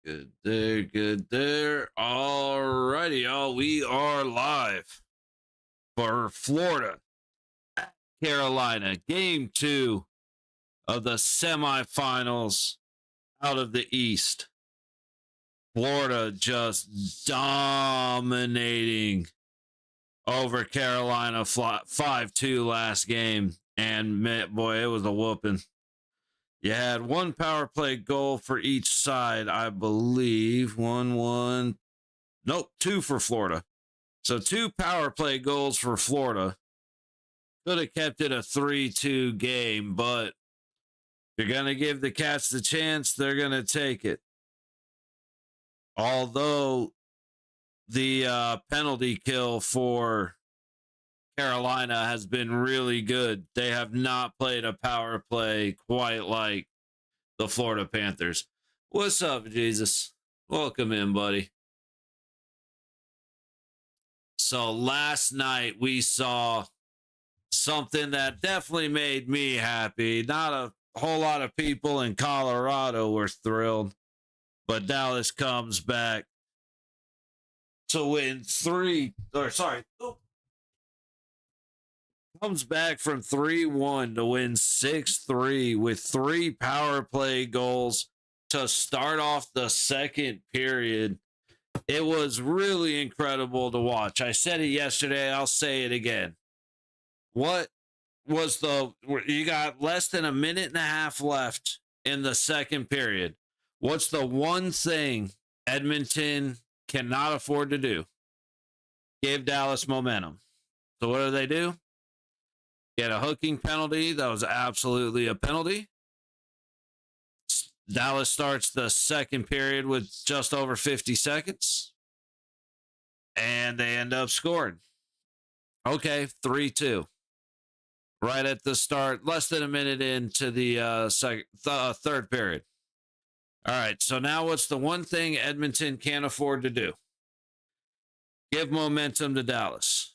Good there, good there. All righty, y'all. We are live for Florida at Carolina, game 2 of the semifinals out of the East. Florida just dominating over Carolina 5-2 last game. And boy, it was a whooping. You had one power play goal for each side, I believe. 1-1. Nope, 2 for Florida. So 2 power play goals for Florida. Could have kept it a 3-2 game, but if you're going to give the Cats the chance, they're going to take it. Although the penalty kill for Carolina has been really good. They have not played a power play quite like the Florida Panthers. What's up, Jesus? Welcome in, buddy. So last night we saw something that definitely made me happy. Not a whole lot of people in Colorado were thrilled, but Dallas comes back to win comes back from 3-1 to win 6-3 with 3 power play goals to start off the second period. It was really incredible to watch. I said it yesterday. I'll say it again. You got less than a minute and a half left in the second period. What's the one thing Edmonton cannot afford to do? Give Dallas momentum. So what do? Get a hooking penalty. That was absolutely a penalty. Dallas starts the second period with just over 50 seconds. And they end up scoring. Okay, 3-2. Right at the start, less than a minute into the third period. All right, so now what's the one thing Edmonton can't afford to do? Give momentum to Dallas.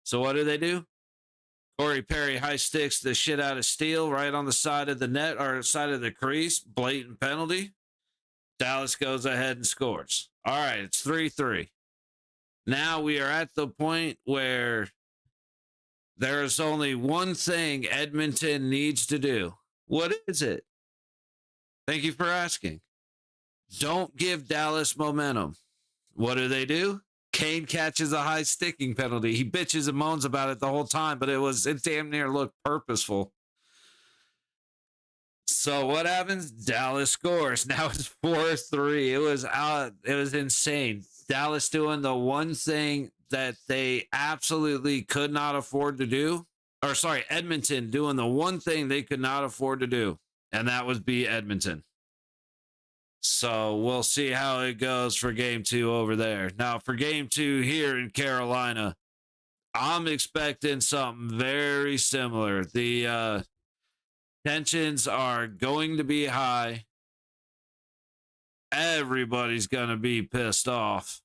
So what do? Corey Perry high sticks the shit out of Steele right on the side of the net or side of the crease. Blatant penalty. Dallas goes ahead and scores. All right, it's 3-3. Now we are at the point where there's only one thing Edmonton needs to do. What is it? Thank you for asking. Don't give Dallas momentum. What do? Kane catches a high sticking penalty. He bitches and moans about it the whole time, but it damn near looked purposeful. So what happens? Dallas scores. Now it's 4-3. It was insane. Dallas doing the one thing that they absolutely could not afford to do. Edmonton doing the one thing they could not afford to do, and that was beat Edmonton. So we'll see how it goes for game 2 over there. Now, for game 2 here in Carolina, I'm expecting something very similar. The tensions are going to be high. Everybody's going to be pissed off.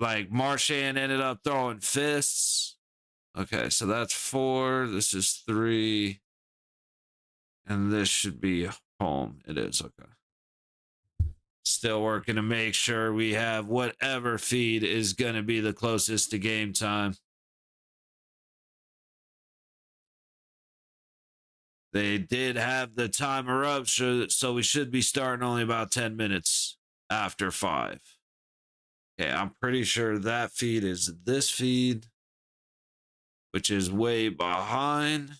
Like, Marchand ended up throwing fists. Okay, so that's 4. This is 3. And this should be home. It is, okay. Still working to make sure we have whatever feed is going to be the closest to game time. They did have the timer up, so we should be starting only about 10 minutes after 5. Okay, I'm pretty sure that feed is this feed, which is way behind.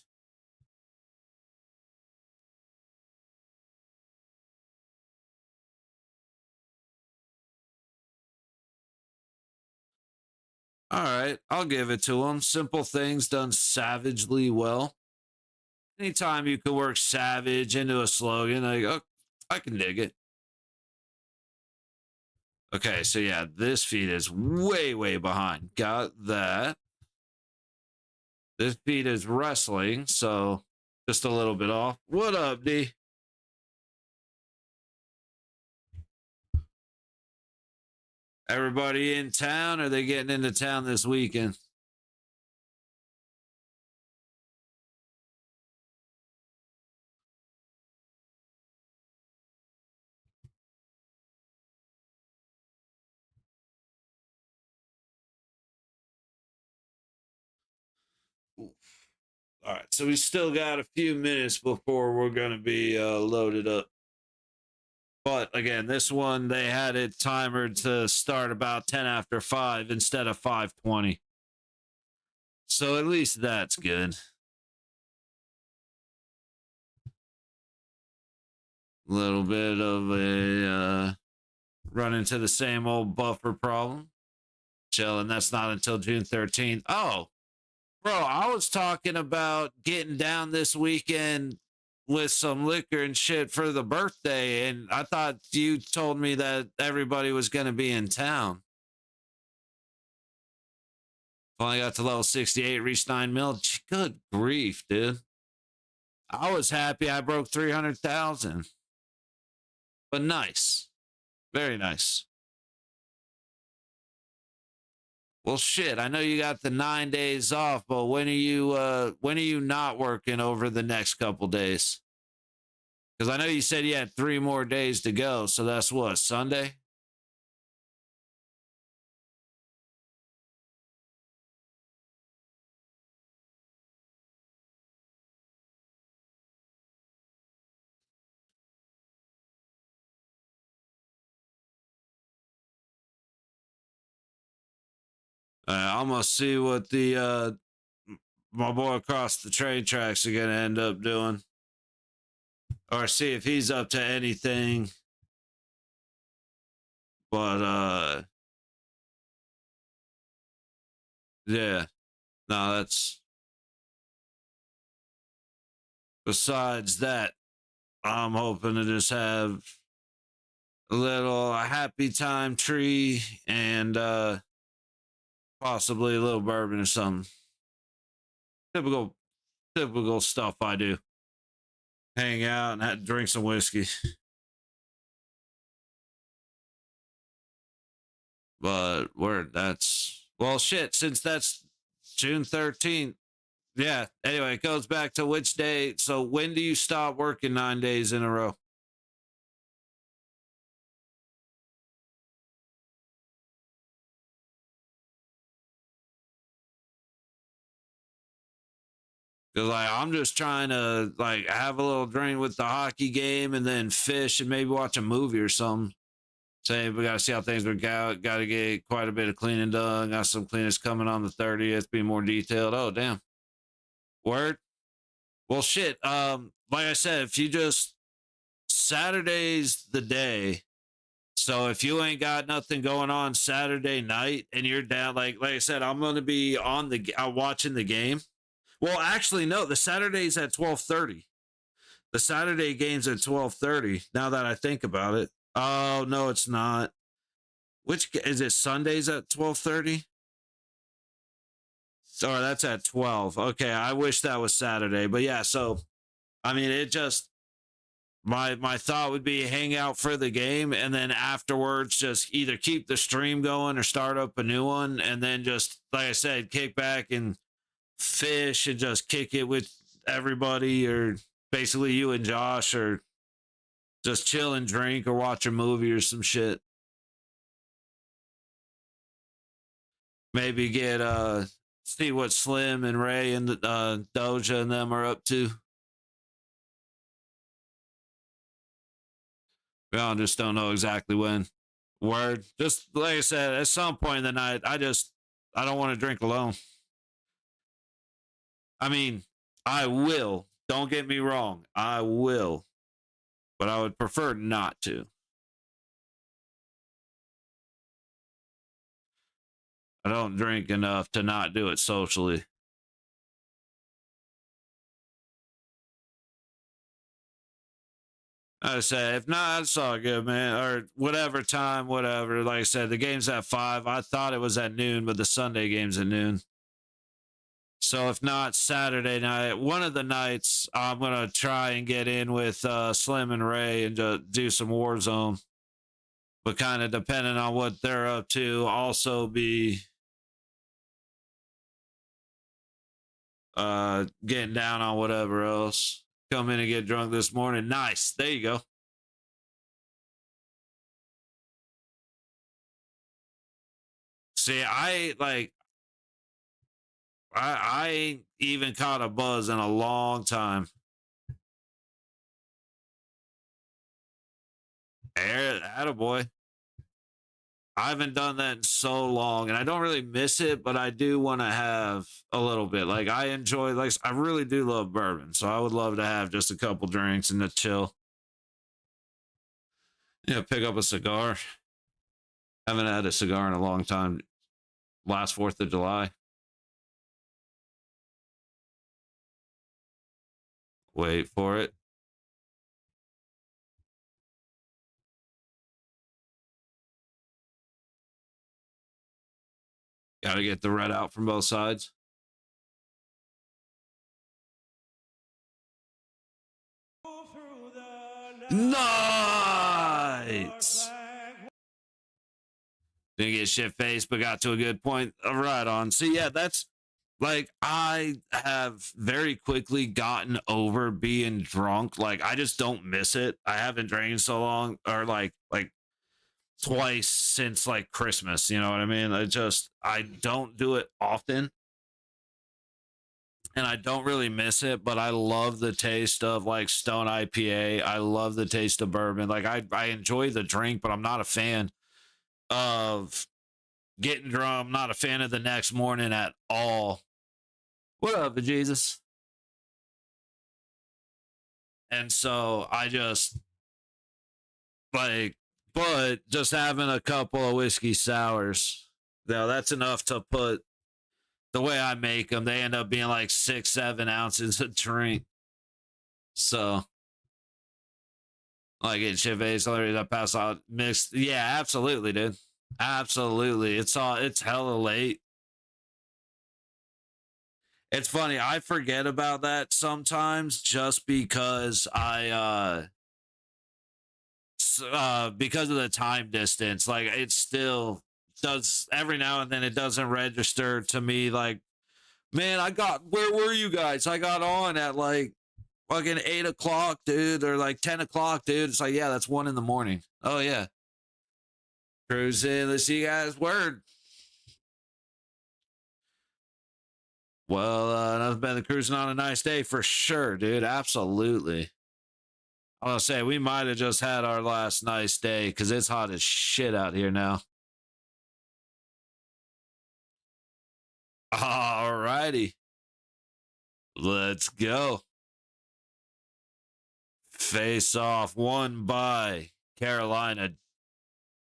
All right, I'll give it to them. Simple things done savagely well. Anytime you can work savage into a slogan, I can dig it. Okay, so yeah, this feed is way, way behind. Got that. This feed is wrestling, so just a little bit off. What up, D? Everybody in town? Or are they getting into town this weekend? All right, so we still got a few minutes before we're going to be loaded up. But again, this one, they had it timered to start about 10 after 5 instead of 5:20. So at least that's good. Little bit of a run into the same old buffer problem. Chilling. That's not until June 13th. Oh, bro, I was talking about getting down this weekend with some liquor and shit for the birthday, and I thought you told me that everybody was going to be in town. Finally got to level 68, reached 9 mil. Good grief, dude. I was happy I broke 300,000. But nice. Very nice. Well, shit, I know you got the 9 days off, but when are you not working over the next couple days? Because I know you said you had 3 more days to go, so that's what, Sunday? I'm gonna see what the my boy across the train tracks are gonna end up doing, or see if he's up to anything. But yeah, no, that's besides that. I'm hoping to just have a little happy time tree and possibly a little bourbon or something. Typical, typical stuff I do. Hang out and drink some whiskey. But that's well, shit. Since that's June 13th, yeah. Anyway, it goes back to which day. So when do you stop working 9 days in a row? Because like I'm just trying to like have a little drink with the hockey game and then fish and maybe watch a movie or something. Say we got to see how things work out. Got to get quite a bit of cleaning done. Got some cleaners coming on the 30th. Be more detailed. Oh damn. Word. Well, shit. Like I said, if you just Saturday's the day. So if you ain't got nothing going on Saturday night and you're down, like I said, I'm gonna be on the watching the game. Well, actually, no. The Saturday's at 12:30. The Saturday game's at 12:30. Now that I think about it. Oh no, it's not. Which is it? Sundays at 12:30. Sorry, that's at 12. Okay, I wish that was Saturday, but yeah. So I mean, it just my thought would be hang out for the game and then afterwards just either keep the stream going or start up a new one and then just like I said, kick back and fish and just kick it with everybody or basically you and Josh or just chill and drink or watch a movie or some shit. Maybe get see what Slim and Ray and Doja and them are up to. We all just don't know exactly when. Word. Just like I said, at some point in the night, I don't want to drink alone. I mean, I will. Don't get me wrong. I will. But I would prefer not to. I don't drink enough to not do it socially. I say, if not, it's all good, man. Or whatever time, whatever. Like I said, the game's at 5. I thought it was at noon, but the Sunday game's at noon. So if not Saturday night, one of the nights, I'm gonna try and get in with Slim and Ray and do some Warzone. But kind of depending on what they're up to, also be getting down on whatever else. Come in and get drunk this morning. Nice. There you go. See, I like I ain't even caught a buzz in a long time. Attaboy. I haven't done that in so long, and I don't really miss it, but I do want to have a little bit. Like, I enjoy, like, I really do love bourbon, so I would love to have just a couple drinks and to chill. Yeah, pick up a cigar. Haven't had a cigar in a long time. Last 4th of July. Wait for it. Got to get the red out from both sides. Nice. Didn't get shit faced, but got to a good point. Right on. So yeah, that's like I have very quickly gotten over being drunk. Like I just don't miss it. I haven't drank so long, or like twice since like Christmas. You know what I mean? I don't do it often. And I don't really miss it, but I love the taste of like Stone IPA. I love the taste of bourbon. Like I enjoy the drink, but I'm not a fan of getting drunk. I'm not a fan of the next morning at all. What up, Jesus? And so I just like, but just having a couple of whiskey sours, now that's enough to put the way I make them. They end up being like 6-7 ounces of drink. So like it Chivas, I pass out mixed. Yeah, absolutely, dude. Absolutely. It's hella late. It's funny, I forget about that sometimes just because because of the time distance. Like it still does every now and then it doesn't register to me like, man, where were you guys? I got on at like fucking 8 o'clock, dude, or like 10 o'clock, dude. It's like, yeah, that's 1 a.m. Oh yeah. Cruise in, let's see you guys. Word. Well, I've been cruising on a nice day for sure, dude. Absolutely. I want to say we might have just had our last nice day because it's hot as shit out here now. All righty. Let's go. Face off won by Carolina.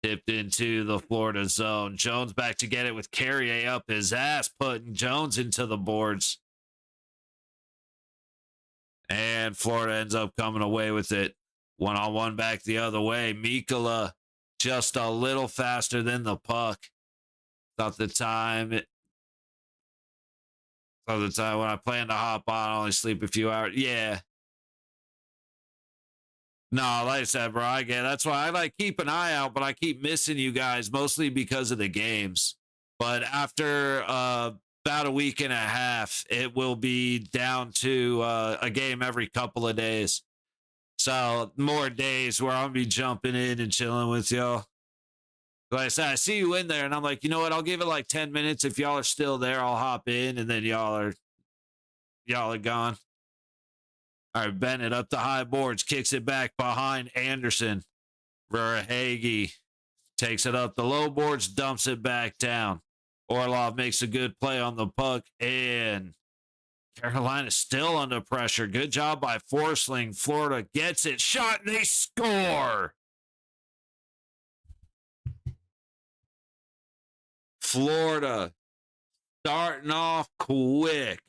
Tipped into the Florida zone. Jones back to get it with Carrier up his ass, putting Jones into the boards. And Florida ends up coming away with it. 1-on-1 back the other way. Mikkola just a little faster than the puck. Thought the time when I plan to hop on, I only sleep a few hours. Yeah. No, like I said, bro, I get it. That's why I like keep an eye out, but I keep missing you guys mostly because of the games. But after about a week and a half, it will be down to a game every couple of days. So more days where I'll be jumping in and chilling with y'all. Like I said, I see you in there, and I'm like, you know what? I'll give it like 10 minutes. If y'all are still there, I'll hop in, and then y'all are gone. All right, Bennett up the high boards, kicks it back behind Anderson. Verhage takes it up the low boards, dumps it back down. Orlov makes a good play on the puck, and Carolina still under pressure. Good job by Forsling. Florida gets it, shot, and they score. Florida starting off quick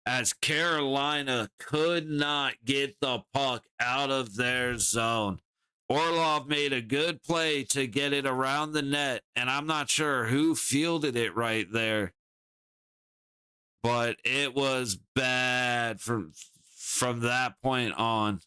as Carolina could not get the puck out of their zone. Orlov made a good play to get it around the net, and I'm not sure who fielded it right there, but it was bad from that point on.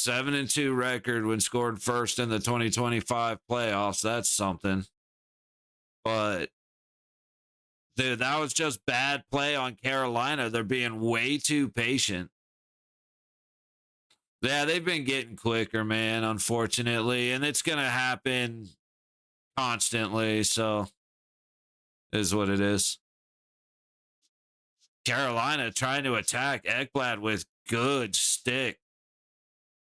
7-2 record when scored first in the 2025 playoffs. That's something. But Dude, that was just bad play on Carolina. They're being way too patient. Yeah, they've been getting quicker, man, unfortunately. And it's going to happen constantly. So, is what it is. Carolina trying to attack Ekblad with good stick.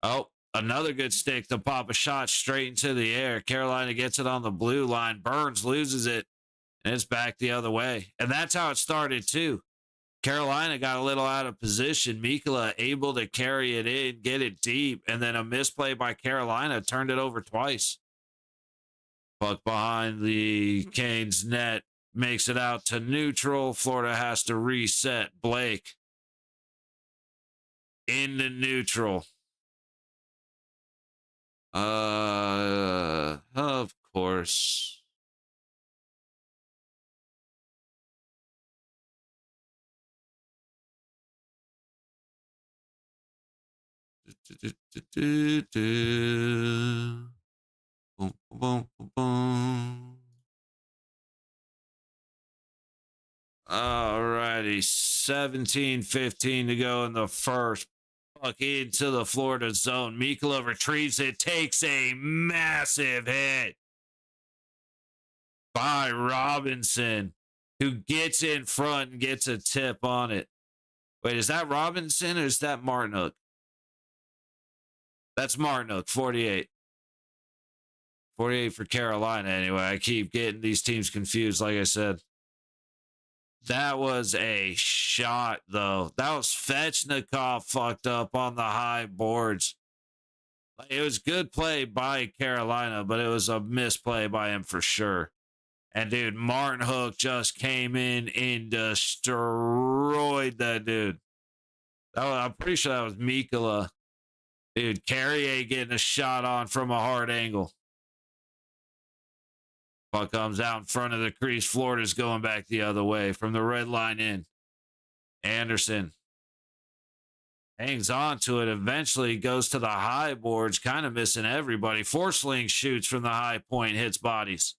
Oh, another good stick to pop a shot straight into the air. Carolina gets it on the blue line. Burns loses it, and it's back the other way. And that's how it started, too. Carolina got a little out of position. Mikkola able to carry it in, get it deep, and then a misplay by Carolina turned it over twice. Puck behind the Canes net makes it out to neutral. Florida has to reset. Blake into neutral. Of course. Boom, boom, boom, boom. All righty, 17:15 to go in the first. Puck into the Florida zone. Mikkola retrieves it, takes a massive hit by Robinson, who gets in front and gets a tip on it. Wait, is that Robinson or is that Martinook? That's Martinook, 48. 48 for Carolina, anyway. I keep getting these teams confused, like I said. That was a shot, though. That was Svechnikov fucked up on the high boards. It was good play by Carolina, but it was a misplay by him for sure. And, dude, Martin Hook just came in and destroyed that dude. I'm pretty sure that was Mikkola. Dude, Carrier getting a shot on from a hard angle. Puck comes out in front of the crease. Florida's going back the other way from the red line in. Anderson hangs on to it. Eventually goes to the high boards, kind of missing everybody. Forsling shoots from the high point, hits bodies.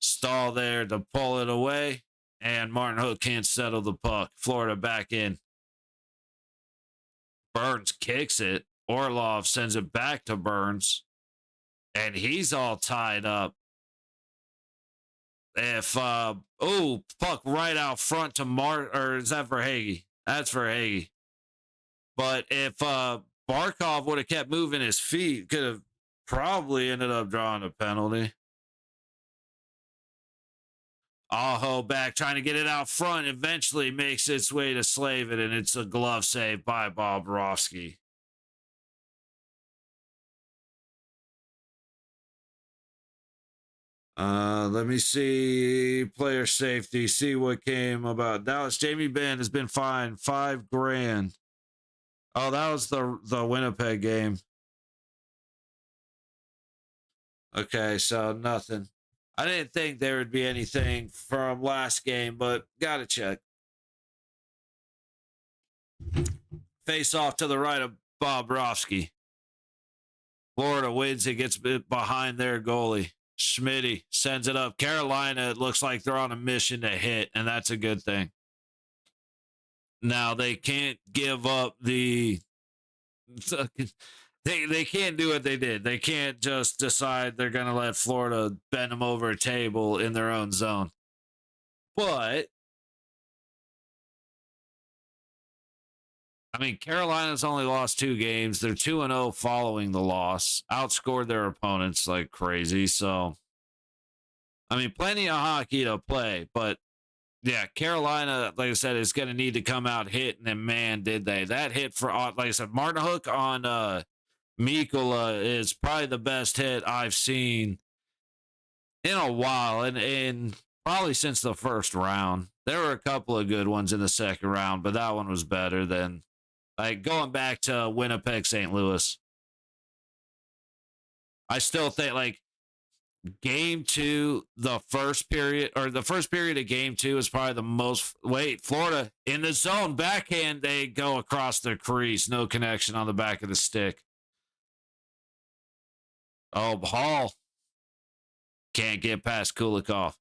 Stall there to pull it away, and Martin Hook can't settle the puck. Florida back in. Burns kicks it. Orlov sends it back to Burns, and he's all tied up. If puck right out front to or is that for Hagee? That's for Hagee. But if Barkov would have kept moving his feet, could have probably ended up drawing a penalty. Aho back, trying to get it out front, eventually makes its way to Slavin, and it's a glove save by Bobrovsky. Let me see player safety, see what came about. Dallas, Jamie Benn has been fined $5,000. Oh, that was the Winnipeg game. Okay, so nothing. I didn't think there would be anything from last game, but gotta check. Face off to the right of Bobrovsky. Florida wins it, gets behind their goalie. Schmitty sends it up. Carolina, it looks like they're on a mission to hit, and that's a good thing. Now, they can't give up the... They can't do what they did. They can't just decide they're going to let Florida bend them over a table in their own zone. But, I mean, Carolina's only lost 2 games. They're 2-0 following the loss. Outscored their opponents like crazy. So, I mean, plenty of hockey to play. But, yeah, Carolina, like I said, is going to need to come out hitting. And, man, did they. That hit for, like I said, Martin Hook on Mikkola is probably the best hit I've seen in a while. And probably since the first round. There were a couple of good ones in the second round, but that one was better than... Like, going back to Winnipeg, St. Louis. I still think, like, game 2, the first period of game 2 is probably the most... Wait, Florida in the zone, backhand, they go across the crease. No connection on the back of the stick. Oh, Hall can't get past Kulikov.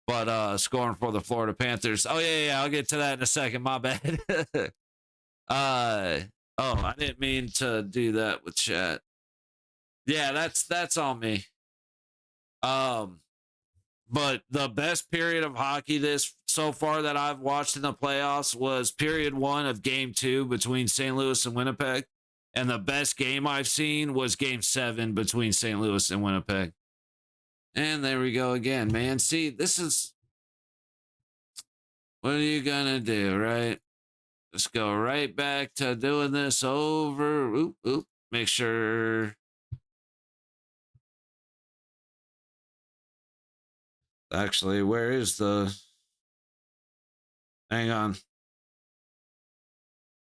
but scoring for the Florida Panthers. Oh yeah, I'll get to that in a second. My bad. I didn't mean to do that with chat. Yeah, that's on me. But the best period of hockey this so far that I've watched in the playoffs was period 1 of game 2 between St. Louis and Winnipeg. And the best game I've seen was game 7 between St. Louis and Winnipeg. And there we go again, man. See, this is what are you gonna do, right? Let's go right back to doing this over. Oop. Make sure. Actually, where is the. Hang on.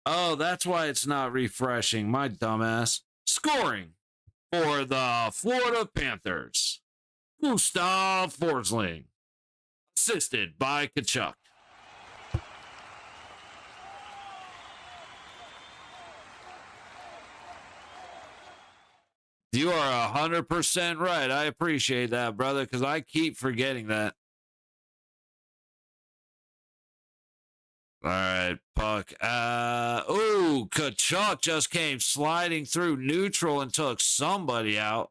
Oh, that's why it's not refreshing. My dumbass. Scoring for the Florida Panthers. Gustav Forsling. Assisted by Tkachuk. You are 100% right. I appreciate that, brother, because I keep forgetting that. All right, puck. Tkachuk just came sliding through neutral and took somebody out.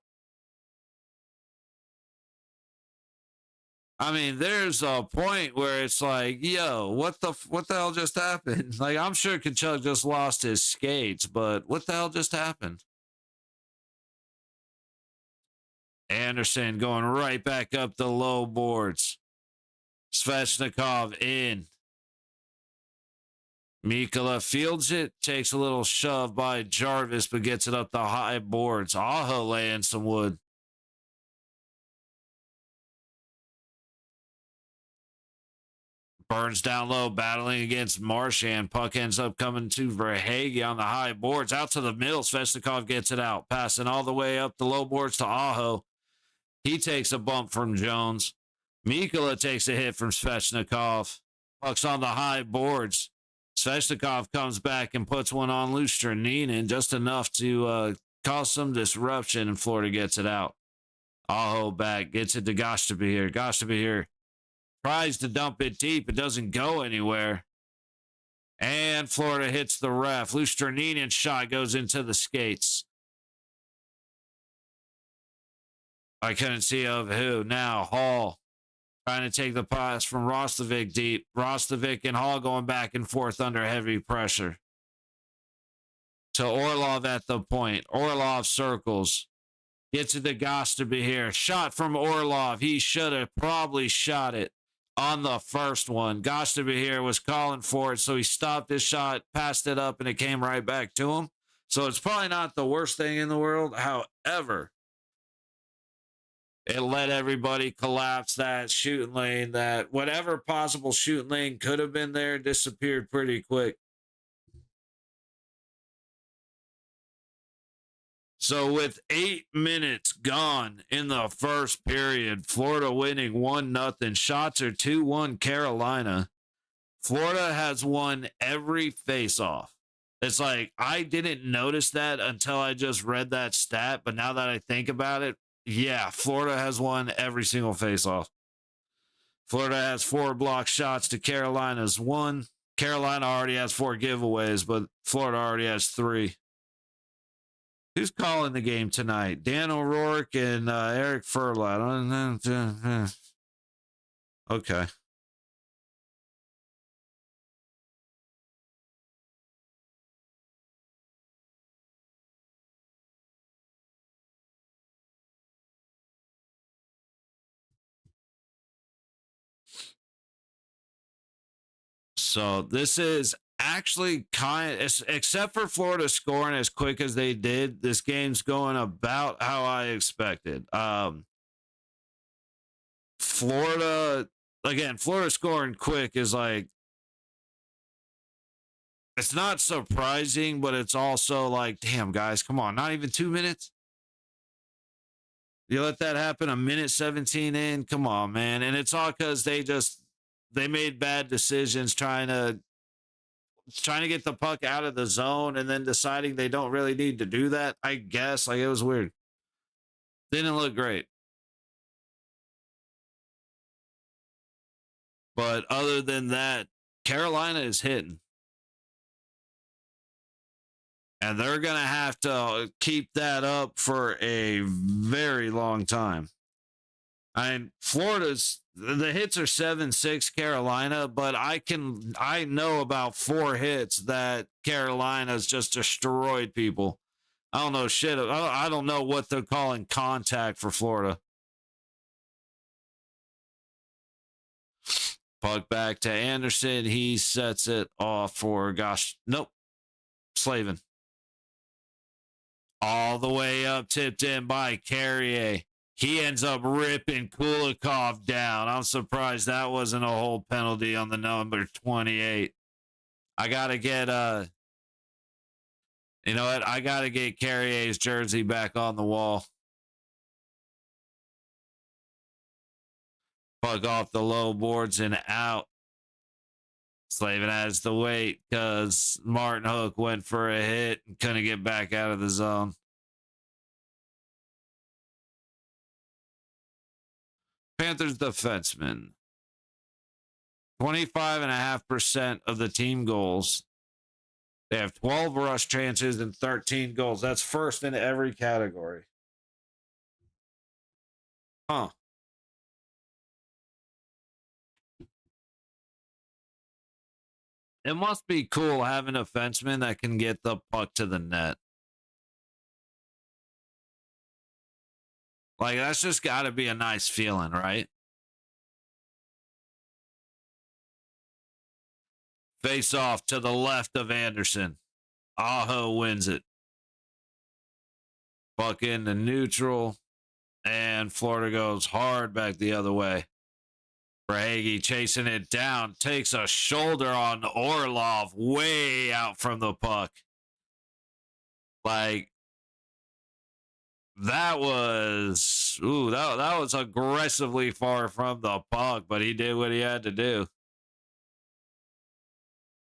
I mean, there's a point where it's like, yo, what the hell just happened? Like, I'm sure Tkachuk just lost his skates, but what the hell just happened? Anderson going right back up the low boards. Svechnikov in. Mikkola fields it, takes a little shove by Jarvis, but gets it up the high boards. Aho laying some wood. Burns down low, battling against Marchand. Puck ends up coming to Verhaeghe on the high boards. Out to the middle. Svechnikov gets it out. Passing all the way up the low boards to Aho. He takes a bump from Jones. Mikkola takes a hit from Svechnikov. Puck's on the high boards. Svechnikov comes back and puts one on Lustrinin, just enough to cause some disruption, and Florida gets it out. Aho back, gets it to Goshtobehir. Goshtobehir tries to dump it deep. It doesn't go anywhere. And Florida hits the ref. Lustrinin shot goes into the skates. I couldn't see of who. Now Hall trying to take the pass from Roslovic deep. Roslovic and Hall going back and forth under heavy pressure. To Orlov at the point. Orlov circles. Gets it to Goshtobehir. Shot from Orlov. He should have probably shot it on the first one. Goshtobehir was calling for it, so he stopped his shot, passed it up, and it came right back to him. So it's probably not the worst thing in the world. However, it let everybody collapse that shooting lane. That whatever possible shooting lane could have been there disappeared pretty quick. So with 8 minutes gone in the first period, Florida winning 1-0. Shots are 2-1 Carolina. Florida has won every faceoff. It's like, I didn't notice that until I just read that stat, but now that I think about it, yeah, Florida has won every single faceoff. Florida has 4 block shots to Carolina's 1. Carolina already has 4 giveaways, but Florida already has 3. Who's calling the game tonight? Dan O'Rourke and Eric Furlat. Okay. So this is actually except for Florida scoring as quick as they did, this game's going about how I expected. Florida scoring quick is like, it's not surprising, but it's also like, damn, guys, come on, not even 2 minutes. You let that happen a minute 17 in, come on, man. And it's all because they made bad decisions trying to get the puck out of the zone and then deciding they don't really need to do that. I guess, like, it was weird. Didn't look great. But other than that, Carolina is hitting. And they're going to have to keep that up for a very long time. I mean, Florida's, the hits are 7-6 Carolina, but I know about 4 hits that Carolina's just destroyed people. I don't know shit. I don't know what they're calling contact for Florida. Puck back to Anderson. He sets it off for, Slavin. All the way up, tipped in by Carrier. He ends up ripping Kulikov down. I'm surprised that wasn't a hold penalty on the number 28. I got to get, you know what? I got to get Carrier's jersey back on the wall. Puck off the low boards and out. Slavin has to wait because Martin Hook went for a hit and couldn't get back out of the zone. Panthers defenseman. 25.5% of the team goals. They have 12 rush chances and 13 goals. That's first in every category. Huh. It must be cool having a defenseman that can get the puck to the net. Like, that's just got to be a nice feeling, right? Face off to the left of Anderson. Aho wins it. Puck into neutral. And Florida goes hard back the other way. Verhaeghe chasing it down. Takes a shoulder on Orlov way out from the puck. Like, that was that was aggressively far from the puck, but he did what he had to do.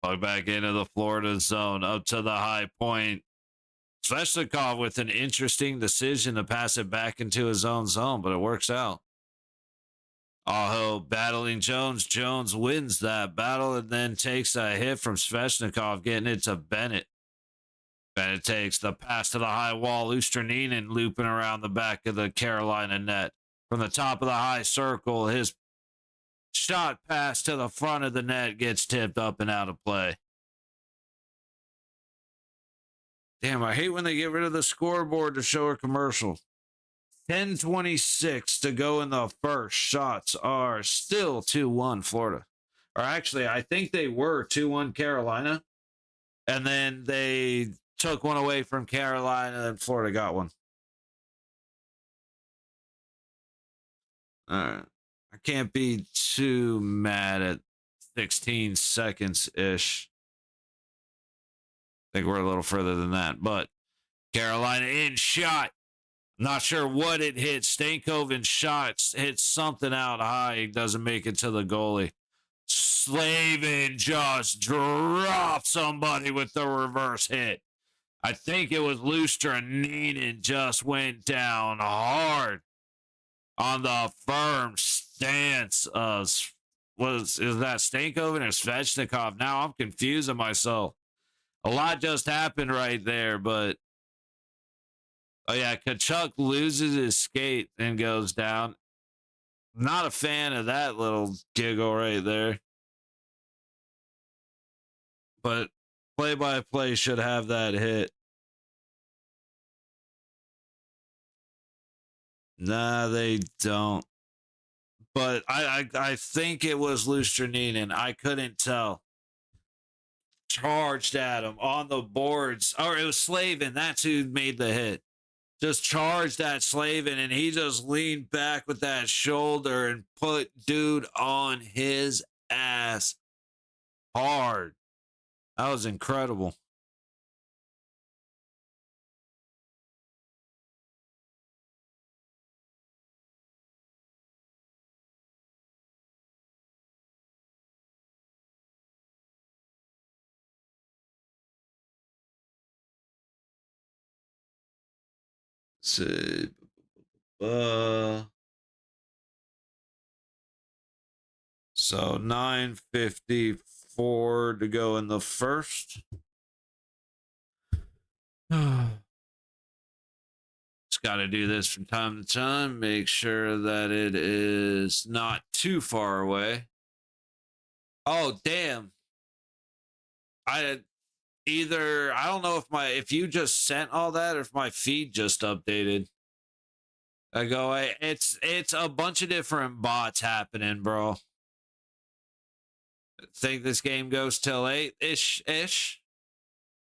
Puck back into the Florida zone, up to the high point. Svechnikov with an interesting decision to pass it back into his own zone, but it works out. Aho battling Jones. Jones wins that battle and then takes a hit from Svechnikov, getting it to Bennett. Bennett takes the pass to the high wall. Lusterinen looping around the back of the Carolina net. From the top of the high circle, his shot pass to the front of the net gets tipped up and out of play. Damn, I hate when they get rid of the scoreboard to show a commercial. 10:26 to go in the first. Shots are still 2-1 Florida. Or actually, I think they were 2-1 Carolina. And then they took one away from Carolina and Florida got one. All right. I can't be too mad at 16 seconds-ish. I think we're a little further than that. But Carolina in shot. Not sure what it hit. Stankoven's shots hit something out high. He doesn't make it to the goalie. Slavin just dropped somebody with the reverse hit. I think it was Lusterinen just went down hard on the firm stance of, is that Stankoven or Svechnikov? Now I'm confusing myself. A lot just happened right there, but oh yeah, Kachuk loses his skate and goes down. Not a fan of that little giggle right there. But play-by-play should have that hit. Nah, they don't. But I think it was Lusterinen. I couldn't tell. Charged at him on the boards. Or it was Slavin. That's who made the hit. Just charged at Slavin, and he just leaned back with that shoulder and put dude on his ass hard. That was incredible. So, So 9:54 to go in the first. Just got to do this from time to time. Make sure that it is not too far away. Oh, damn. I don't know if you just sent all that or if my feed just updated. I go, it's a bunch of different bots happening, bro. Think this game goes till 8-ish.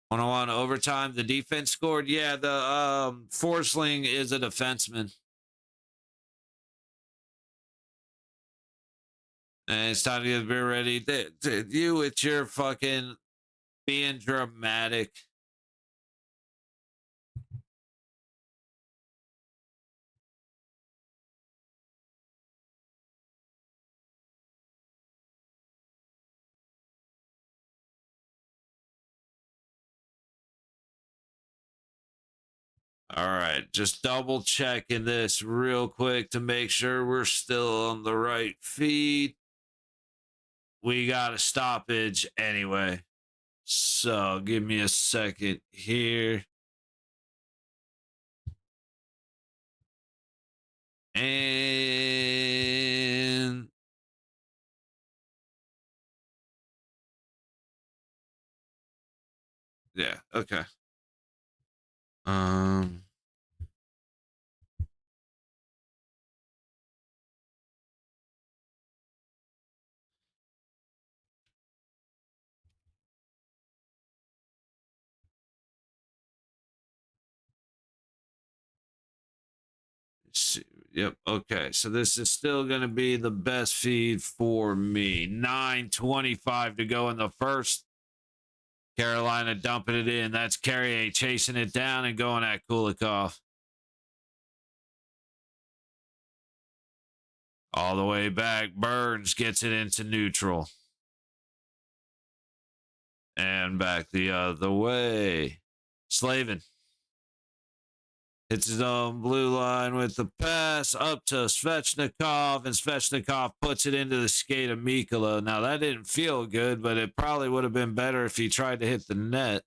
101 overtime. The defense scored. Yeah, the Forsling is a defenseman. And it's time to get the beer ready. You with your fucking being dramatic. All right, just double checking this real quick to make sure we're still on the right feed. We got a stoppage anyway. So give me a second here. And yeah, okay. Yep. Okay. So this is still going to be the best feed for me. 9:25 to go in the first. Carolina dumping it in. That's Carrier chasing it down and going at Kulikov. All the way back. Burns gets it into neutral. And back the other way. Slavin hits his own blue line with the pass up to Svechnikov, and Svechnikov puts it into the skate of Mikkola. Now, that didn't feel good, but it probably would have been better if he tried to hit the net.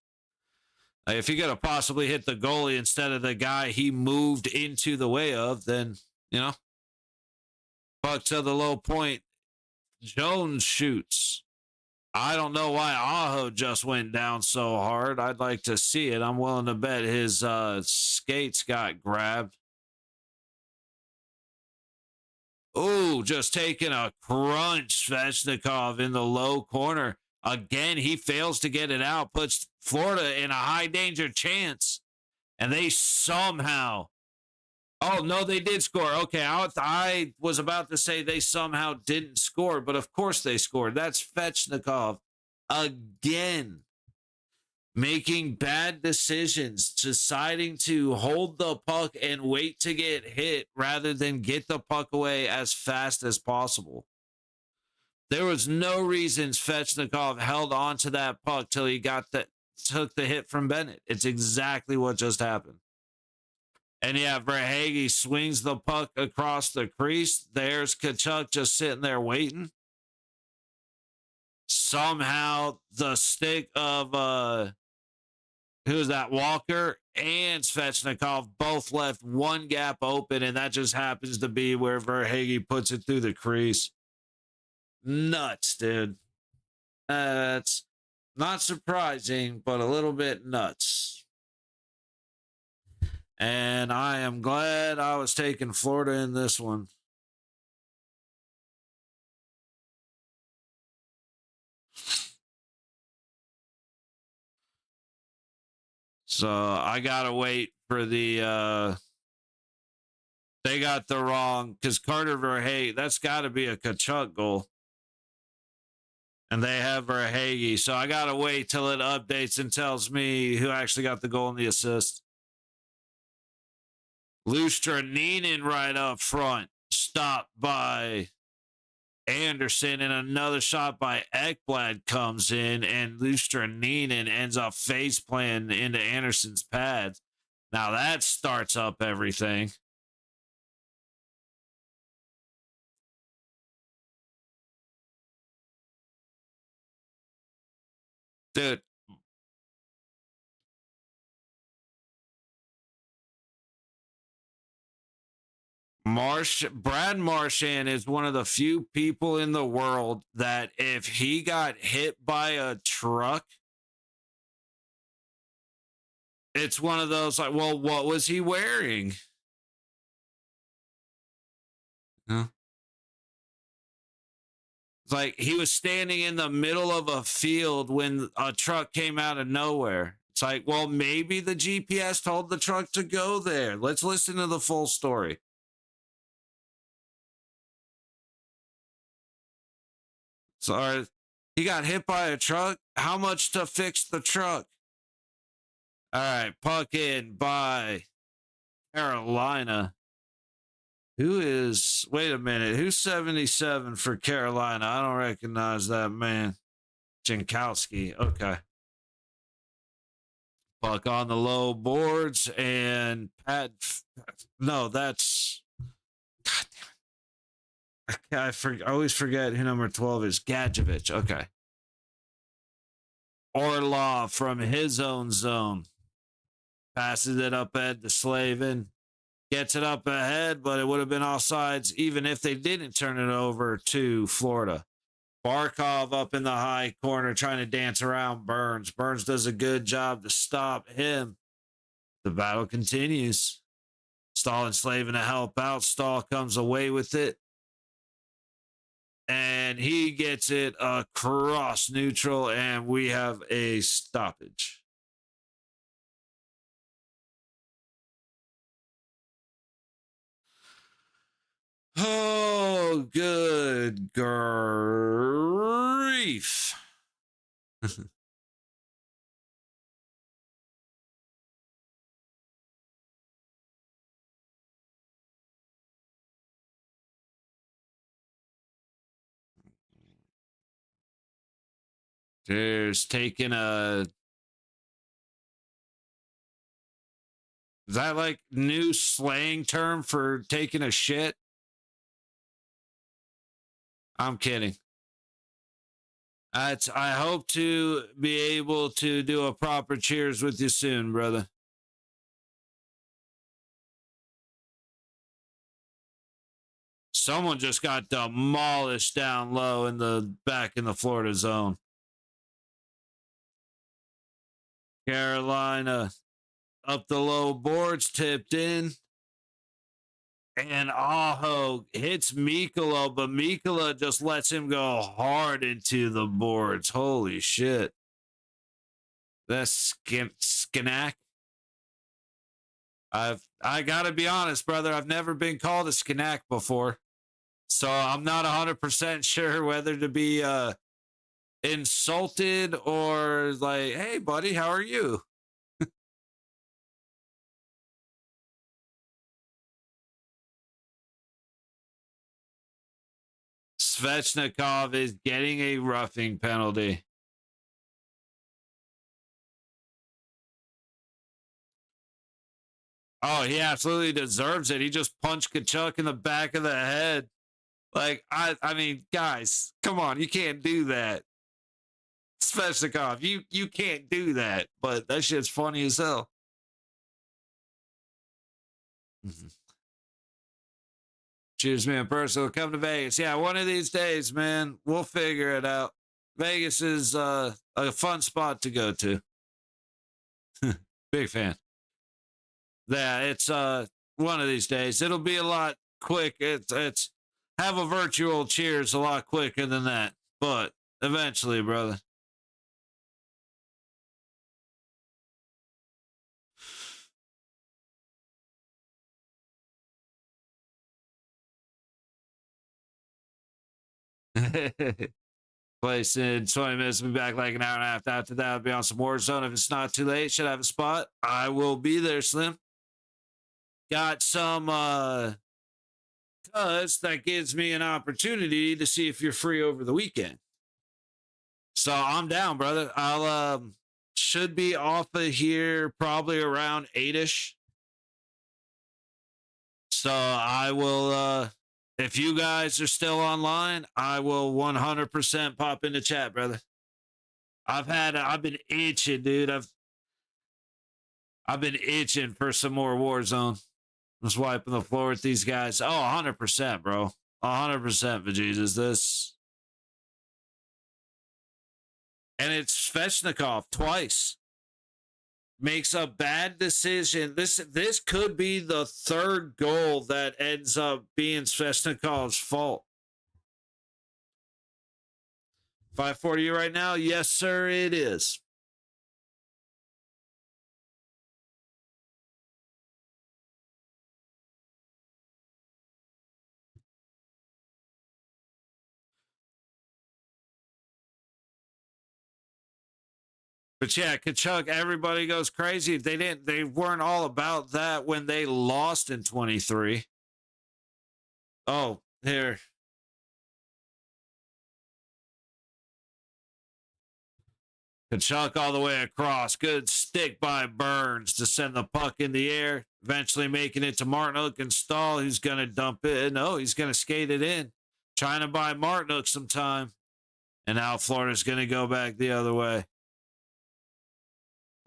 If he could have possibly hit the goalie instead of the guy he moved into the way of, then, puck to the low point. Jones shoots. I don't know why Aho just went down so hard. I'd like to see it. I'm willing to bet his skates got grabbed. Oh, just taking a crunch. Svechnikov in the low corner. Again, he fails to get it out, puts Florida in a high danger chance. And they somehow... Oh, no, they did score. Okay, I was about to say they somehow didn't score, but of course they scored. That's Svechnikov again making bad decisions, deciding to hold the puck and wait to get hit rather than get the puck away as fast as possible. There was no reason Svechnikov held on to that puck till he took the hit from Bennett. It's exactly what just happened. And yeah, Verhaeghe swings the puck across the crease. There's Tkachuk just sitting there waiting. Somehow the stick of who's that, Walker and Svechnikov both left one gap open, and that just happens to be where Verhaeghe puts it through the crease. Nuts, dude. That's not surprising, but a little bit nuts. And I am glad I was taking Florida in this one. So I got to wait for the... they got the wrong... Because Carter Verhaeghe, that's got to be a Tkachuk goal. And they have Verhaeghe. So I got to wait till it updates and tells me who actually got the goal and the assist. Lusträninen right up front. Stopped by Anderson, and another shot by Ekblad comes in, and Lusträninen ends up face planting into Anderson's pads. Now that starts up everything. Dude, Brad Marchand is one of the few people in the world that if he got hit by a truck, it's one of those like, well, what was he wearing? Huh? It's like he was standing in the middle of a field when a truck came out of nowhere. It's like, well, maybe the GPS told the truck to go there. Let's listen to the full story. So he got hit by a truck. How much to fix the truck? All right, puck in by Carolina. Wait a minute, who's 77 for Carolina? I don't recognize that man. Jankowski. Okay. Puck on the low boards and no, that's God damn it. I always forget who number 12 is. Gadjevich. Okay. Orlov from his own zone. Passes it up ahead to Slavin. Gets it up ahead, but it would have been offsides even if they didn't turn it over to Florida. Barkov up in the high corner trying to dance around Burns. Burns does a good job to stop him. The battle continues. Stahl and Slavin to help out. Stahl comes away with it. And he gets it across neutral, and we have a stoppage. Oh, good grief. There's taking a... Is that like new slang term for taking a shit? I'm kidding. I hope to be able to do a proper cheers with you soon, brother. Someone just got demolished down low in the back in the Florida zone. Carolina up the low boards, tipped in. And Aho hits Mikkola, but Mikkola just lets him go hard into the boards. Holy shit. That's Skinak. I gotta be honest, brother. I've never been called a Skinak before. So I'm not 100% sure whether to be insulted or like, hey, buddy, how are you? Svechnikov is getting a roughing penalty. Oh, he absolutely deserves it. He just punched Kachuk in the back of the head. Like, I mean, guys, come on, you can't do that. Svechnikov, you can't do that. But that shit's funny as hell. Mm-hmm. Cheers, man. Personal, come to Vegas. Yeah, one of these days, man, we'll figure it out. Vegas is a fun spot to go to. Big fan. Yeah, it's one of these days. It'll be a lot quick. It's have a virtual cheers a lot quicker than that. But eventually, brother. Place in 20 minutes. Be back like an hour and a half after that. I'll be on some Warzone. If it's not too late, should I have a spot? I will be there, Slim. Got some cuz that gives me an opportunity to see if you're free over the weekend. So I'm down, brother. I'll should be off of here probably around 8ish. So I will if you guys are still online, I will 100% pop into chat, brother. I've been itching, dude. I've been itching for some more Warzone. Just wiping the floor with these guys. Oh, 100%, bro. 100%, bejesus. This. And it's Svechnikov twice. Makes a bad decision. This could be the third goal that ends up being Svechnikov's fault. 540 right now? Yes, sir, it is. But yeah, Kachuk, everybody goes crazy. They weren't all about that when they lost in 23. Oh, here. Kachuk all the way across. Good stick by Burns to send the puck in the air. Eventually making it to Martinook and Stahl, who's going to dump it. No, he's going to skate it in. Trying to buy Martinook some time. And now Florida's going to go back the other way.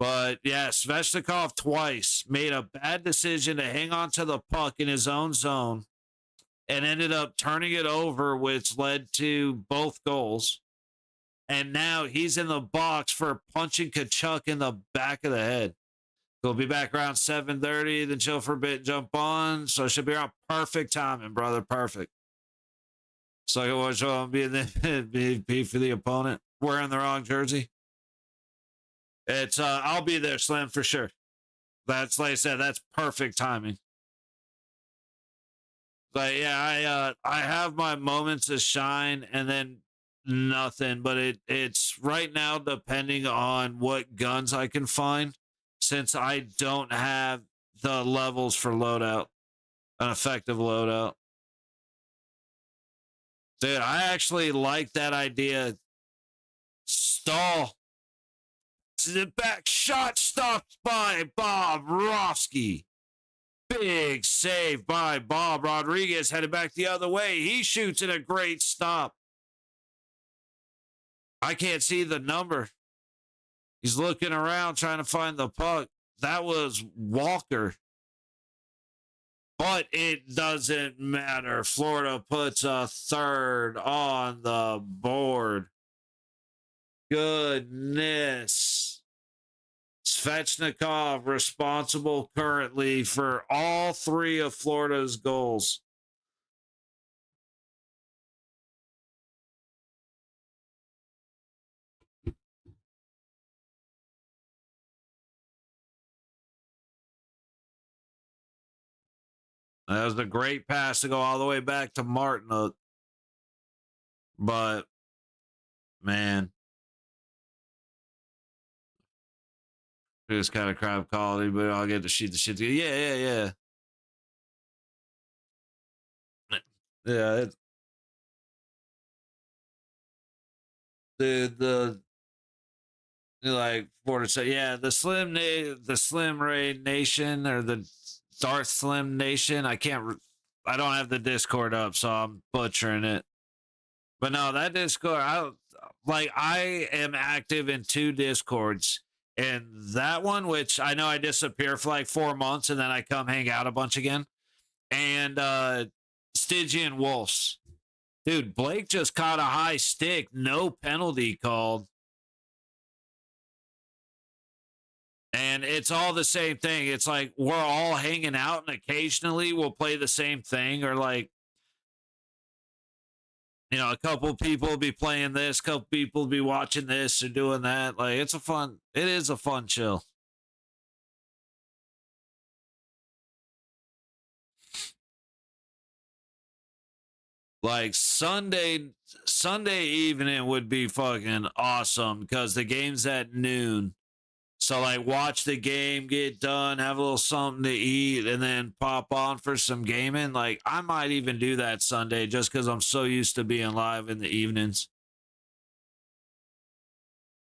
But yeah, Svechnikov twice made a bad decision to hang on to the puck in his own zone and ended up turning it over, which led to both goals. And now he's in the box for punching Kachuk in the back of the head. He'll be back around 7:30, then chill for a bit, jump on. So it should be around perfect timing, brother. Perfect. So I can watch on be for the opponent wearing the wrong jersey. It's I'll be there, Slim, for sure. That's like I said, that's perfect timing. But yeah, I have my moments of shine and then nothing. But it's right now depending on what guns I can find, since I don't have the levels for loadout, an effective loadout. Dude, I actually like that idea. Stall. The back shot stopped by Bob Rofsky. Big save by Bob Rodriguez, headed back the other way. He shoots in a great stop. I can't see the number. He's looking around trying to find the puck. That was Walker. But it doesn't matter. Florida puts a third on the board. Goodness. Svechnikov responsible currently for all three of Florida's goals. That was a great pass to go all the way back to Martinook. But, man, it's kind of crap quality, but I'll get to shoot the shit. Yeah. Yeah, the like Florida said, yeah, the Slim Ray Nation or the Darth Slim Nation. I don't have the Discord up, so I'm butchering it. But no, that Discord, I am active in 2 Discords. And that one, which I know I disappear for like 4 months and then I come hang out a bunch again. And Stygian Wolves. Dude, Blake just caught a high stick. No penalty called. And it's all the same thing. It's like we're all hanging out and occasionally we'll play the same thing, or like, you know, a couple people will be playing this, a couple people will be watching this or doing that. Like, it is a fun chill. Like Sunday evening would be fucking awesome because the game's at noon. So like watch the game, get done, have a little something to eat, and then pop on for some gaming. Like I might even do that Sunday just because I'm so used to being live in the evenings.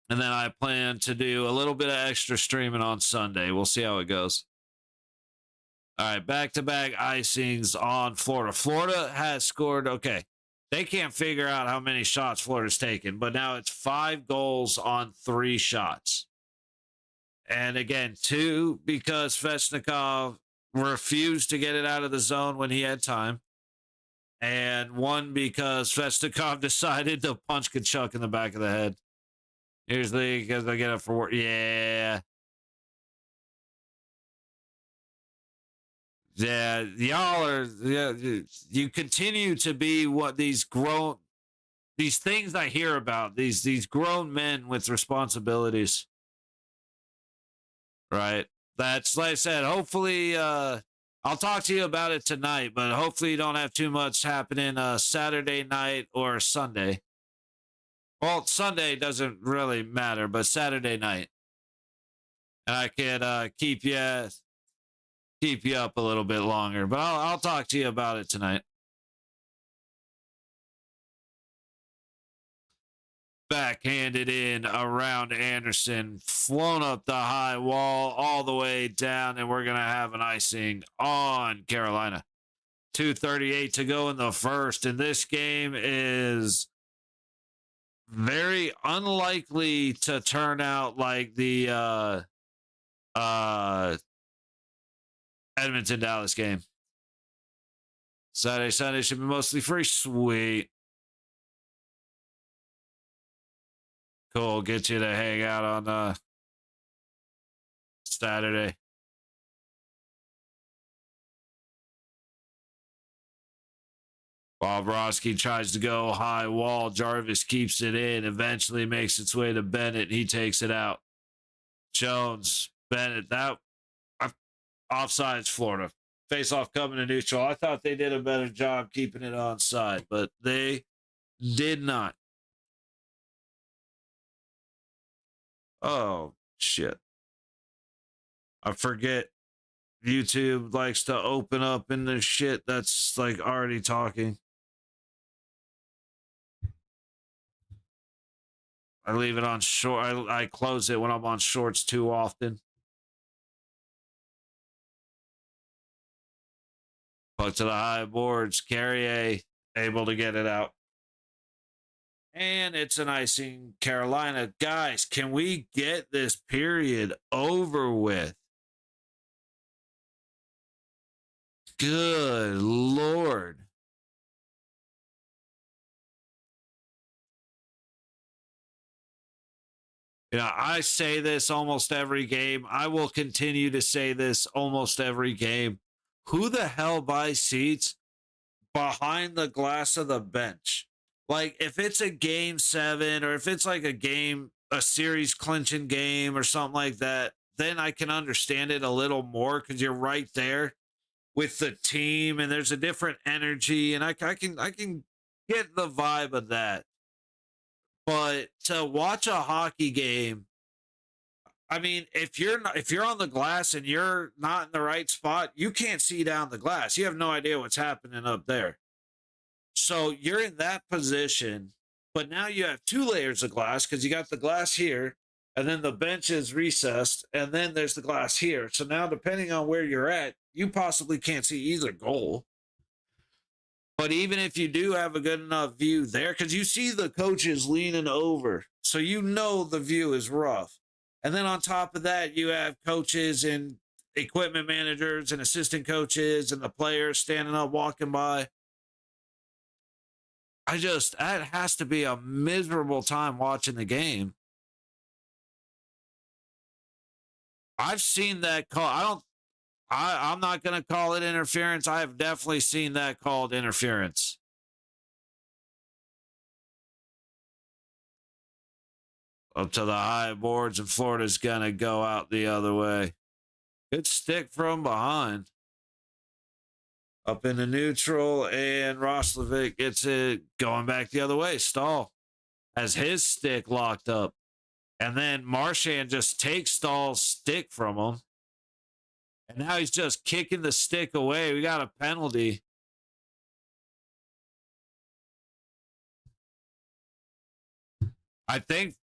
And then I plan to do a little bit of extra streaming on Sunday. We'll see how it goes. All right, back-to-back icings on Florida. Florida has scored, okay. They can't figure out how many shots Florida's taken, but now it's 5 goals on 3 shots. And again, 2 because Svechnikov refused to get it out of the zone when he had time. And 1 because Svechnikov decided to punch Kachuk in the back of the head. Here's the, because I get up for work. Yeah. Yeah, y'all are, yeah, you continue to be what these things I hear about, these grown men with responsibilities. Right. That's, like I said, hopefully I'll talk to you about it tonight, but hopefully you don't have too much happening Saturday night or Sunday. Well, Sunday doesn't really matter, but Saturday night. And I can keep you up a little bit longer, but I'll talk to you about it tonight. Backhanded in around Anderson, flown up the high wall all the way down, and we're going to have an icing on Carolina. 2:38 to go in the first, and this game is very unlikely to turn out like the Edmonton Dallas game. Saturday, Sunday should be mostly free. Sweet. Cool. Get you to hang out on Saturday. Bobrovsky tries to go high wall. Jarvis keeps it in. Eventually makes its way to Bennett. He takes it out. Jones, Bennett. That offsides Florida. Face-off coming to neutral. I thought they did a better job keeping it onside, but they did not. Oh, shit. I forget. YouTube likes to open up in the shit that's like already talking. I leave it on short. I close it when I'm on shorts too often. Puck to the high boards. Carrier able to get it out. And it's an icing Carolina. Guys, can we get this period over with? Good Lord. Yeah, I say this almost every game. I will continue to say this almost every game. Who the hell buys seats behind the glass of the bench? Like, if it's a game 7 or if it's like a series clinching game or something like that, then I can understand it a little more because you're right there with the team and there's a different energy, and I can get the vibe of that. But to watch a hockey game, I mean, if you're on the glass and you're not in the right spot, you can't see down the glass. You have no idea what's happening up there. So you're in that position, but now you have 2 layers of glass because you got the glass here, and then the bench is recessed, and then there's the glass here. So now, depending on where you're at, you possibly can't see either goal. But even if you do have a good enough view there, because you see the coaches leaning over, so you know the view is rough. And then on top of that, you have coaches and equipment managers and assistant coaches and the players standing up, walking by. That has to be a miserable time watching the game. I've seen that call. I'm not going to call it interference. I have definitely seen that called interference. Up to the high boards, and Florida's going to go out the other way. Good stick from behind. Up in the neutral, and Roslovic gets it going back the other way. Stahl has his stick locked up. And then Marchand just takes Stahl's stick from him. And now he's just kicking the stick away. We got a penalty. I think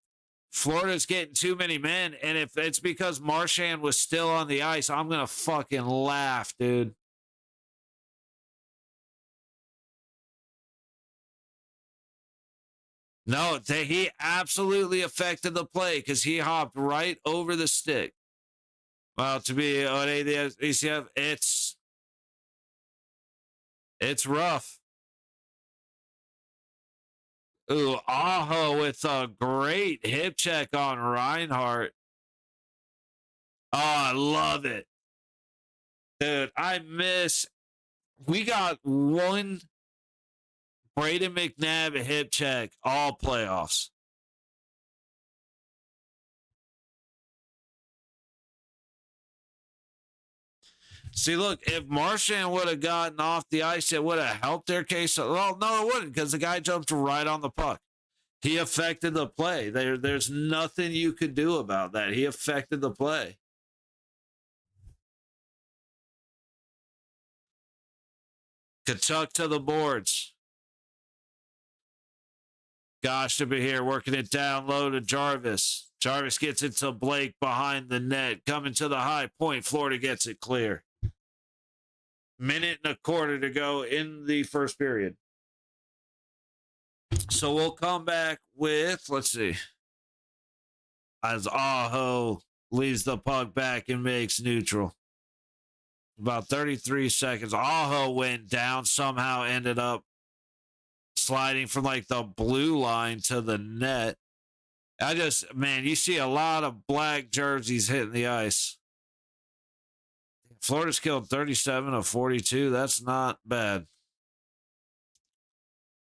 Florida's getting too many men. And if it's because Marchand was still on the ice, I'm going to fucking laugh, dude. No, he absolutely affected the play because he hopped right over the stick. Well, to be on ACF, it's rough. Ooh, Aho with a great hip check on Reinhardt. Oh, I love it. Dude, we got one Braden McNabb hip check all playoffs. See, look, if Marchand would have gotten off the ice, it would have helped their case. Well, no, it wouldn't because the guy jumped right on the puck. He affected the play. There's nothing you could do about that. He affected the play. Kachuk to the boards. Gosh to be here, working it down low to Jarvis. Jarvis gets it to Blake behind the net. Coming to the high point. Florida gets it clear. Minute and a quarter to go in the first period. So we'll come back with, let's see, as Aho leaves the puck back and makes neutral. About 33 seconds. Aho went down, somehow ended up sliding from like the blue line to the net. Man, you see a lot of black jerseys hitting the ice. Florida's killed 37 of 42. That's not bad.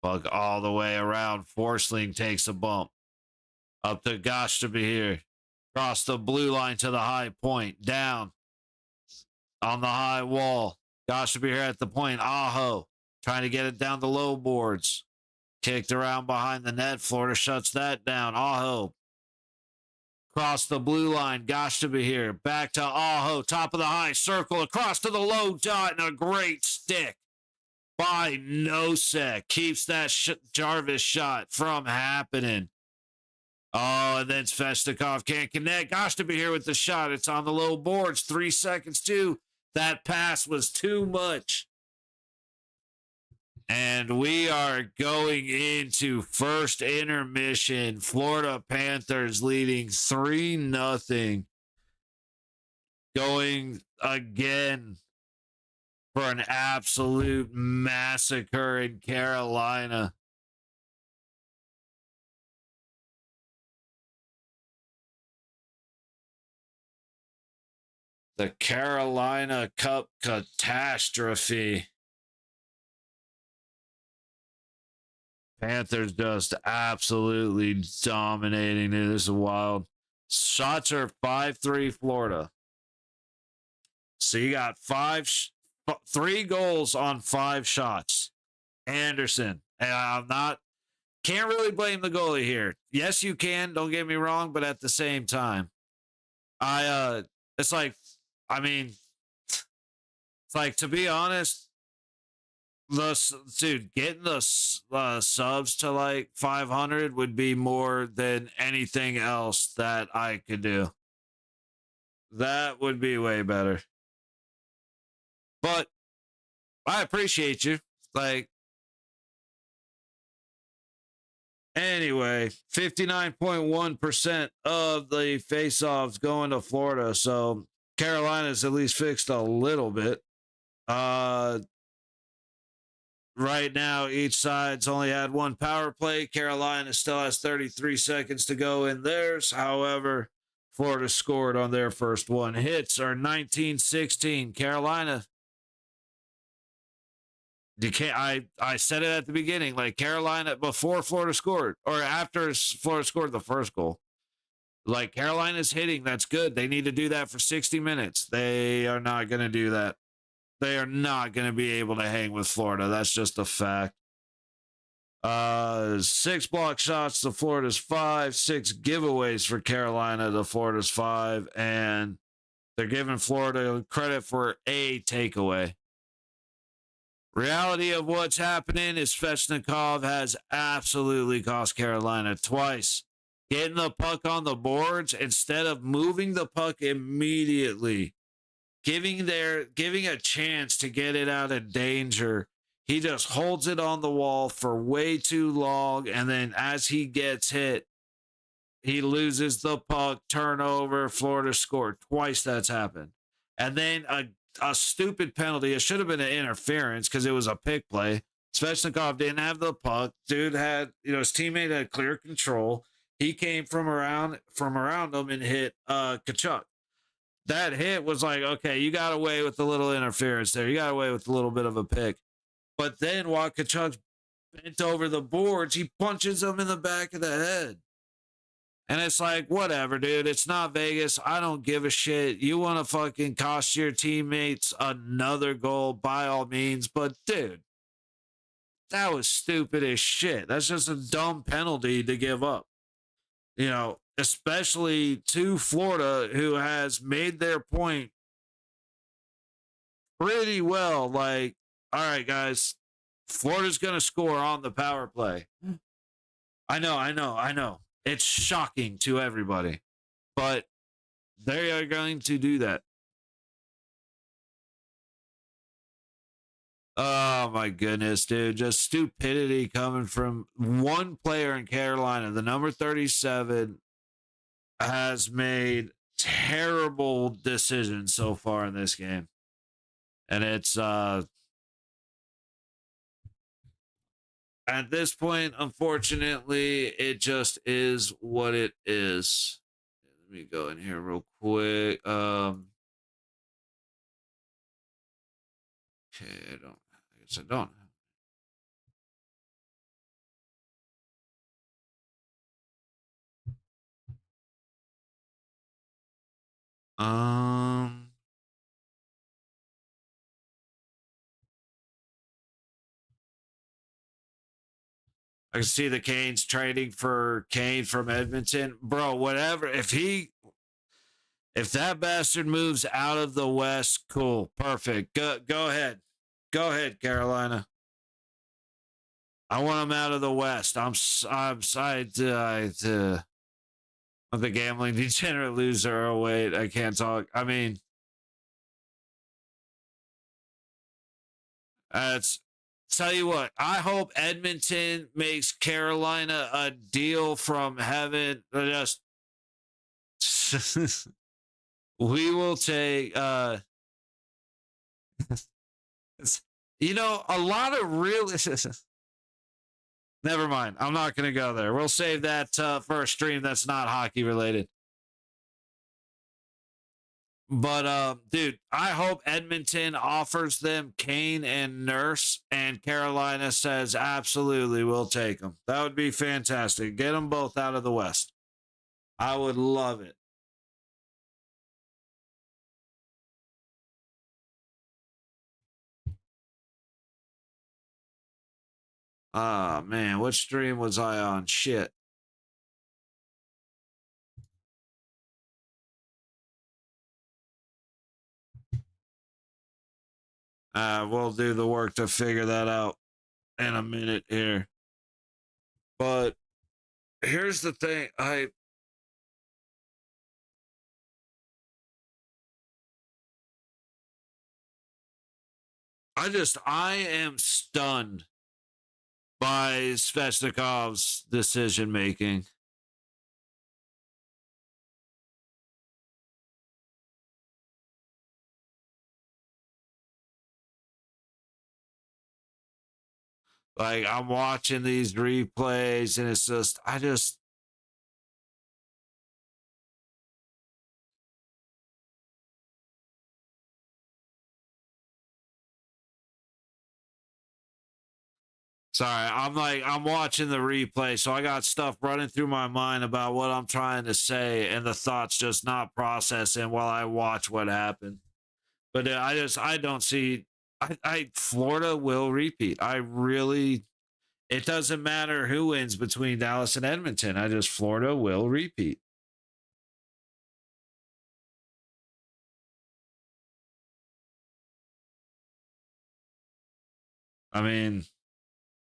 Puck all the way around. Forsling takes a bump. Up to Gosh to be here. Across the blue line to the high point. Down on the high wall. Gosh to be here at the point. Aho trying to get it down the low boards. Kicked around behind the net. Florida shuts that down. Aho across the blue line. Gosh to be here. Back to Aho. Top of the high circle. Across to the low dot. And a great stick by Nosek. Keeps that Jarvis shot from happening. Oh, and then Svechnikov can't connect. Gosh to be here with the shot. It's on the low boards. 3 seconds too. That pass was too much. And we are going into first intermission. Florida Panthers leading 3-0. Going again for an absolute massacre in Carolina. The Carolina Cup catastrophe. Panthers just absolutely dominating it. This is wild. Shots are 5-3 Florida. So you got 3 goals on 5 shots. Anderson. And can't really blame the goalie here. Yes, you can. Don't get me wrong. But at the same time, it's like, to be honest, getting the subs to like 500 would be more than anything else that I could do. That would be way better. But I appreciate you. Anyway, 59.1% of the faceoffs going to Florida. So Carolina's at least fixed a little bit. Right now, each side's only had 1 power play. Carolina still has 33 seconds to go in theirs. However, Florida scored on their first one. Hits are 19-16. Carolina. I said it at the beginning, like Carolina before Florida scored or after Florida scored the first goal. Like Carolina's hitting, that's good. They need to do that for 60 minutes. They are not going to do that. They are not going to be able to hang with Florida. That's just a fact. 6 block shots to Florida's 5, 6 giveaways for Carolina to Florida's 5, and they're giving Florida credit for a takeaway. Reality of what's happening is Svechnikov has absolutely cost Carolina twice. Getting the puck on the boards instead of moving the puck immediately. Giving a chance to get it out of danger. He just holds it on the wall for way too long. And then as he gets hit, he loses the puck, turnover, Florida scored. Twice that's happened. And then a stupid penalty. It should have been an interference because it was a pick play. Svechnikov didn't have the puck. Dude had, his teammate had clear control. He came from around him and hit Tkachuk. That hit was like, okay, you got away with a little interference there. You got away with a little bit of a pick. But then while Tkachuk's bent over the boards, he punches him in the back of the head. And it's like, whatever, dude. It's not Vegas. I don't give a shit. You want to fucking cost your teammates another goal, by all means. But, dude, that was stupid as shit. That's just a dumb penalty to give up. Especially to Florida, who has made their point pretty well. Like, all right, guys, Florida's going to score on the power play. I know. It's shocking to everybody, but they are going to do that. Oh, my goodness, dude. Just stupidity coming from one player in Carolina. The number 37 has made terrible decisions so far in this game. And it's at this point, unfortunately, it just is what it is. Let me go in here real quick. Okay, I guess I don't. I can see the Canes trading for Kane from Edmonton. Bro, whatever. If that bastard moves out of the West, cool. Perfect. Go ahead. Go ahead, Carolina. I want him out of the West. I'm the gambling degenerate loser. Oh, wait. I can't talk. I mean, tell you what, I hope Edmonton makes Carolina a deal from heaven. Just we will take a lot of real never mind. I'm not gonna go there. We'll save that for a stream that's not hockey related. But, dude, I hope Edmonton offers them Kane and Nurse, and Carolina says, absolutely, we'll take them. That would be fantastic. Get them both out of the West. I would love it. Ah, man, what stream was I on? Shit. We'll do the work to figure that out in a minute here. But here's the thing. I am stunned by Svechnikov's decision making. Like, I'm watching these replays, and it's just, sorry, I'm watching the replay, so I got stuff running through my mind about what I'm trying to say, and the thoughts just not processing while I watch what happened. But I don't see, Florida will repeat. It doesn't matter who wins between Dallas and Edmonton. Florida will repeat. I mean,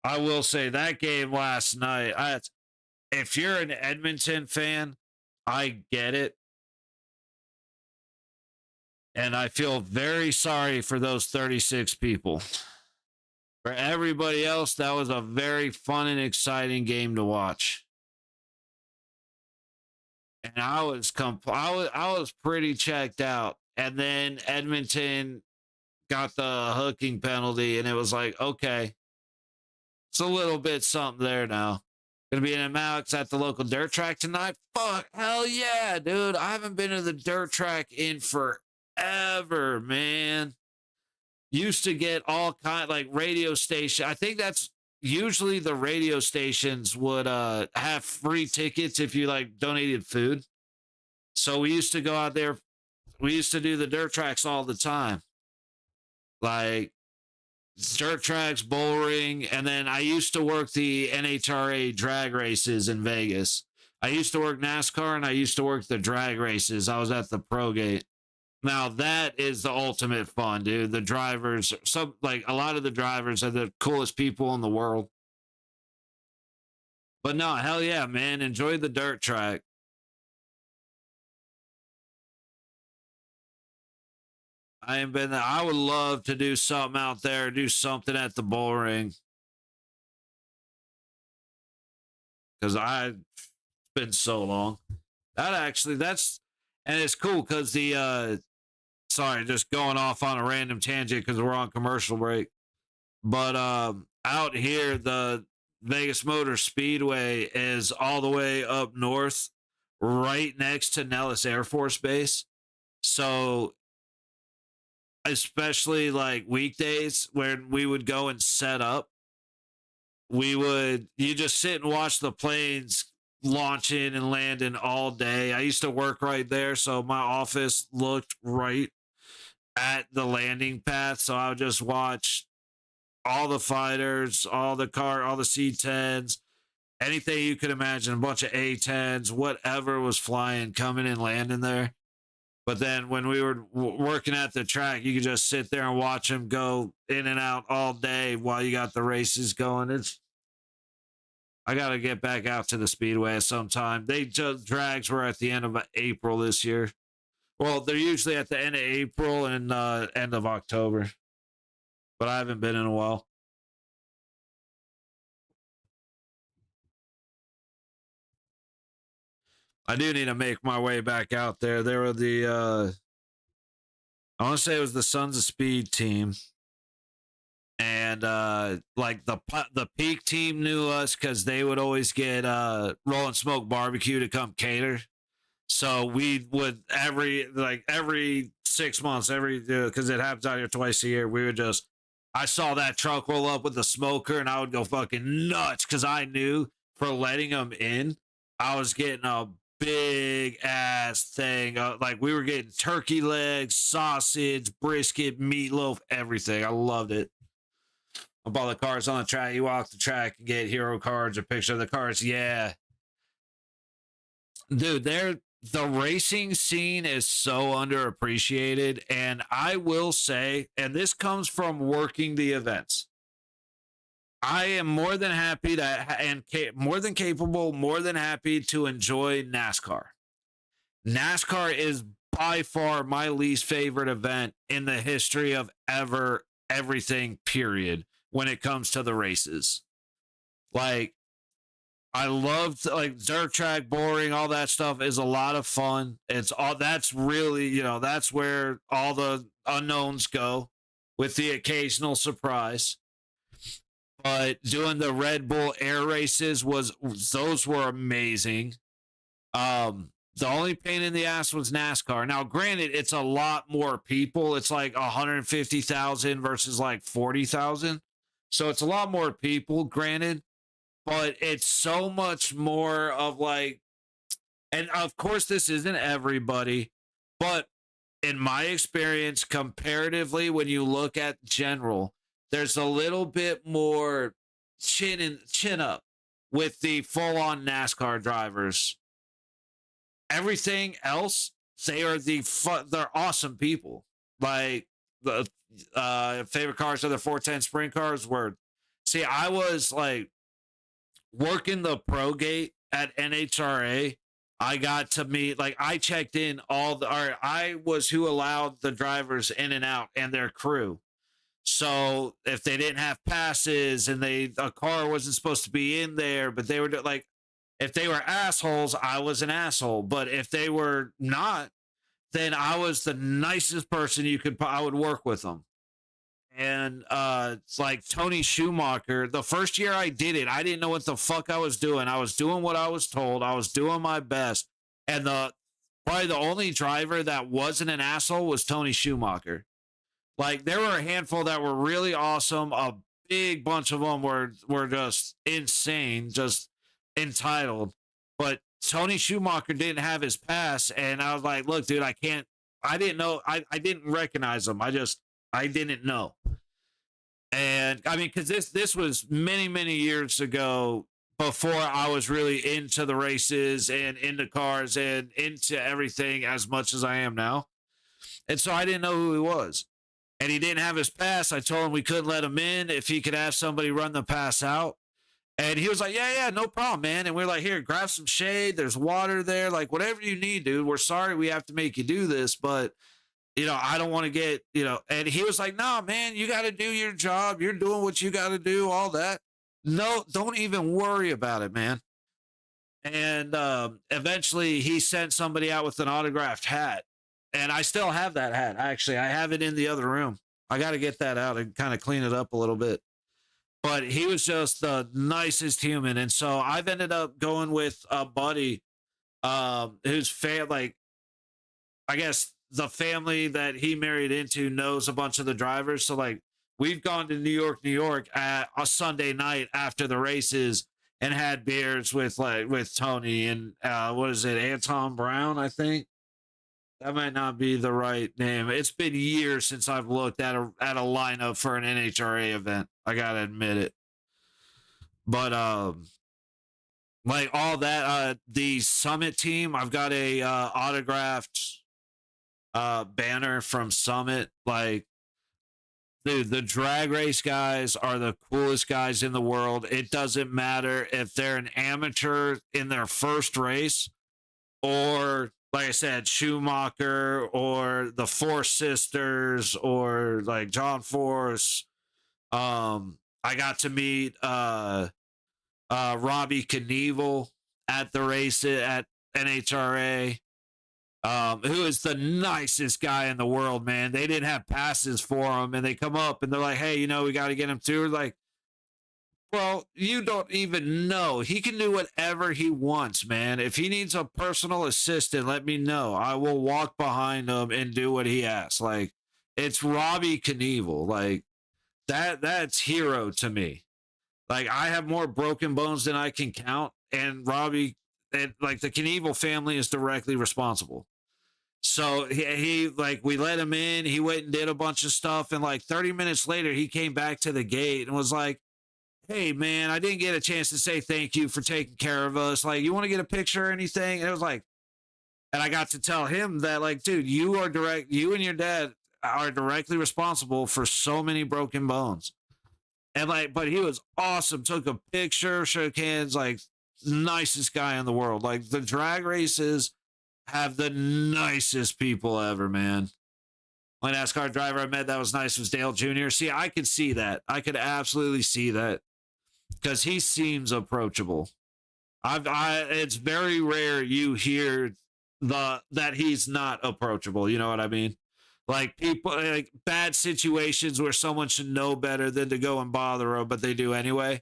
I will say that game last night, if you're an Edmonton fan, I get it. And I feel very sorry for those 36 people. For everybody else, that was a very fun and exciting game to watch. And I was pretty checked out. And then Edmonton got the hooking penalty, and it was like, okay, it's a little bit something there now. Gonna be in Alex at the local dirt track tonight. Fuck, hell yeah, dude. I haven't been to the dirt track in forever, man. Used to get all kind like radio station. I think that's usually the radio stations would have free tickets if you like donated food. So we used to go out there. We used to do the dirt tracks all the time. Like dirt tracks, bull ring, and then I used to work the NHRA drag races in Vegas. I used to work NASCAR and I used to work the drag races. I was at the Pro Gate. Now that is the ultimate fun, dude. The drivers, a lot of the drivers are the coolest people in the world. But no, hell yeah, man. Enjoy the dirt track. I ain't been there. I would love to do something out there, do something at the bull ring. Because it's been so long. And it's cool because sorry, just going off on a random tangent because we're on commercial break. But out here, the Vegas Motor Speedway is all the way up north, right next to Nellis Air Force Base. So especially like weekdays when we would go and set up, you just sit and watch the planes launching and landing all day. I used to work right there, so my office looked right at the landing path. So I would just watch all the fighters, all the C-10s, anything you could imagine, a bunch of A-10s, whatever was flying, coming and landing there. But then when we were working at the track, you could just sit there and watch them go in and out all day while you got the races going. I got to get back out to the Speedway sometime. Drags were at the end of April this year. Well, they're usually at the end of April and end of October. But I haven't been in a while. I do need to make my way back out there. There were I want to say it was the Sons of Speed team. And like the Peak team knew us because they would always get Roll and Smoke Barbecue to come cater. So we would every 6 months, because it happens out here twice a year, we would I saw that truck roll up with the smoker and I would go fucking nuts because I knew for letting them in, I was getting a big ass thing. Like we were getting turkey legs, sausage, brisket, meatloaf, everything. I loved it. I bought the cars on the track. You walk the track and get hero cards or picture of the cars. Yeah. Dude, the racing scene is so underappreciated. And I will say, and this comes from working the events, I am more than happy more than capable, more than happy to enjoy NASCAR. NASCAR is by far my least favorite event in the history of everything, period, when it comes to the races. Like, I love dirt track, boring, all that stuff is a lot of fun. That's really, that's where all the unknowns go with the occasional surprise. But doing the Red Bull air races those were amazing. The only pain in the ass was NASCAR. Now, granted, it's a lot more people. It's like 150,000 versus like 40,000. So it's a lot more people, granted, but it's so much more of like, and of course, this isn't everybody, but in my experience, comparatively, when you look at general, there's a little bit more chin up with the full-on NASCAR drivers. Everything else, they're awesome people. Like the favorite cars are the 410 sprint cars. See, I was like working the Pro Gate at NHRA. I got to meet, I checked in I was who allowed the drivers in and out and their crew. So if they didn't have passes and a car wasn't supposed to be in there, but they were like, if they were assholes, I was an asshole. But if they were not, then I was the nicest person I would work with them. And it's like Tony Schumacher. The first year I did it, I didn't know what the fuck I was doing. I was doing what I was told. I was doing my best. And probably the only driver that wasn't an asshole was Tony Schumacher. Like there were a handful that were really awesome. A big bunch of them were just insane, just entitled. But Tony Schumacher didn't have his pass, and I was like, "Look, dude, I can't. I didn't know. I didn't recognize him. I didn't know." And I mean, because this was many years ago, before I was really into the races and into cars and into everything as much as I am now. And so I didn't know who he was. And he didn't have his pass. I told him we couldn't let him in if he could have somebody run the pass out. And he was like, yeah, no problem, man. And we're like, here, grab some shade. There's water there. Like, whatever you need, dude. We're sorry we have to make you do this, but, I don't want to get, And he was like, nah, man, you got to do your job. You're doing what you got to do, all that. No, don't even worry about it, man. And eventually he sent somebody out with an autographed hat. And I still have that hat. Actually, I have it in the other room. I got to get that out and kind of clean it up a little bit. But he was just the nicest human. And so I've ended up going with a buddy who's I guess the family that he married into knows a bunch of the drivers. So like we've gone to New York at a Sunday night after the races and had beers with Tony and what is it, Anton Brown, I think. That might not be the right name. It's been years since I've looked at a lineup for an NHRA event. I gotta admit it. But like all that, the Summit team, I've got a autographed banner from Summit. Like, dude, the drag race guys are the coolest guys in the world. It doesn't matter if they're an amateur in their first race or, like I said, Schumacher or the Force sisters or like John Force. I got to meet Robbie Knievel at the race at NHRA, who is the nicest guy in the world, man. They didn't have passes for him, and they come up and they're like, hey, we got to get him through. Like, well, you don't even know. He can do whatever he wants, man. If he needs a personal assistant, let me know. I will walk behind him and do what he asks. Like, it's Robbie Knievel. Like, that's hero to me. Like, I have more broken bones than I can count, and Robbie, and like the Knievel family is directly responsible. So he like, we let him in. He went and did a bunch of stuff, and like 30 minutes later, he came back to the gate and was like, hey, man, I didn't get a chance to say thank you for taking care of us. Like, you want to get a picture or anything? And it was like, and I got to tell him that, like, dude, you and your dad are directly responsible for so many broken bones. And like, but he was awesome. Took a picture, shook hands, like, nicest guy in the world. Like, the drag races have the nicest people ever, man. My NASCAR driver I met that was nice was Dale Jr. See, I could see that. I could absolutely see that. Because he seems approachable. It's very rare you hear that he's not approachable. You know what I mean? Like people, like bad situations where someone should know better than to go and bother them, but they do anyway.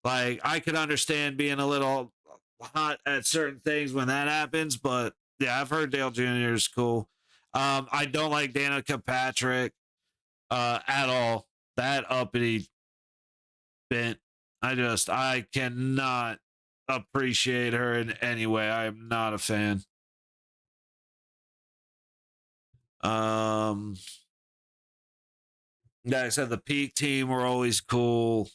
Like I could understand being a little hot at certain things when that happens, but yeah, I've heard Dale Jr. is cool. I don't like Danica Patrick at all. That uppity bent. I cannot appreciate her in any way. I am not a fan. Like I said, the Peak team were always cool.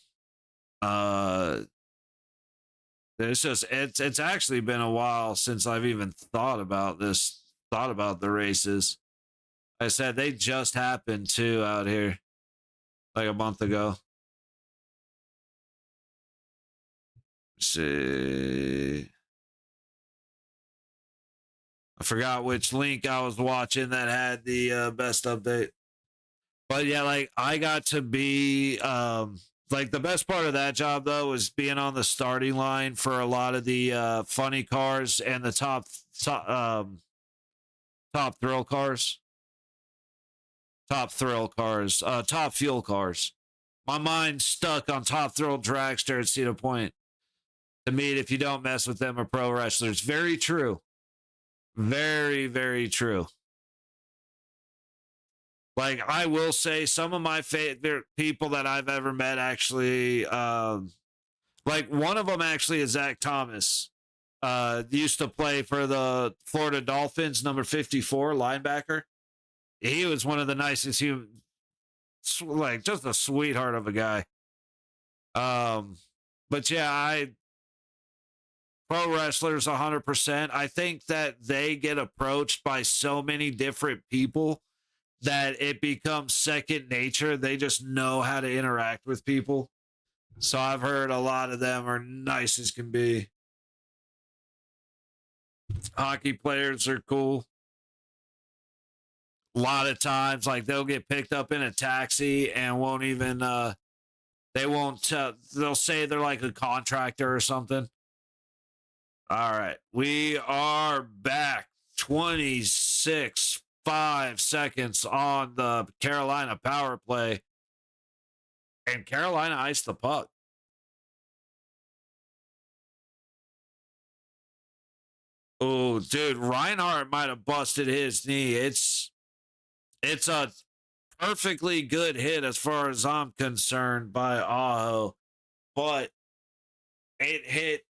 It's actually been a while since I've even thought about the races. Like I said, they just happened too out here like a month ago. See, I forgot which link I was watching that had the best update. But yeah, like I got to be like the best part of that job though was being on the starting line for a lot of the funny cars and the top thrill cars, top fuel cars. My mind's stuck on top thrill dragster at Cedar Point. To meet if you don't mess with them are pro wrestlers. Very true. Very, very true. Like I will say, some of my favorite people that I've ever met actually, like one of them actually is Zach Thomas. Used to play for the Florida Dolphins, number 54 linebacker. He was one of the nicest human, like just a sweetheart of a guy. But yeah, pro wrestlers 100%. I think that they get approached by so many different people that it becomes second nature. They just know how to interact with people. So I've heard a lot of them are nice as can be. Hockey players are cool. A lot of times, like they'll get picked up in a taxi and won't even, they won't, they'll say they're like a contractor or something. All right. We are back. 26 5 seconds on the Carolina power play. And Carolina iced the puck. Oh, dude, Reinhardt might have busted his knee. It's a perfectly good hit as far as I'm concerned by Aho, but it hit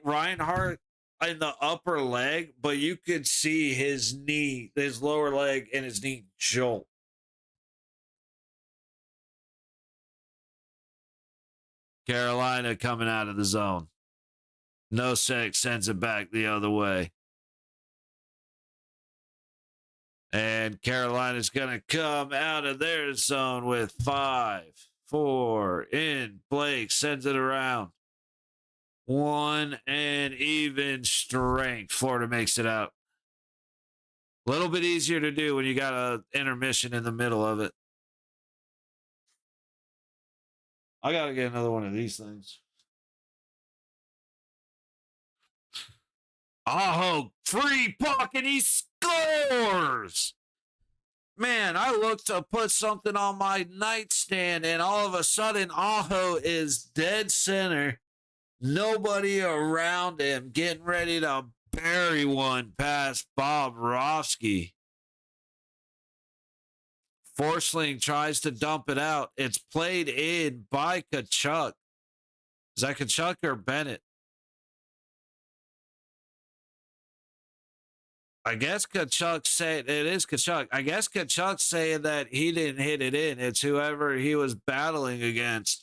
Reinhardt in the upper leg, but you could see his knee, his lower leg, and his knee jolt. Carolina coming out of the zone. Nosek sends it back the other way. And Carolina's going to come out of their zone with 5-4 in. Blake sends it around. 1 and even strength. Florida makes it out. A little bit easier to do when you got an intermission in the middle of it. I got to get another one of these things. Aho, free puck, and he scores. Man, I looked to put something on my nightstand, and all of a sudden, Aho is dead center. Nobody around him, getting ready to bury one past Bobrovsky. Forsling tries to dump it out. It's played in by Tkachuk. Is that Tkachuk or Bennett? I guess Tkachuk said it is Tkachuk. I guess Tkachuk saying that he didn't hit it in. It's whoever he was battling against.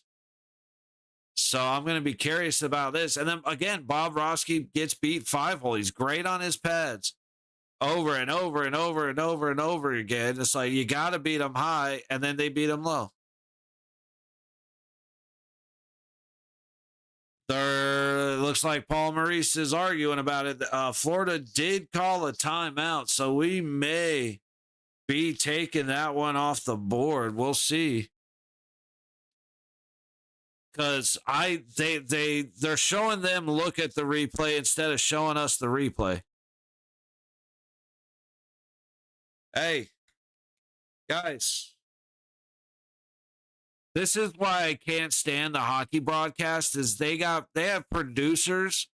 So I'm going to be curious about this. And then again, Bobrovsky gets beat 5-hole. He's great on his pads over and over and over and over and over again. It's like you got to beat them high, and then they beat them low. There looks like Paul Maurice is arguing about it. Florida did call a timeout, so we may be taking that one off the board. We'll see. Because they're showing them look at the replay instead of showing us the replay. Hey, guys. This is why I can't stand the hockey broadcast is they have producers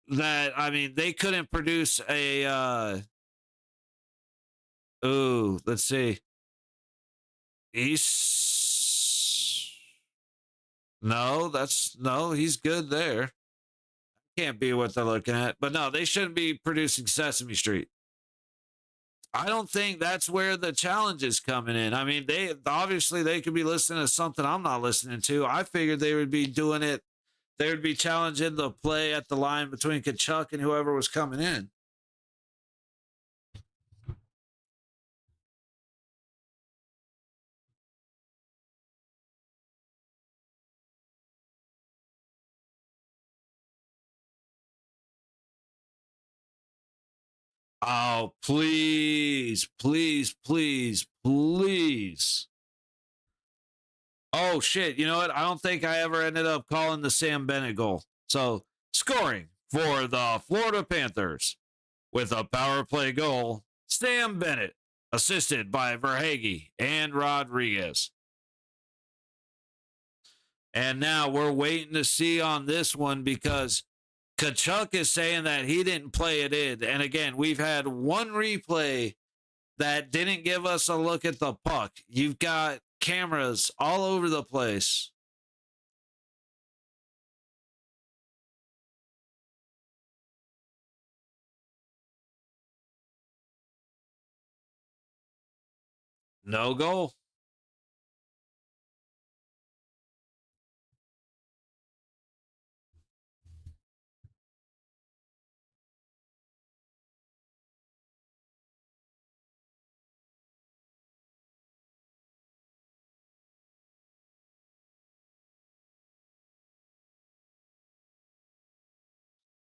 that, I mean, they couldn't produce a let's see. He's good there. Can't be what they're looking at. But no, they shouldn't be producing Sesame Street. I don't think that's where the challenge is coming in. I mean, they could be listening to something I'm not listening to. I figured they would be doing it. They would be challenging the play at the line between Tkachuk and whoever was coming in. Oh, please, please, please, please. Oh, shit. You know what? I don't think I ever ended up calling the Sam Bennett goal. So, scoring for the Florida Panthers with a power play goal, Sam Bennett, assisted by Verhaeghe and Rodriguez. And now we're waiting to see on this one because Kachuk is saying that he didn't play it in. And again, we've had one replay that didn't give us a look at the puck. You've got cameras all over the place. No goal.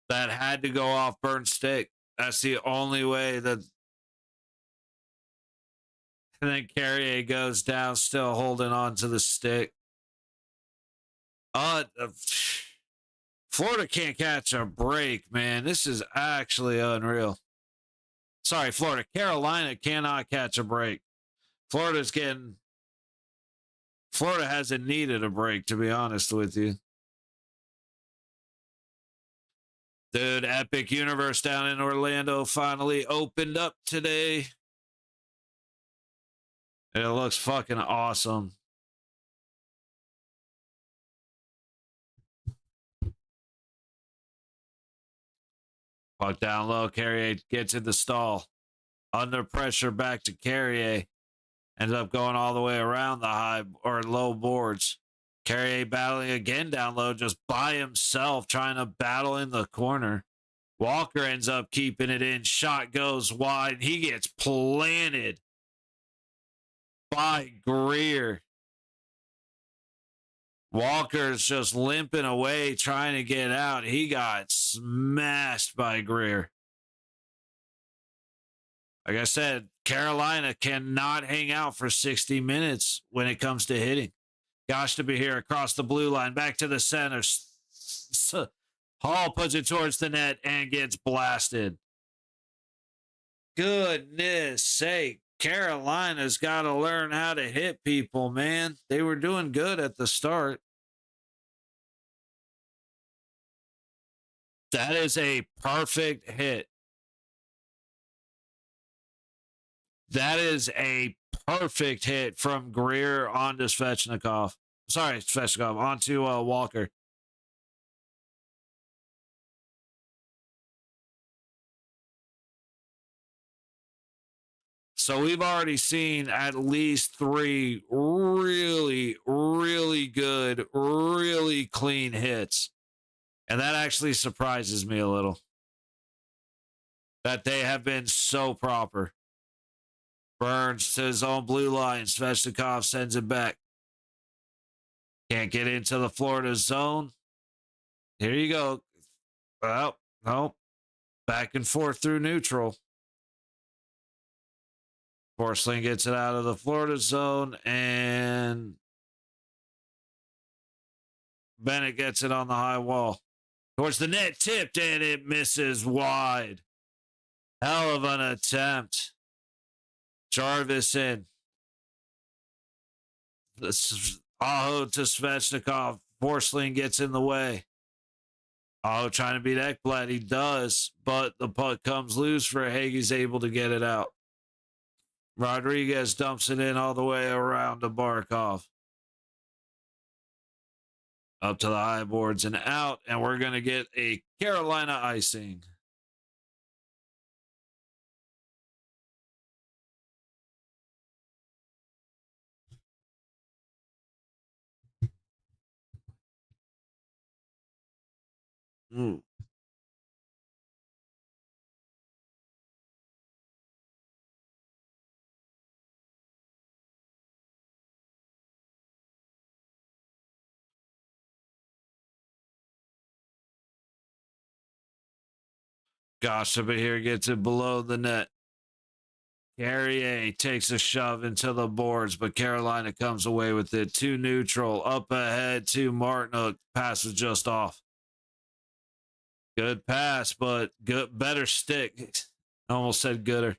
That had to go off burnt stick. That's the only way that. And then Carrier goes down, still holding on to the stick. Florida can't catch a break, man. This is actually unreal. Sorry, Florida. Carolina cannot catch a break. Florida hasn't needed a break, to be honest with you. Dude, Epic Universe down in Orlando finally opened up today. And it looks fucking awesome. Puck down low. Carrier gets in the stall. Under pressure back to Carrier. Ends up going all the way around the high or low boards. Carrier battling again down low, just by himself, trying to battle in the corner. Walker ends up keeping it in. Shot goes wide. He gets planted by Greer. Walker's just limping away, trying to get out. He got smashed by Greer. Like I said, Carolina cannot hang out for 60 minutes when it comes to hitting. Gosh to be here across the blue line, back to the center. Hall puts it towards the net and gets blasted. Goodness sake. Carolina's got to learn how to hit people, man. They were doing good at the start. That is a perfect hit. That is a perfect hit from Greer onto Svechnikov. Sorry, Svechnikov, onto Walker. So we've already seen at least 3 really, really good, really clean hits. And that actually surprises me a little. That they have been so proper. Burns to his own blue line. Svechnikov sends it back. Can't get into the Florida zone. Here you go. Well, no. Back and forth through neutral. Forsling gets it out of the Florida zone, and Bennett gets it on the high wall. Towards the net, tipped, and it misses wide. Hell of an attempt. Jarvis in. Aho to Svechnikov. Forsling gets in the way. Aho trying to beat Ekblad. He does, but the puck comes loose for Hage's able to get it out. Rodriguez dumps it in all the way around to Barkov. Up to the high boards and out, and we're going to get a Carolina icing. Ooh. Gossip here gets it below the net. Carrier takes a shove into the boards, but Carolina comes away with it. To neutral, up ahead to Martinook. Pass was just off. Good pass, but good, better stick. Almost said gooder.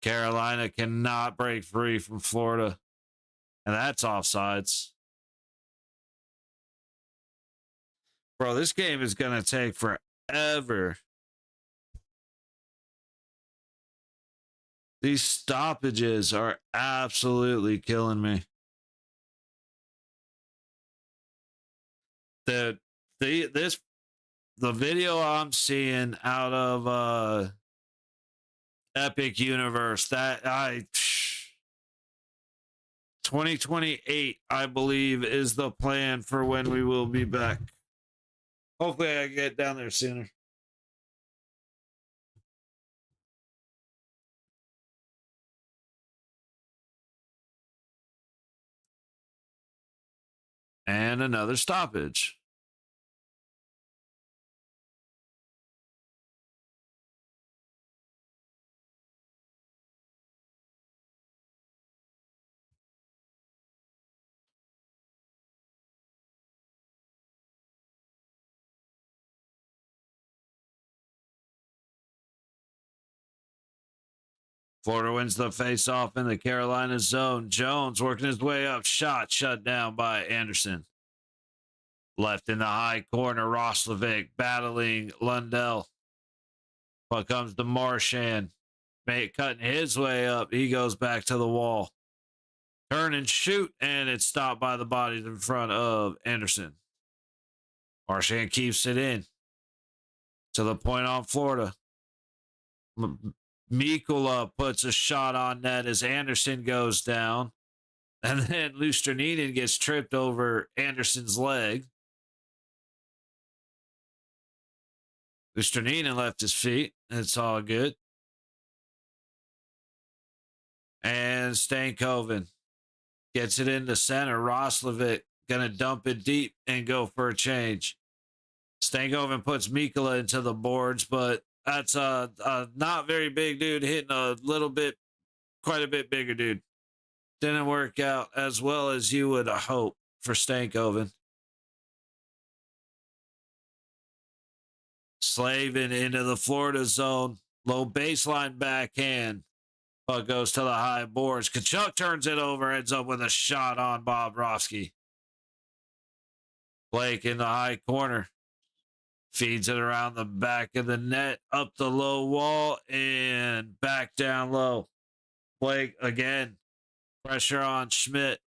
Carolina cannot break free from Florida, and that's offsides. Bro, this game is going to take forever. These stoppages are absolutely killing me. The video I'm seeing out of Epic Universe, that 2028, I believe, is the plan for when we will be back. Hopefully I get down there sooner. And another stoppage. Florida wins the face-off in the Carolina zone. Jones working his way up. Shot shut down by Anderson. Left in the high corner, Roslovic battling Lundell. But comes to Marchand. Cutting his way up. He goes back to the wall. Turn and shoot, and it's stopped by the bodies in front of Anderson. Marchand keeps it in. To the point on Florida. Mikula puts a shot on net as Anderson goes down. And then Lusterinen gets tripped over Anderson's leg. Lusterinen left his feet. It's all good. And Stankoven gets it into center. Roslovic going to dump it deep and go for a change. Stankoven puts Mikula into the boards, but that's a not very big dude hitting a little bit, quite a bit bigger dude. Didn't work out as well as you would hope for Stankoven. Slavin into the Florida zone. Low baseline backhand. Puck goes to the high boards. Kachuk turns it over, ends up with a shot on Bobrovsky. Blake in the high corner. Feeds it around the back of the net, up the low wall, and back down low. Blake again. Pressure on Schmidt.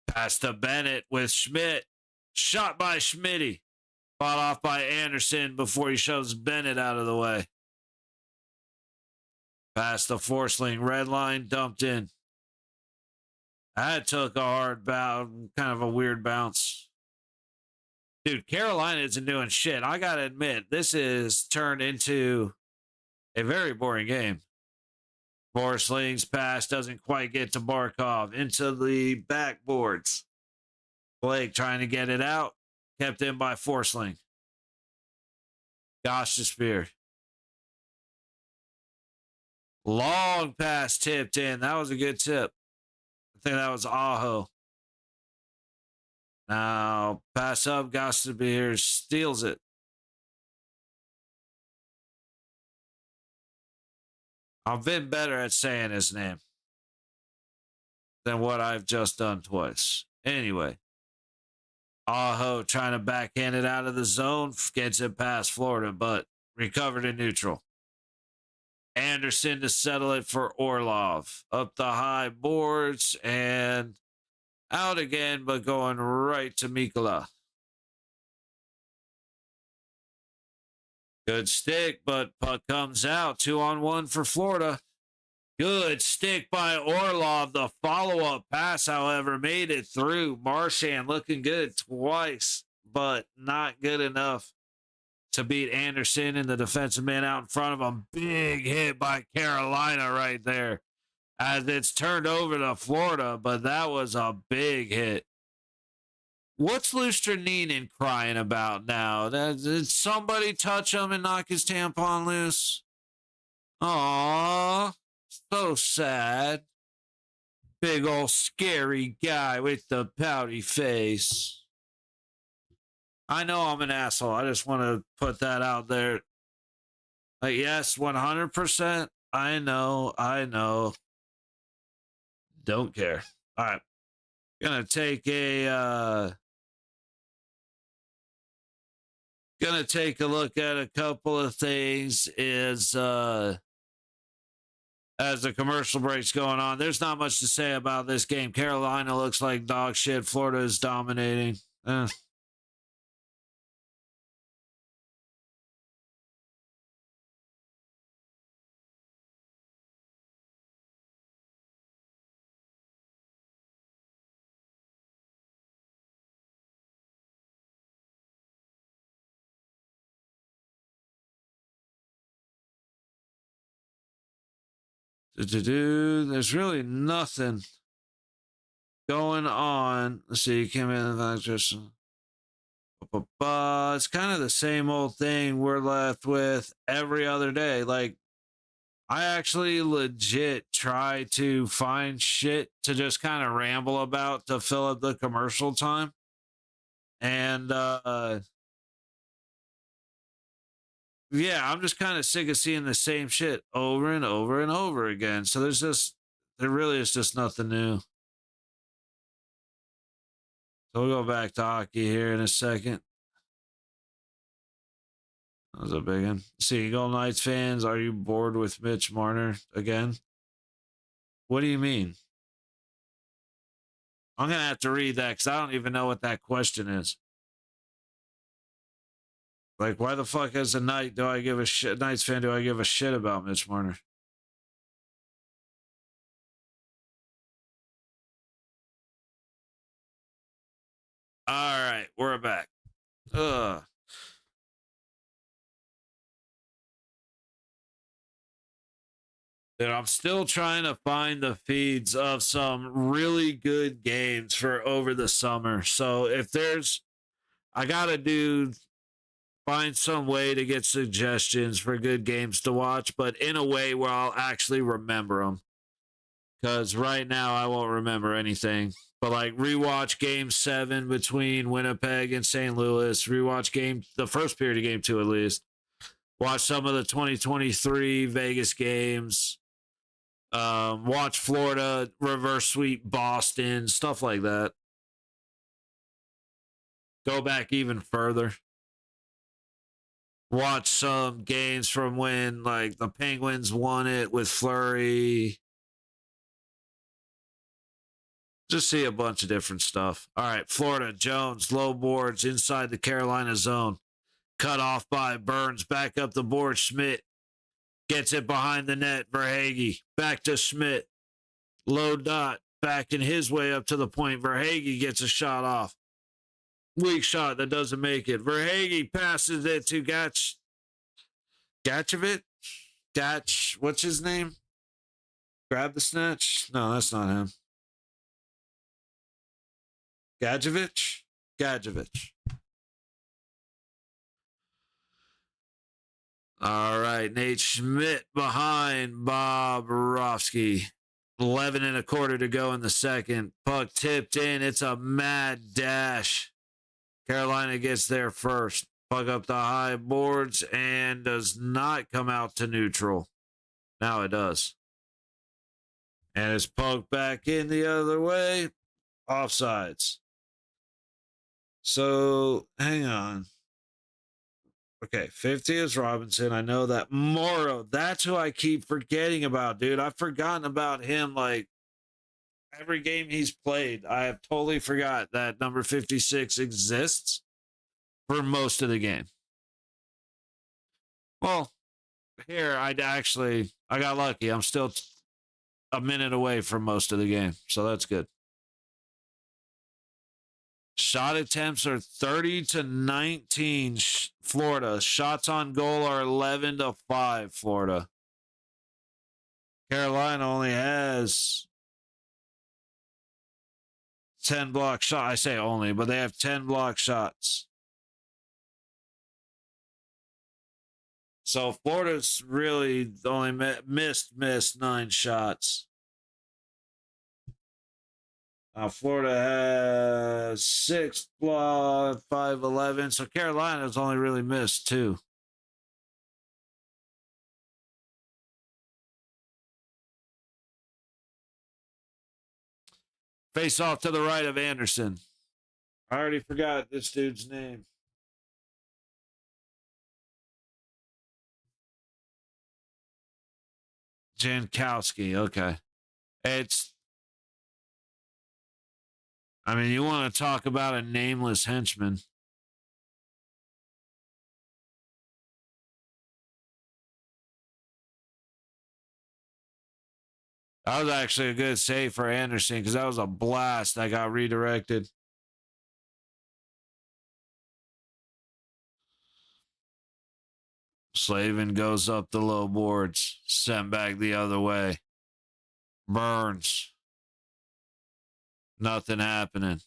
Pass to Bennett with Schmidt. Shot by Schmitty. Fought off by Anderson before he shoves Bennett out of the way. Past the Forsling. Red line dumped in. That took a hard bounce, kind of a weird bounce. Dude, Carolina isn't doing shit. I got to admit, this is turned into a very boring game. Forsling's pass doesn't quite get to Barkov. Into the backboards. Blake trying to get it out. Kept in by Forsling. Gosh, the spear. Long pass tipped in. That was a good tip. I think that was Aho. Now, pass up, Gossip steals it. I've been better at saying his name than what I've just done twice. Anyway, Aho trying to backhand it out of the zone, gets it past Florida, but recovered in neutral. Anderson to settle it for Orlov. Up the high boards and out again, but going right to Mikula. Good stick, but puck comes out. 2-on-1 for Florida. Good stick by Orlov. The follow-up pass, however, made it through. Marchand looking good twice, but not good enough to beat Anderson and the defensive man out in front of him. Big hit by Carolina right there. as it's turned over to Florida, but that was a big hit. What's Lustrinin crying about now? Did somebody touch him and knock his tampon loose? Aww, so sad. Big old scary guy with the pouty face. I know I'm an asshole. I just want to put that out there. Like, yes, 100%. I know. Don't care. All right. Gonna take a look at a couple of things as the commercial break's going on. There's not much to say about this game. Carolina looks like dog shit. Florida is dominating. There's really nothing going on. Let's see. Came in just. It's kind of the same old thing we're left with every other day. Like, I actually legit try to find shit to just kind of ramble about to fill up the commercial time. And yeah, I'm just kind of sick of seeing the same shit over and over and over again. So there really is just nothing new. So we'll go back to hockey here in a second. That was a big one. See, Golden Knights fans, are you bored with Mitch Marner again? What do you mean? I'm going to have to read that because I don't even know what that question is. Like, why the fuck as a Knights fan do I give a shit about Mitch Marner? All right, we're back. Ugh. Dude, I'm still trying to find the feeds of some really good games for over the summer. So if I gotta find some way to get suggestions for good games to watch, but in a way where I'll actually remember them. Because right now I won't remember anything. But like rewatch Game 7 between Winnipeg and St. Louis. Rewatch the first period of Game 2 at least. Watch some of the 2023 Vegas games. Watch Florida reverse sweep Boston, stuff like that. Go back even further. Watch some games from when like the Penguins won it with Fleury. Just see a bunch of different stuff. All right, Florida, Jones, low boards inside the Carolina zone. Cut off by Burns, back up the board, Schmidt. Gets it behind the net, Verhaeghe. Back to Schmidt. Low dot, backing his way up to the point. Verhaeghe gets a shot off. Weak shot that doesn't make it. Verhaeghe passes it to Gatchevich? What's his name? Grab the snatch? No, that's not him. Gadjevich. All right, Nate Schmidt behind Bobrovsky. 11 and a quarter to go in the second. Puck tipped in. It's a mad dash. Carolina gets there first. Puck up the high boards and does not come out to neutral. Now it does. And it's poked back in the other way. Offsides. So, hang on. Okay, 50 is Robinson. I know that. Morrow, that's who I keep forgetting about, dude. I've forgotten about him like every game he's played. I have totally forgot that number 56 exists for most of the game. Well, here, I got lucky. I'm still a minute away from most of the game, so that's good. Shot attempts are 30 to 19, Florida. Shots on goal are 11 to 5, Florida. Carolina only has 10 block shots. I say only, but they have 10 block shots. So Florida's really only missed 9 shots. Florida has 6 block, 5-11. So Carolina's only really missed 2. Face off to the right of Anderson. I already forgot this dude's name. Jankowski. Okay. You want to talk about a nameless henchman. That was actually a good save for Anderson because that was a blast that got redirected. Slavin goes up the low boards, sent back the other way. Burns. Nothing happening.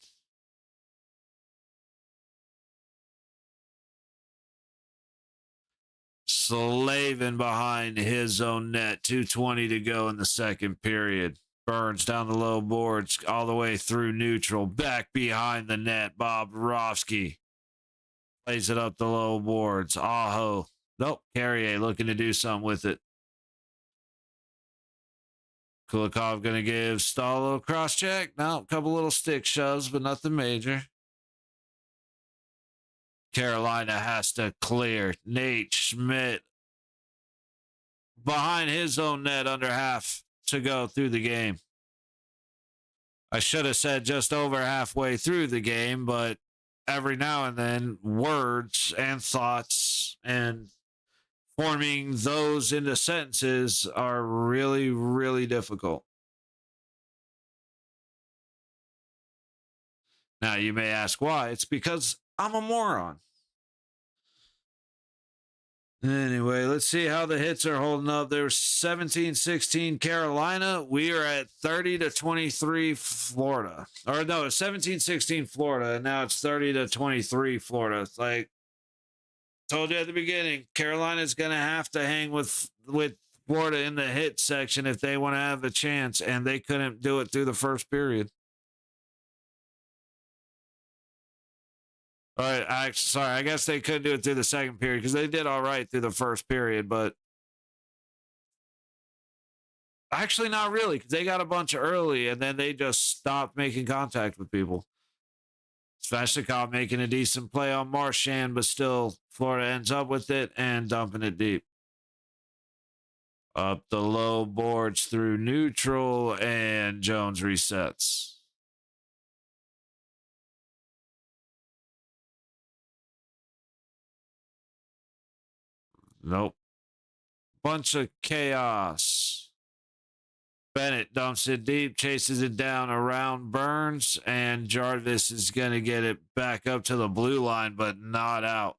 Slavin behind his own net. 2:20 to go in the second period. Burns down the low boards all the way through neutral. Back behind the net. Bobrovsky plays it up the low boards. Aho. Nope. Carrier looking to do something with it. Kulikov going to give Stahl a little cross check. No, a couple little stick shoves, but nothing major. Carolina has to clear. Nate Schmidt behind his own net, under half to go through the game. I should have said just over halfway through the game, but every now and then words and thoughts and forming those into sentences are really, really difficult. Now, you may ask why. It's because I'm a moron. Anyway, let's see how the hits are holding up. There's 17-16 Carolina. We are at 30-23 Florida. Or no, it's 17-16 Florida, and now it's 30-23 Florida. It's like told you at the beginning, Carolina's going to have to hang with Florida in the hit section if they want to have a chance, and they couldn't do it through the first period. All right, I guess they couldn't do it through the second period because they did all right through the first period, but actually not really because they got a bunch early and then they just stopped making contact with people. Sveshnikov making a decent play on Marchand, but still Florida ends up with it and dumping it deep. Up the low boards through neutral, and Jones resets. Nope. Bunch of chaos. Bennett dumps it deep, chases it down around Burns, and Jarvis is going to get it back up to the blue line, but not out.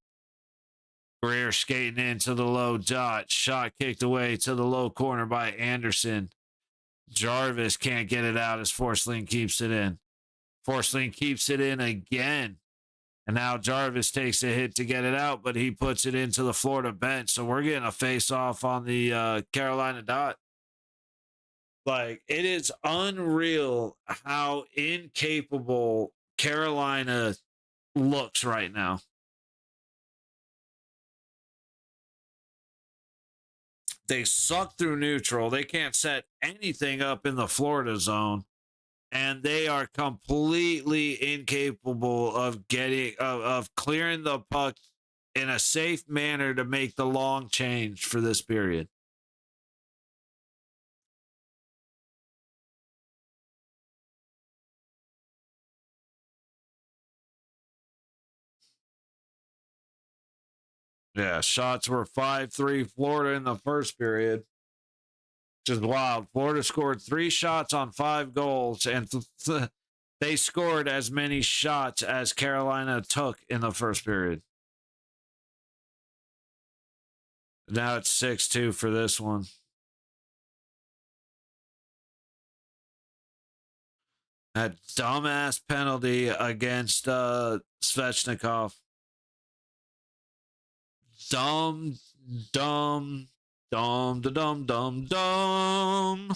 Greer skating into the low dot. Shot kicked away to the low corner by Anderson. Jarvis can't get it out as Forsling keeps it in. Forsling keeps it in again. And now Jarvis takes a hit to get it out, but he puts it into the Florida bench. So we're getting a face-off on the Carolina dot. Like, it is unreal how incapable Carolina looks right now. They suck through neutral. They can't set anything up in the Florida zone. And they are completely incapable of getting of clearing the puck in a safe manner to make the long change for this period. Yeah, shots were 5-3 Florida in the first period, which is wild. Florida scored 3 shots on 5 goals, and they scored as many shots as Carolina took in the first period. Now it's 6-2 for this one. That dumbass penalty against Svechnikov. Dumb, dumb, dumb, dumb, dumb, dumb.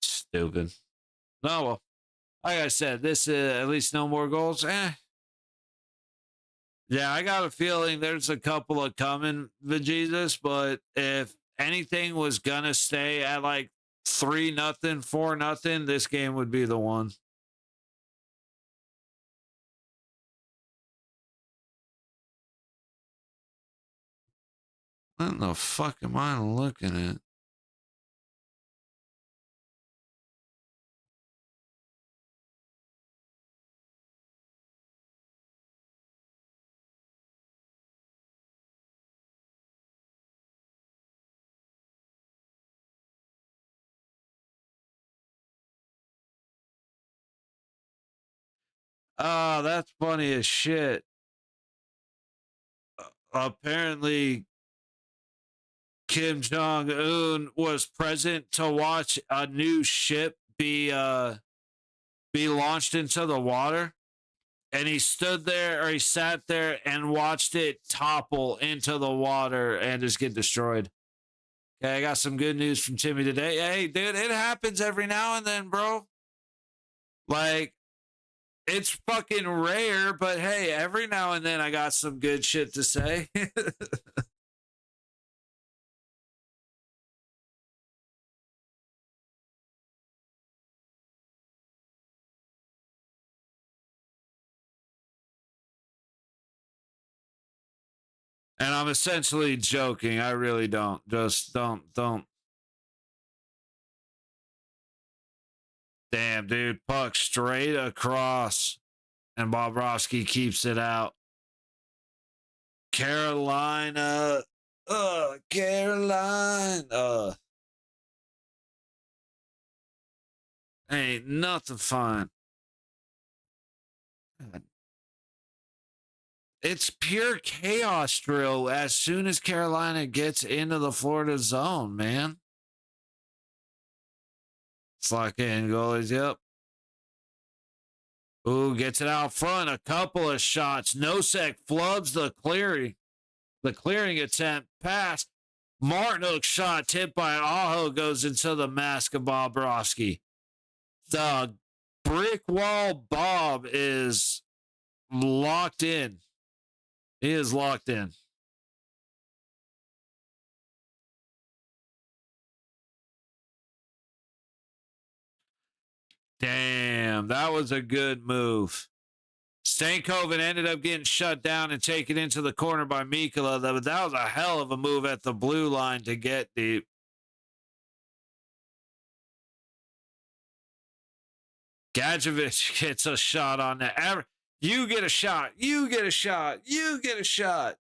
Stupid. Oh, well. Like I said, this is at least no more goals. Yeah, I got a feeling there's a couple of coming, Jesus, but if anything was going to stay at like 3-0, 4-0, this game would be the one. What the fuck am I looking at? Oh, that's funny as shit. Apparently, Kim Jong Un was present to watch a new ship be launched into the water, and he stood there or he sat there and watched it topple into the water and just get destroyed. Okay, I got some good news from Timmy today. Hey, dude, it happens every now and then, bro. Like, it's fucking rare, but hey, every now and then I got some good shit to say. And I'm essentially joking. I really don't. Just don't. Damn, dude. Puck straight across. And Bobrovsky keeps it out. Carolina. Carolina. Ain't nothing fun. It's pure chaos drill as soon as Carolina gets into the Florida zone, man. It's like in goalies, yep. Ooh, gets it out front. A couple of shots. Nosek flubs the clearing attempt. Pass. Martinook shot tipped by Aho goes into the mask of Bobrovsky. The brick wall Bob is locked in. He is locked in. Damn, that was a good move. Stankoven ended up getting shut down and taken into the corner by Mikkola. That was a hell of a move at the blue line to get deep. Gadjevich gets a shot on that. You get a shot. You get a shot. You get a shot.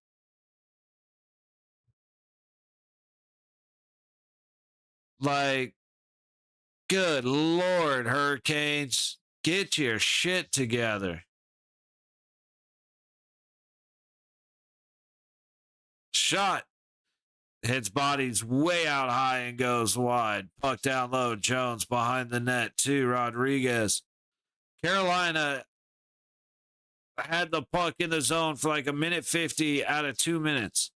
Like, good Lord, Hurricanes. Get your shit together. Shot. Hits bodies way out high and goes wide. Puck down low. Jones behind the net to Rodriguez. Carolina had the puck in the zone for like a minute 50 out of 2 minutes.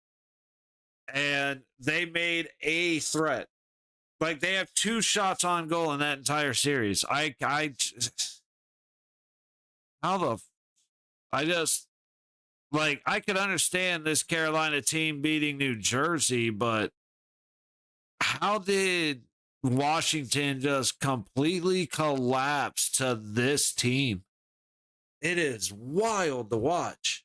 And they made a threat. Like, they have 2 shots on goal in that entire series. I could understand this Carolina team beating New Jersey, but how did Washington just completely collapse to this team? It is wild to watch.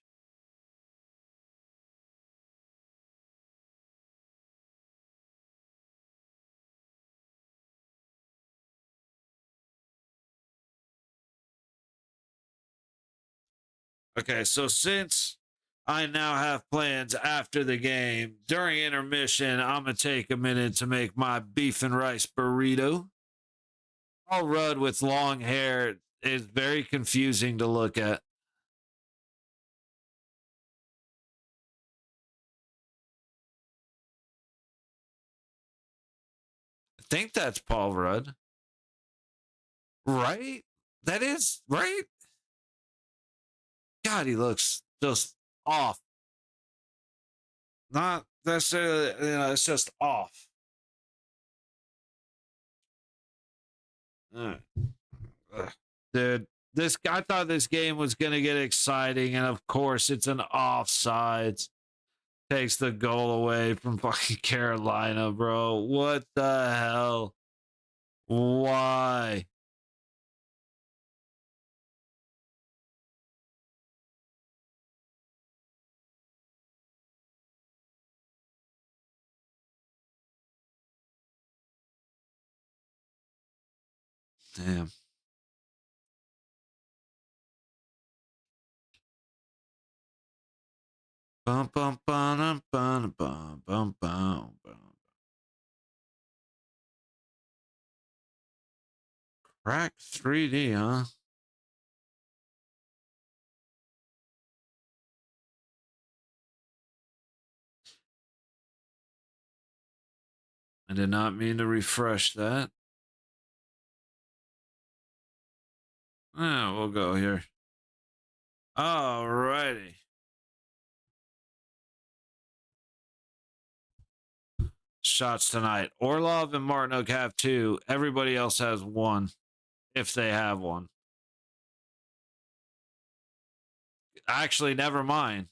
Okay, so since I now have plans after the game, during intermission, I'm going to take a minute to make my beef and rice burrito. Paul Rudd with long hair is very confusing to look at. I think that's Paul Rudd. Right? That is right. God, he looks just off. Not necessarily, it's just off. Ugh. Dude, I thought this game was going to get exciting, and of course, it's an offsides. Takes the goal away from fucking Carolina, bro. What the hell? Why? Damn. Bum, bum, bum, bum, bum, bum, bum, bum. Crack 3D, huh? I did not mean to refresh that. We'll go here. Alrighty. Shots tonight. Orlov and Martinook have 2. Everybody else has 1, if they have one. Actually, never mind.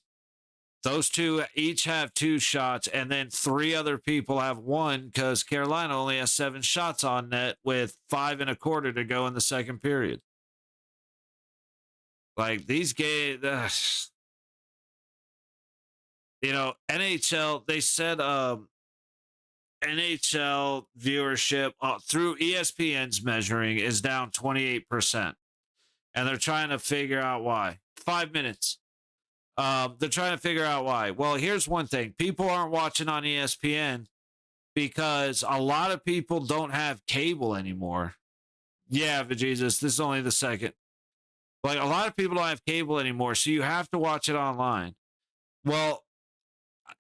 Those 2 each have 2 shots, and then 3 other people have 1 because Carolina only has 7 shots on net with 5 1/4 to go in the second period. Like these games, NHL, they said NHL viewership through ESPN's measuring is down 28%. And they're trying to figure out why. 5 minutes. They're trying to figure out why. Well, here's one thing. People aren't watching on ESPN because a lot of people don't have cable anymore. Yeah, but Jesus, this is only the second. Like a lot of people don't have cable anymore, so you have to watch it online. Well,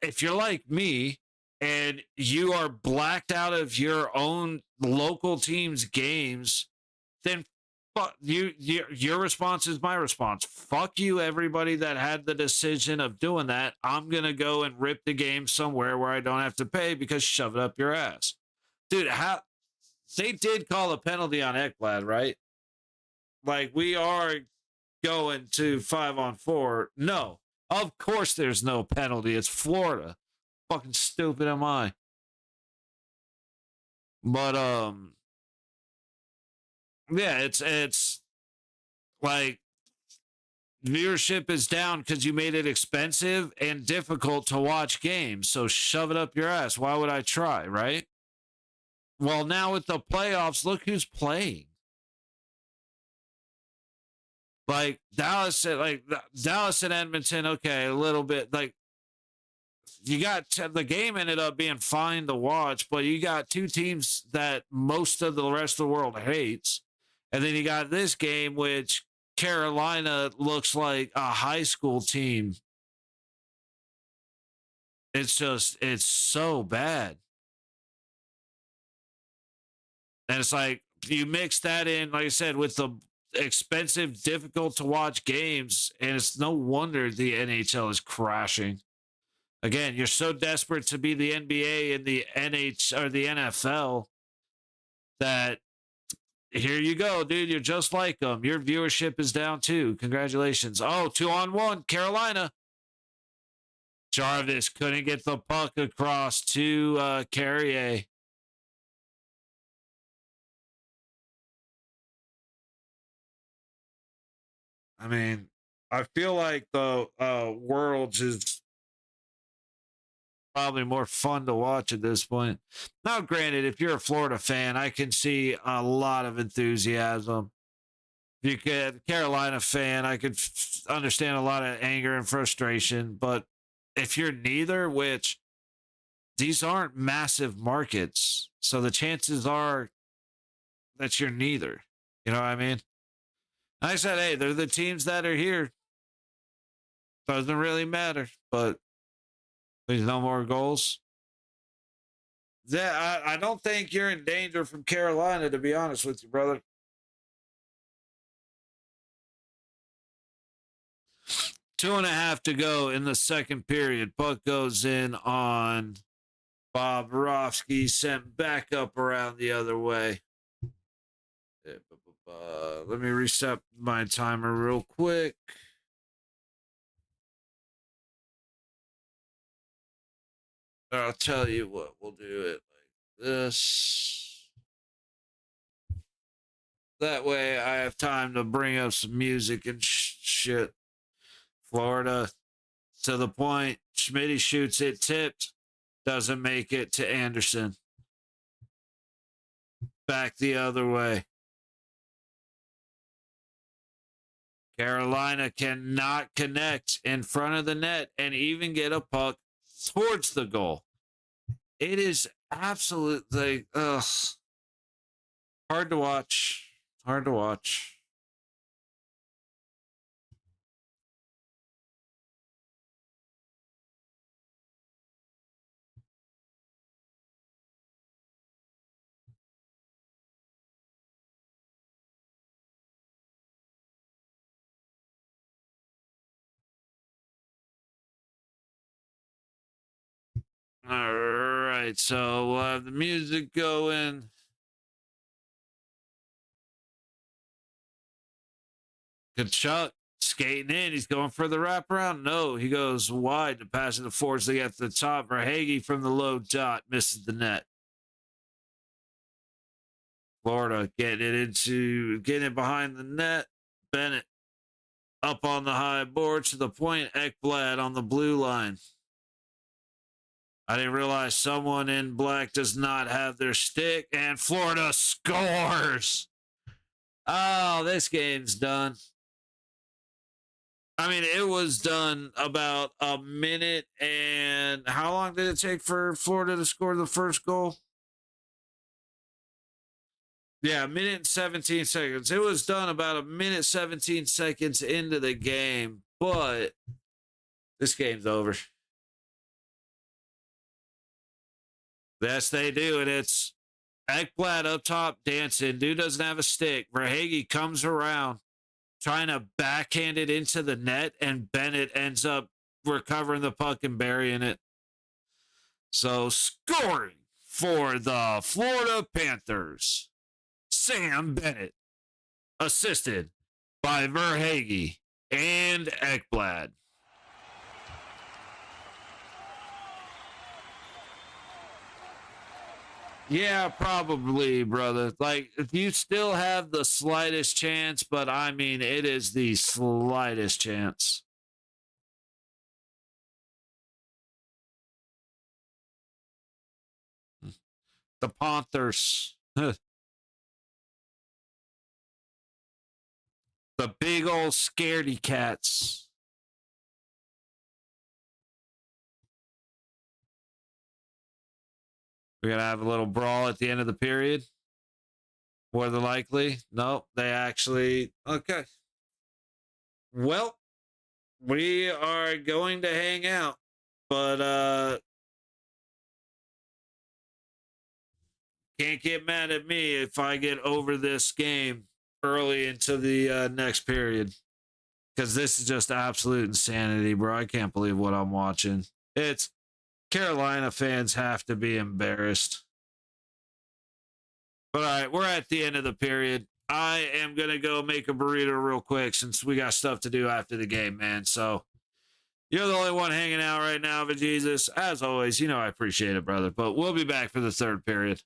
if you're like me and you are blacked out of your own local team's games, then your response is my response. Fuck you, everybody that had the decision of doing that. I'm gonna go and rip the game somewhere where I don't have to pay because shove it up your ass. Dude, how they did call a penalty on Ekblad, right? Like we are going to 5-on-4. No, of course there's no penalty. It's Florida. Fucking stupid am I. But yeah, it's like viewership is down because you made it expensive and difficult to watch games. So shove it up your ass. Why would I try, right? Well, now with the playoffs, look who's playing. Like Dallas and Edmonton, okay, a little bit. Like you got the game ended up being fine to watch, but you got 2 teams that most of the rest of the world hates. And then you got this game, which Carolina looks like a high school team. It's so bad. And it's like you mix that in, like I said, with the expensive, difficult to watch games, and it's no wonder the NHL is crashing. Again, you're so desperate to be the NBA and the or the NFL that here you go, dude. You're just like them. Your viewership is down too. Congratulations. Oh, 2-on-1, Carolina. Jarvis couldn't get the puck across to Carrier. I mean, I feel like the Worlds is probably more fun to watch at this point. Now, granted, if you're a Florida fan, I can see a lot of enthusiasm. If you could, Carolina fan, I could understand a lot of anger and frustration. But if you're neither, which these aren't massive markets, so the chances are that you're neither. You know what I mean? I said, hey, they're the teams that are here. Doesn't really matter, but please no more goals. Yeah, I don't think you're in danger from Carolina, to be honest with you, brother. 2.5 to go in the second period. Puck goes in on Bobrovsky, sent back up around the other way. Let me reset my timer real quick. I'll tell you what, we'll do it like this. That way I have time to bring up some music and shit. Florida to the point. Schmitty shoots it tipped. Doesn't make it to Anderson. Back the other way. Carolina cannot connect in front of the net and even get a puck towards the goal. It is absolutely hard to watch. Hard to watch. All right, so we'll have the music going. Kachuk skating in. He's going for the wraparound. No, he goes wide to pass it to Forsling at the top. Verhaeghe from the low dot misses the net. Florida getting it behind the net. Bennett up on the high board to the point. Ekblad on the blue line. I didn't realize someone in black does not have their stick, and Florida scores. Oh, this game's done. I mean, it was done about a minute, and how long did it take for Florida to score the first goal? Yeah, a minute and 17 seconds. It was done about a minute 17 seconds into the game, but this game's over. Yes, they do, and it's Ekblad up top dancing. Dude doesn't have a stick. Verhaeghe comes around trying to backhand it into the net, and Bennett ends up recovering the puck and burying it. So scoring for the Florida Panthers, Sam Bennett, assisted by Verhaeghe and Ekblad. Yeah, probably, brother. Like, if you still have the slightest chance, but I mean, it is the slightest chance. The Panthers. The big old scaredy cats. We're going to have a little brawl at the end of the period. More than likely. Nope, they actually. Okay. Well, we are going to hang out, but can't get mad at me if I get over this game early into the next period, because this is just absolute insanity, bro. I can't believe what I'm watching. It's Carolina fans have to be embarrassed. But all right, we're at the end of the period. I am going to go make a burrito real quick since we got stuff to do after the game, man. So you're the only one hanging out right now, but Jesus, as always, you know I appreciate it, brother. But we'll be back for the third period.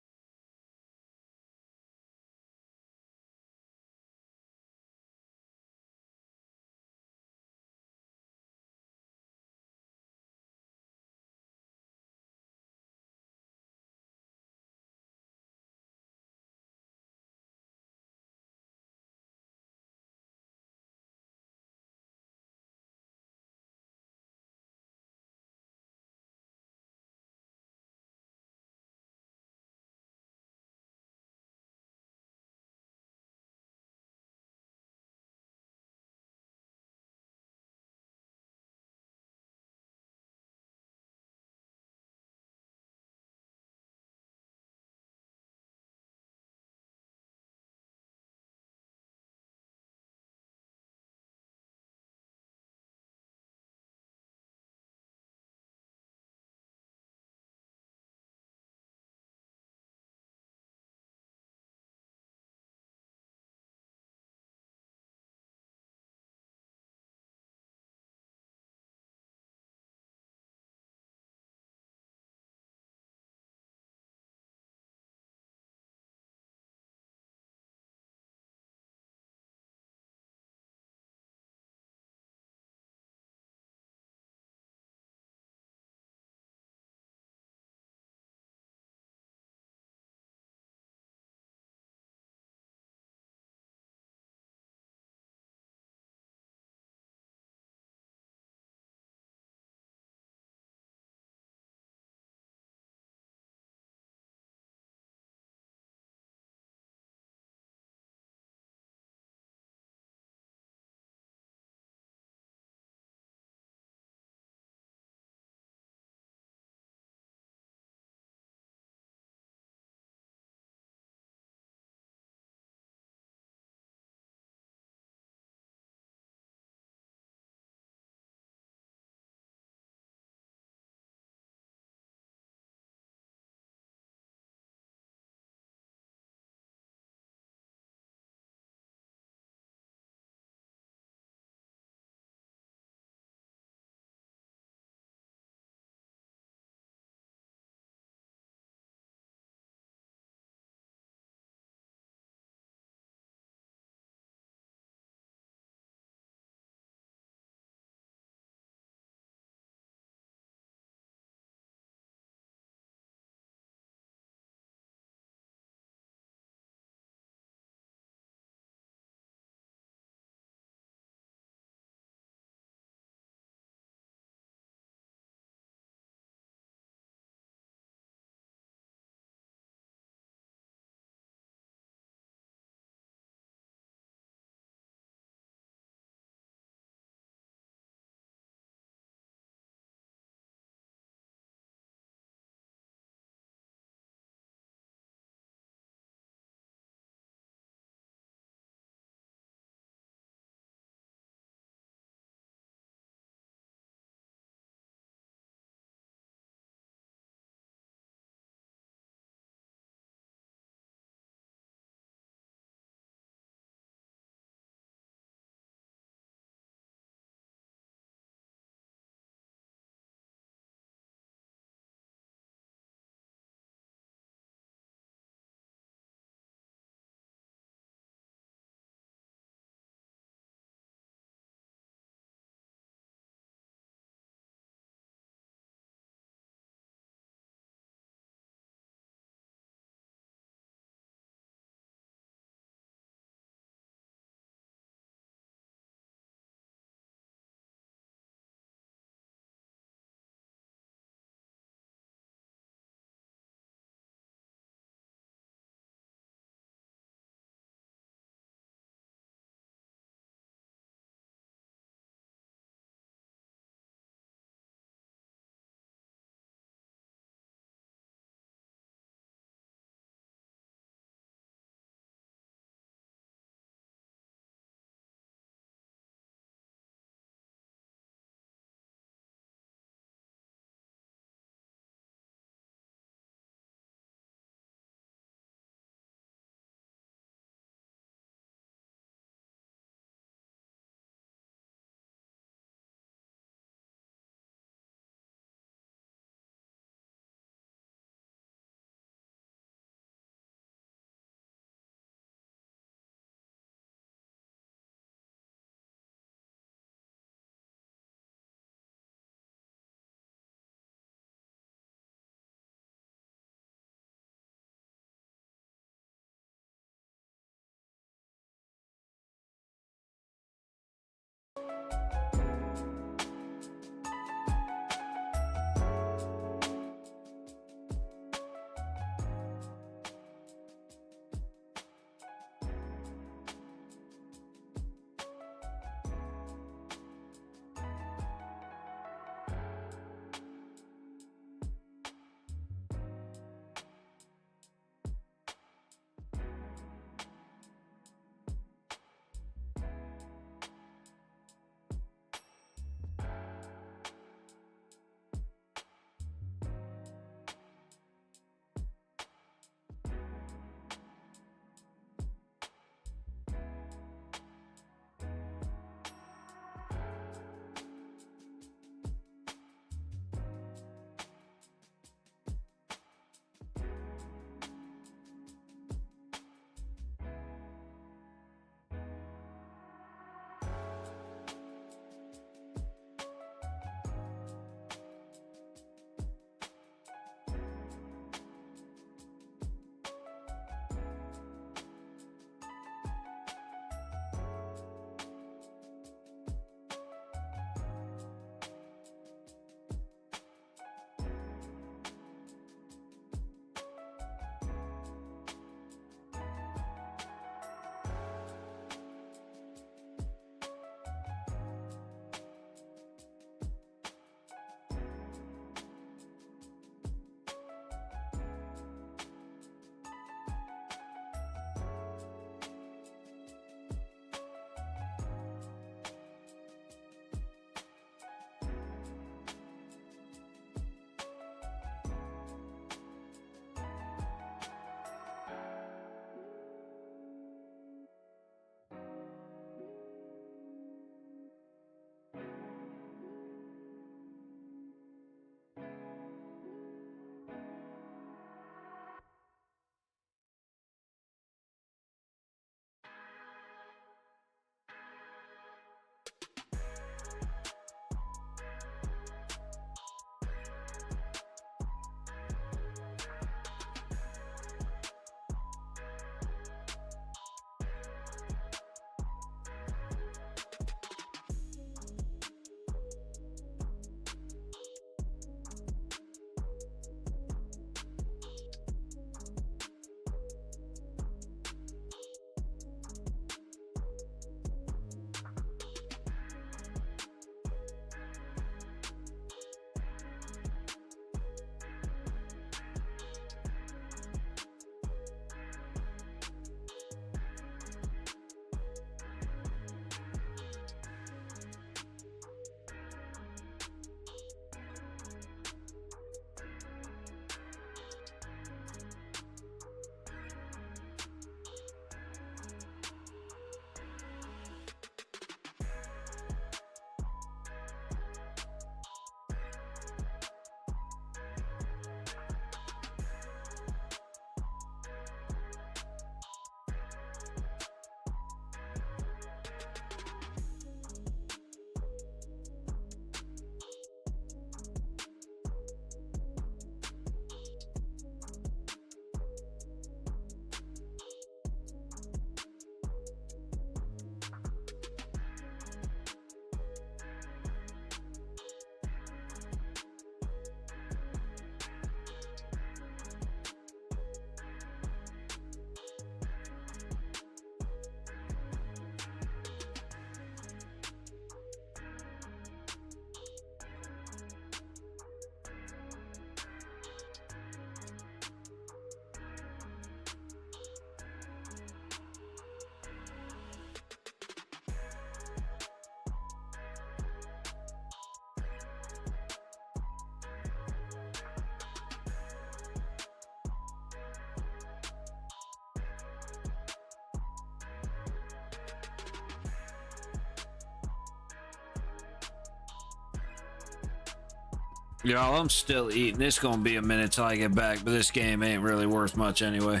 Y'all, I'm still eating. It's gonna be a minute till I get back, but this game ain't really worth much anyway.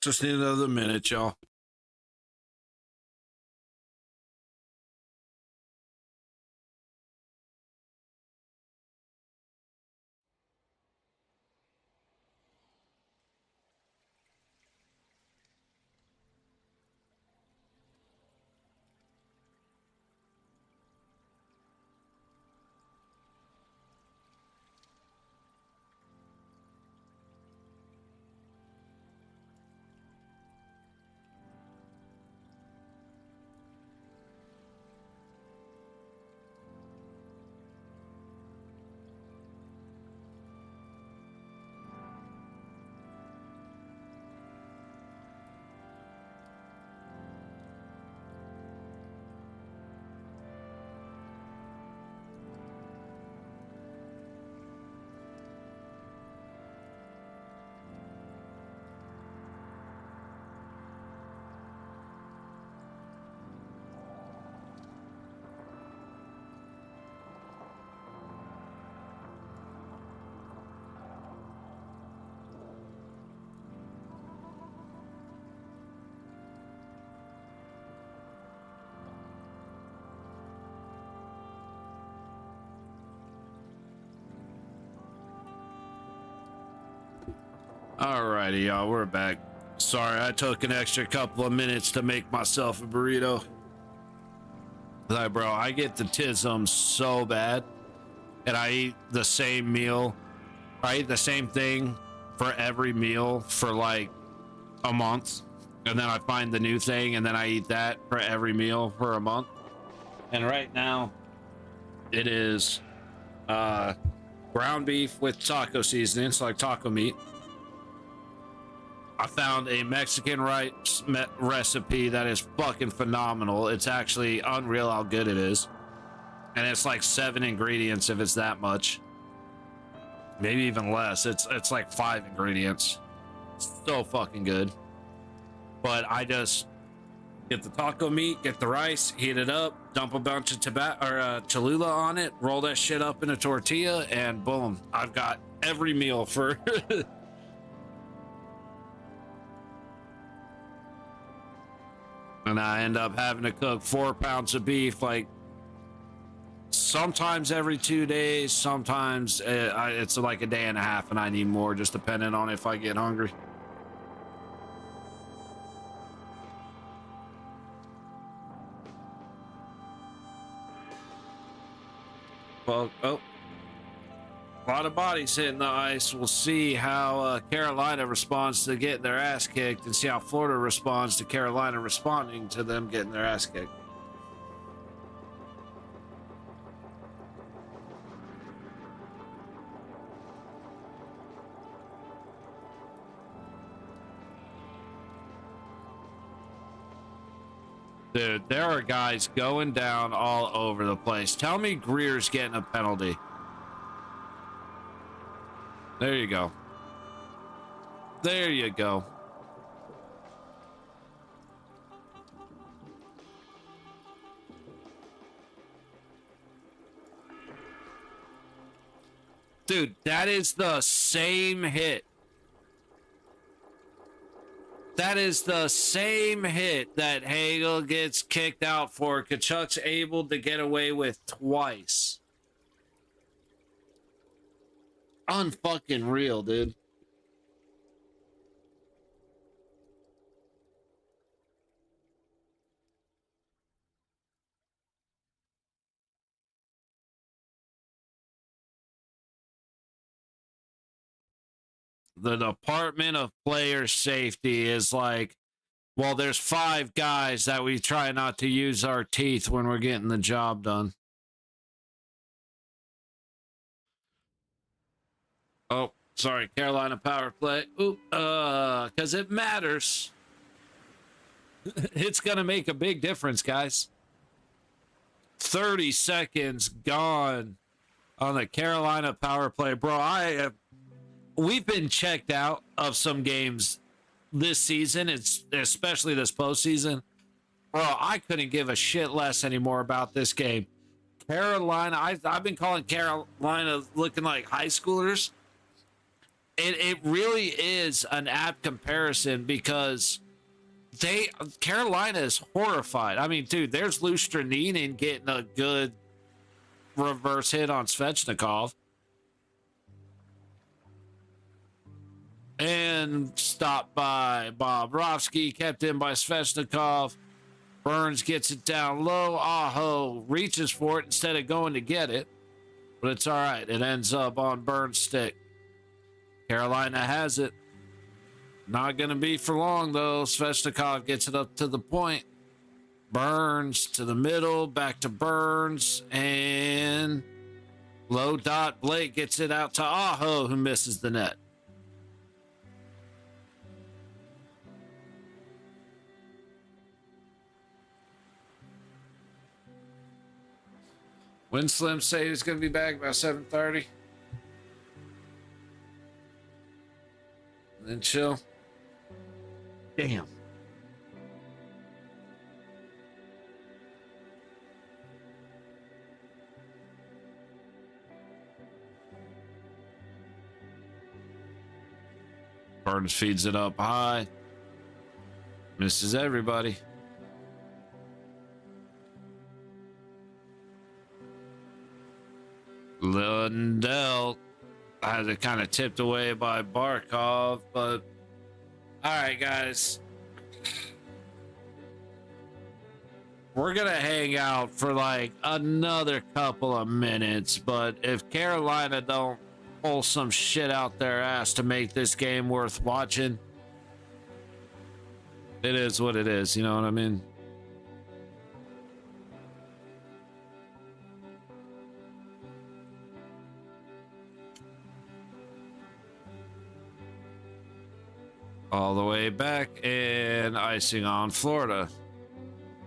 Just need another minute, y'all. Alrighty, y'all, we're back. Sorry, I took an extra couple of minutes to make myself a burrito. Like, bro, I get the tism so bad, and I eat the same meal. I eat the same thing for every meal for like a month, and then I find the new thing, and then I eat that for every meal for a month. And right now, it is ground beef with taco seasoning, so like taco meat. I found a Mexican rice recipe that is fucking phenomenal. It's actually unreal how good it is. And it's like 7 ingredients if it's that much. Maybe even less. It's like 5 ingredients. So fucking good. But I just get the taco meat, get the rice, heat it up, dump a bunch of Cholula on it, roll that shit up in a tortilla, and boom, I've got every meal for and I end up having to cook 4 pounds of beef, like sometimes every 2 days, sometimes it's like a day and a half, and I need more, just depending on if I get hungry. Well, oh, a lot of bodies hitting the ice. We'll see how Carolina responds to getting their ass kicked, and see how Florida responds to Carolina responding to them getting their ass kicked. Dude, there are guys going down all over the place. Tell me Greer's getting a penalty. There you go. There you go. Dude, that is the same hit. That is the same hit that Hagel gets kicked out for. Kachuk's able to get away with twice. Unfucking real, dude. The Department of Player Safety is like, well, there's 5 guys that we try not to use our teeth when we're getting the job done. Oh, sorry, Carolina power play. Ooh, because it matters. It's gonna make a big difference, guys. 30 seconds gone on the Carolina power play, bro. We've been checked out of some games this season, it's especially this postseason. Bro, I couldn't give a shit less anymore about this game. Carolina, I've been calling Carolina looking like high schoolers. It really is an apt comparison because Carolina is horrified. I mean, dude, there's Lustrinin getting a good reverse hit on Svechnikov. And stopped by Bobrovsky, kept in by Svechnikov. Burns gets it down low. Aho reaches for it instead of going to get it. But it's all right. It ends up on Burns' stick. Carolina has it. Not going to be for long, though. Svechnikov gets it up to the point. Burns to the middle. Back to Burns. And low dot. Blake gets it out to Aho, who misses the net. When Slim say he's going to be back by 7:30. And then chill. Damn. Burns feeds it up high. Misses everybody. Lundell I had it kind of tipped away by Barkov, but all right, guys. We're going to hang out for like another couple of minutes, but if Carolina don't pull some shit out their ass to make this game worth watching, it is what it is. You know what I mean? All the way back and icing on Florida.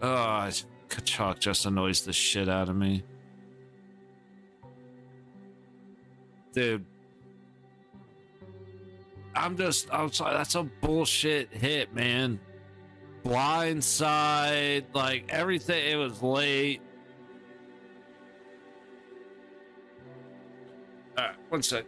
Oh, Kachuk just annoys the shit out of me. Dude. I'm sorry, that's a bullshit hit, man. Blindside, like everything, it was late. All right, one sec.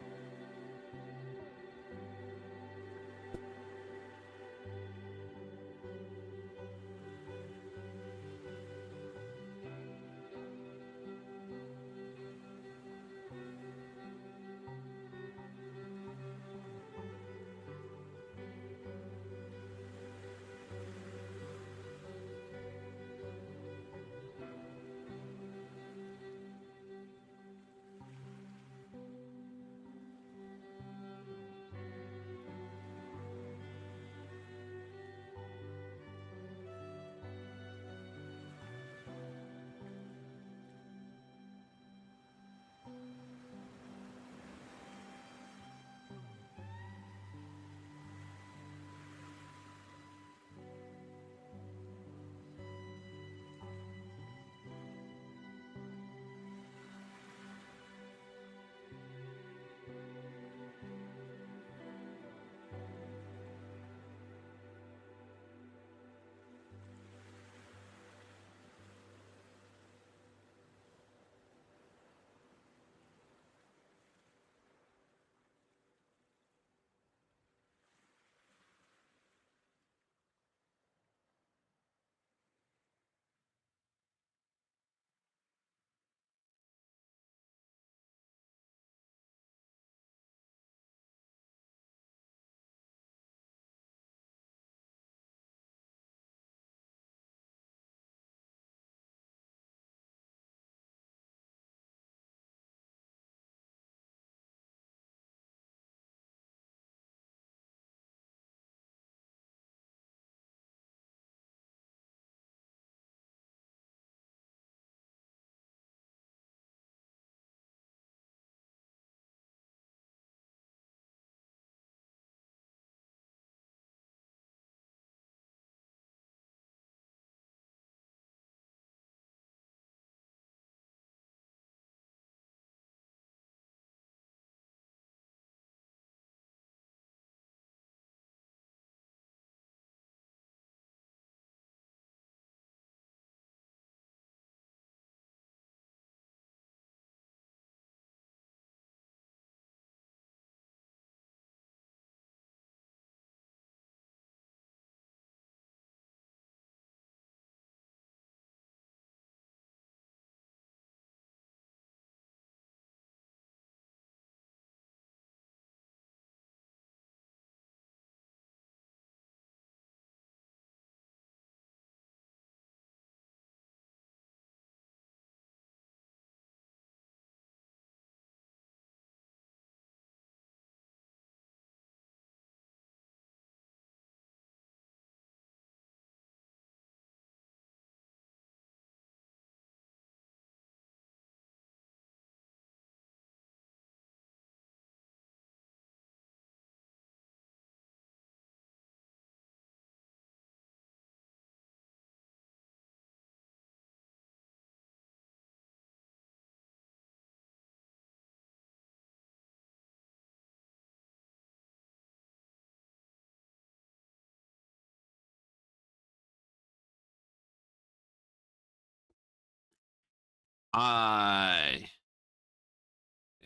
I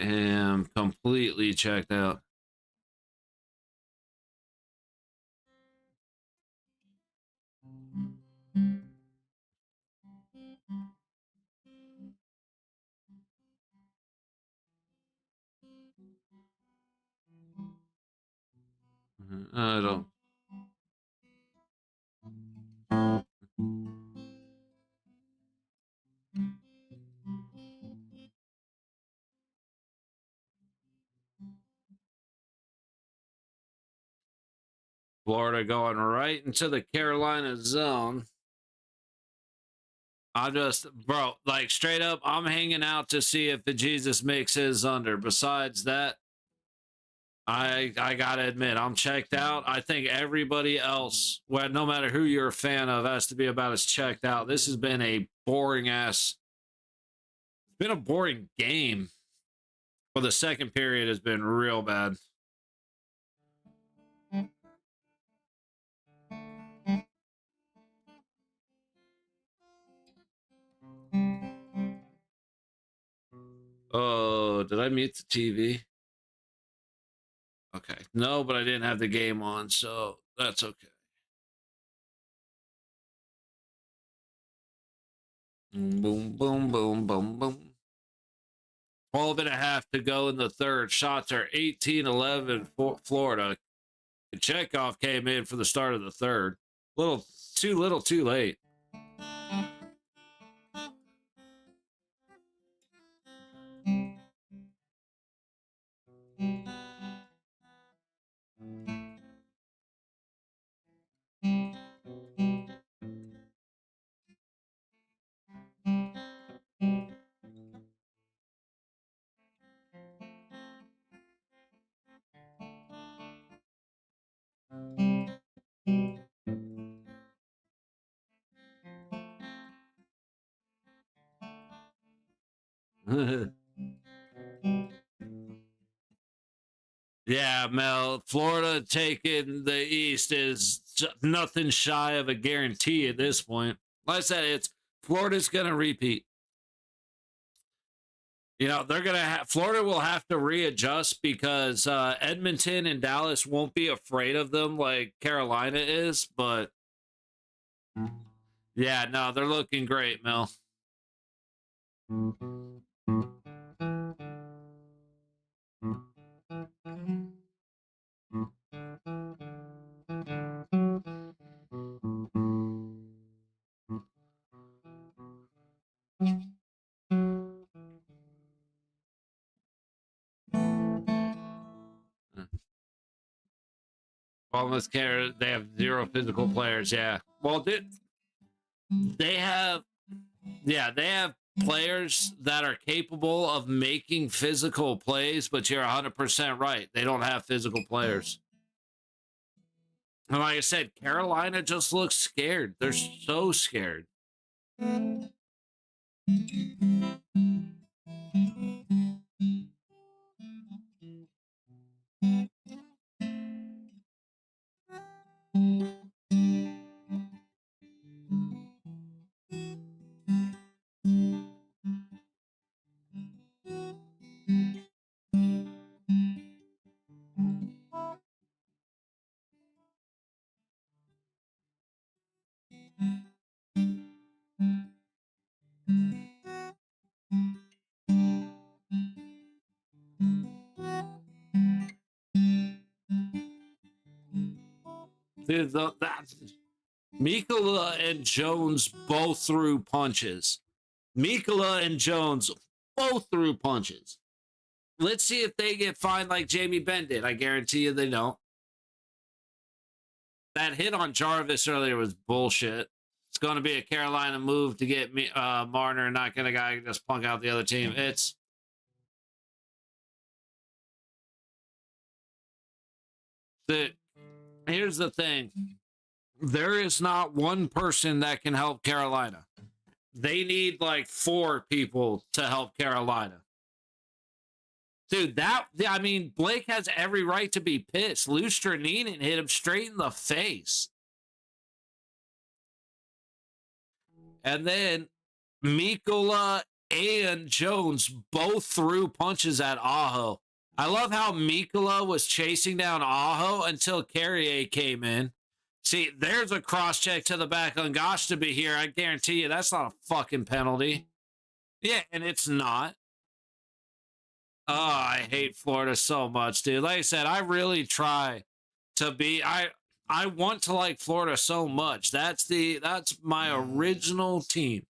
am completely checked out. I don't. Florida going right into the Carolina zone. I'm just, bro, like straight up, I'm hanging out to see if the Jesus makes his under. Besides that, I gotta admit, I'm checked out. I think everybody else, well, no matter who you're a fan of, has to be about as checked out. This has been a boring ass, it's been a boring game. Well, the second period has been real bad. Oh, did I mute the TV? Okay. No, but I didn't have the game on, so that's okay. Boom, boom, boom, boom, boom. 12 and a half to go in the third. Shots are 18-11 for Florida. Chekhov came in for the start of the third. Little too late. Yeah, Mel, Florida taking the East is nothing shy of a guarantee at this point. Like I said, it's Florida's going to repeat. You know, they're going to have, Florida will have to readjust because Edmonton and Dallas won't be afraid of them like Carolina is, but yeah, no, they're looking great, Mel. Almost care. They have 0 physical players. Yeah. Well, they have, yeah, they have players that are capable of making physical plays, but you're 100% right. They don't have physical players. And like I said, Carolina just looks scared. They're so scared. Dude, Mikkola and Jones both threw punches. Mikkola and Jones both threw punches. Let's see if they get fined like Jamie Benn did. I guarantee you they don't. That hit on Jarvis earlier was bullshit. It's going to be a Carolina move to get Marner, not get a guy who just punk out the other team. It's here's the thing. There is not one person that can help Carolina. They need like 4 people to help Carolina. Dude, Blake has every right to be pissed. Lustrinin hit him straight in the face. And then Mikkola and Jones both threw punches at Aho. I love how Mikkola was chasing down Aho until Carrier came in. See, there's a cross-check to the back on Gosh to be here. I guarantee you that's not a fucking penalty. Yeah, and it's not. I hate Florida so much, dude. Like I said, I really try to be. I want to like Florida so much. That's my original team.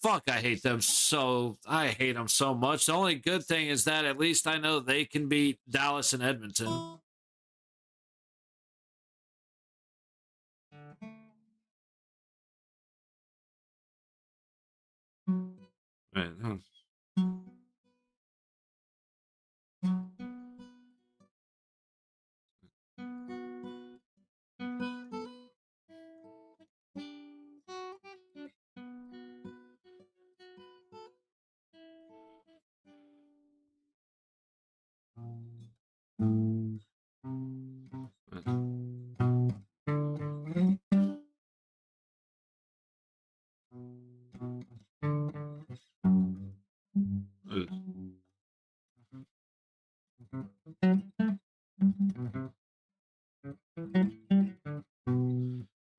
Fuck, I hate them so. I hate them so much. The only good thing is that at least I know they can beat Dallas and Edmonton. Right, huh.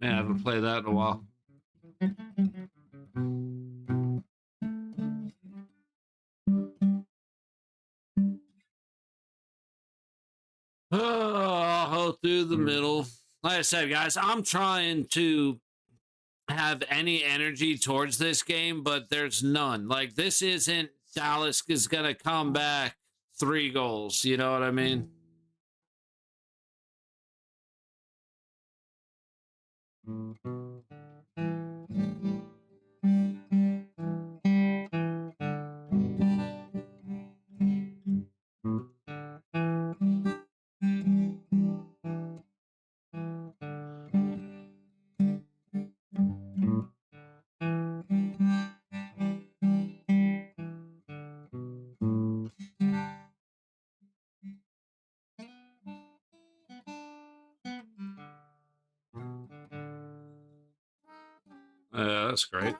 Man, I haven't played that in a while. Oh, through the middle. Like I said, guys, I'm trying to have any energy towards this game, but there's none. Like, this isn't Dallas is going to come back 3 goals. You know what I mean? That's great.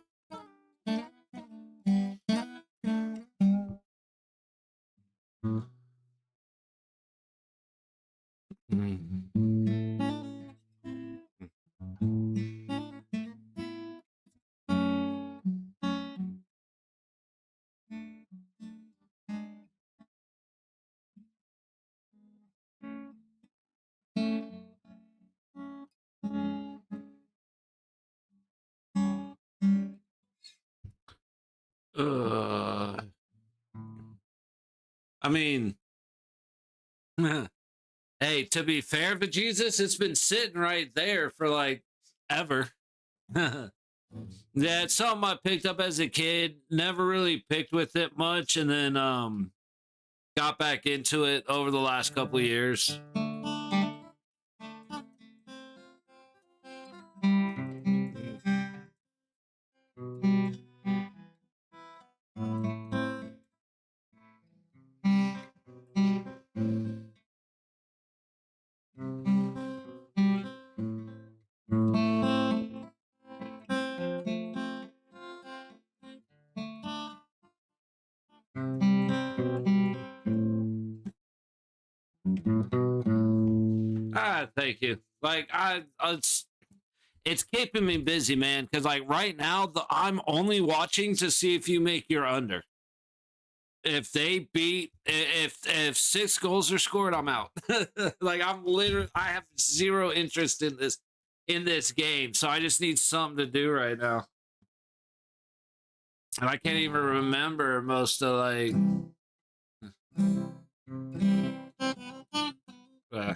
I mean, hey, to be fair to Jesus, it's been sitting right there for like ever. Yeah, it's something I picked up as a kid. Never really picked with it much, and then got back into it over the last couple of years. Thank you. Like it's keeping me busy, man. Because like right now, I'm only watching to see if you make your under. If they beat, if 6 goals are scored, I'm out. Like I'm literally, I have zero interest in this game, so I just need something to do right now. And I can't even remember most of like. Uh,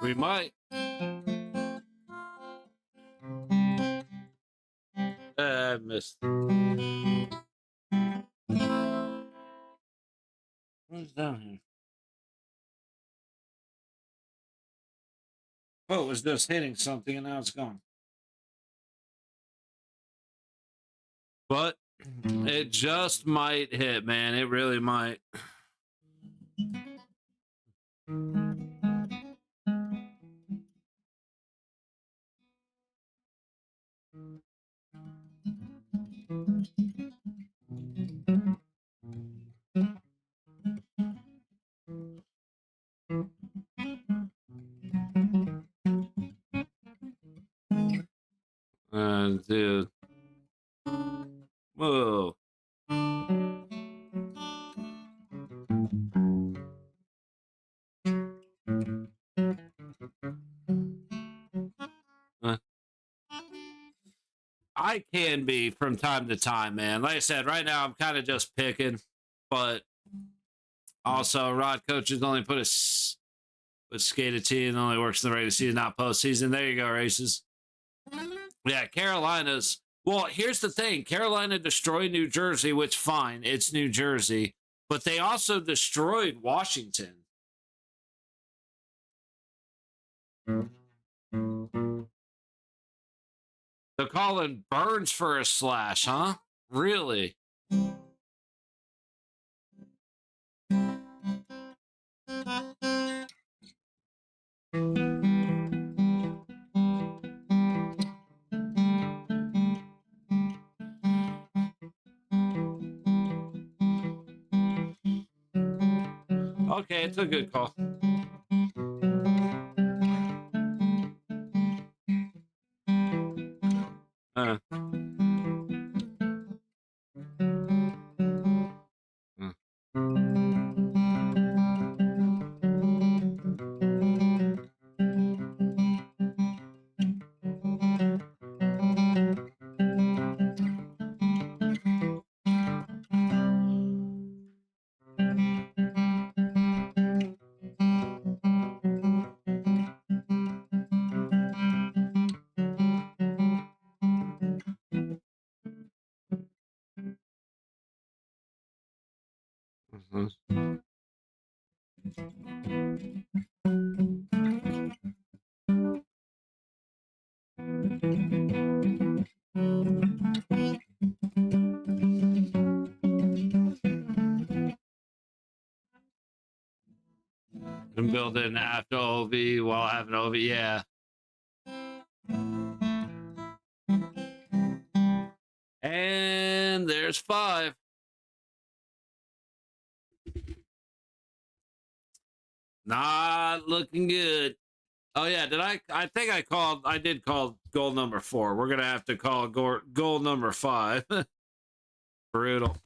we might. I missed. What's down here? Oh, it was just hitting something and now it's gone. But it just might hit, man. It really might. Dude. Whoa. I can be from time to time, man. Like I said, right now I'm kind of just picking, but also Rod coaches only put skated team only works in the regular season, not postseason. There you go, races. Yeah, Carolina's. Well, here's the thing: Carolina destroyed New Jersey, which fine, it's New Jersey, but they also destroyed Washington. They're calling Burns for a slash, huh? Really? Okay, it's a good call. And building after OV while having OV, yeah. And there's 5. Not looking good. Oh yeah, I think I did call goal number 4. We're gonna have to call goal number 5. Brutal.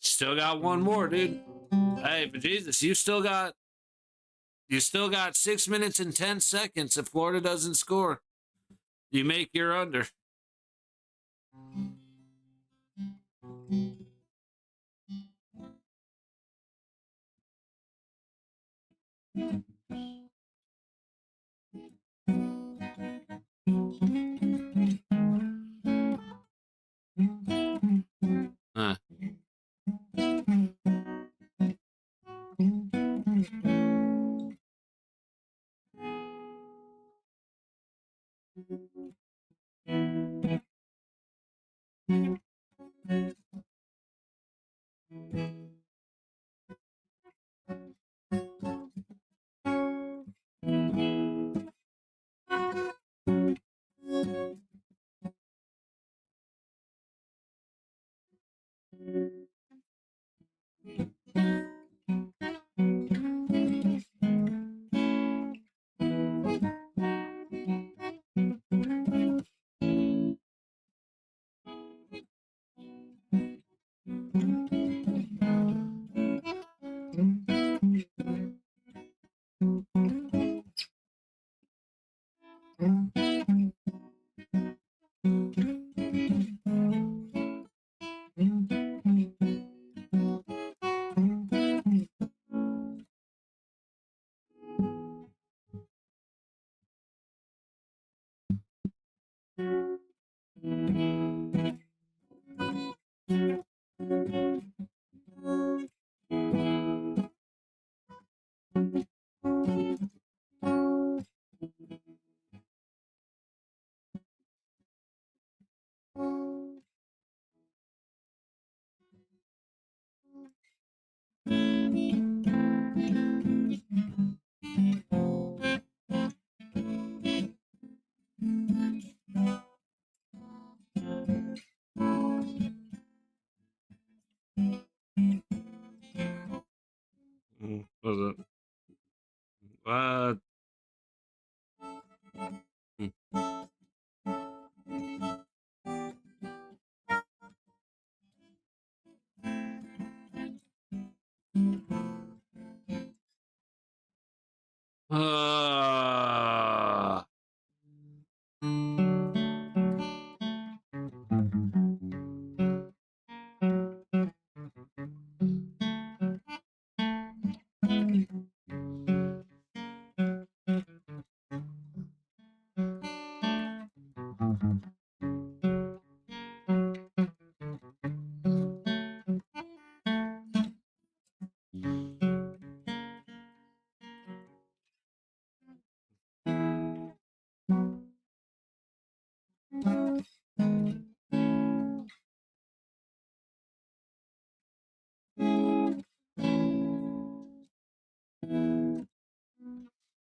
Still got one more, dude. Hey, but Jesus, you still got 6 minutes and 10 seconds. If Florida doesn't score, you make your under.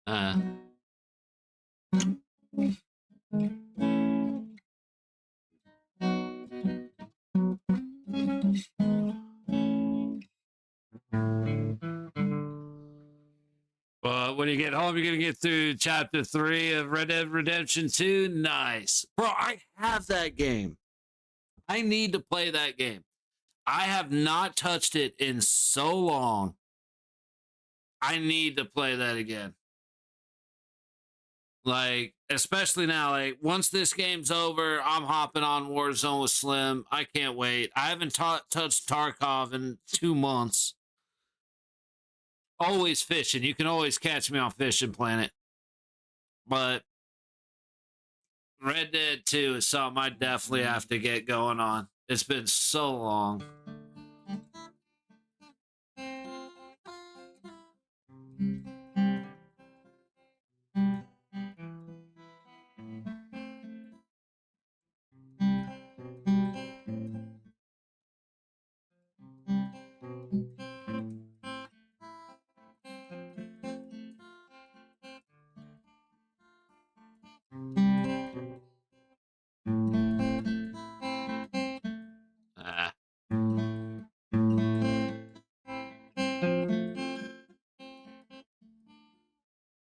Uh, But when you get home, you're going to get through chapter 3 of Red Dead Redemption 2. Nice. Bro, I have that game. I need to play that game. I have not touched it in so long. I need to play that again. Like, especially now, like, once this game's over, I'm hopping on Warzone with Slim. I can't wait. I haven't touched Tarkov in 2 months. Always fishing. You can always catch me on Fishing Planet. But Red Dead 2 is something I definitely have to get going on. It's been so long.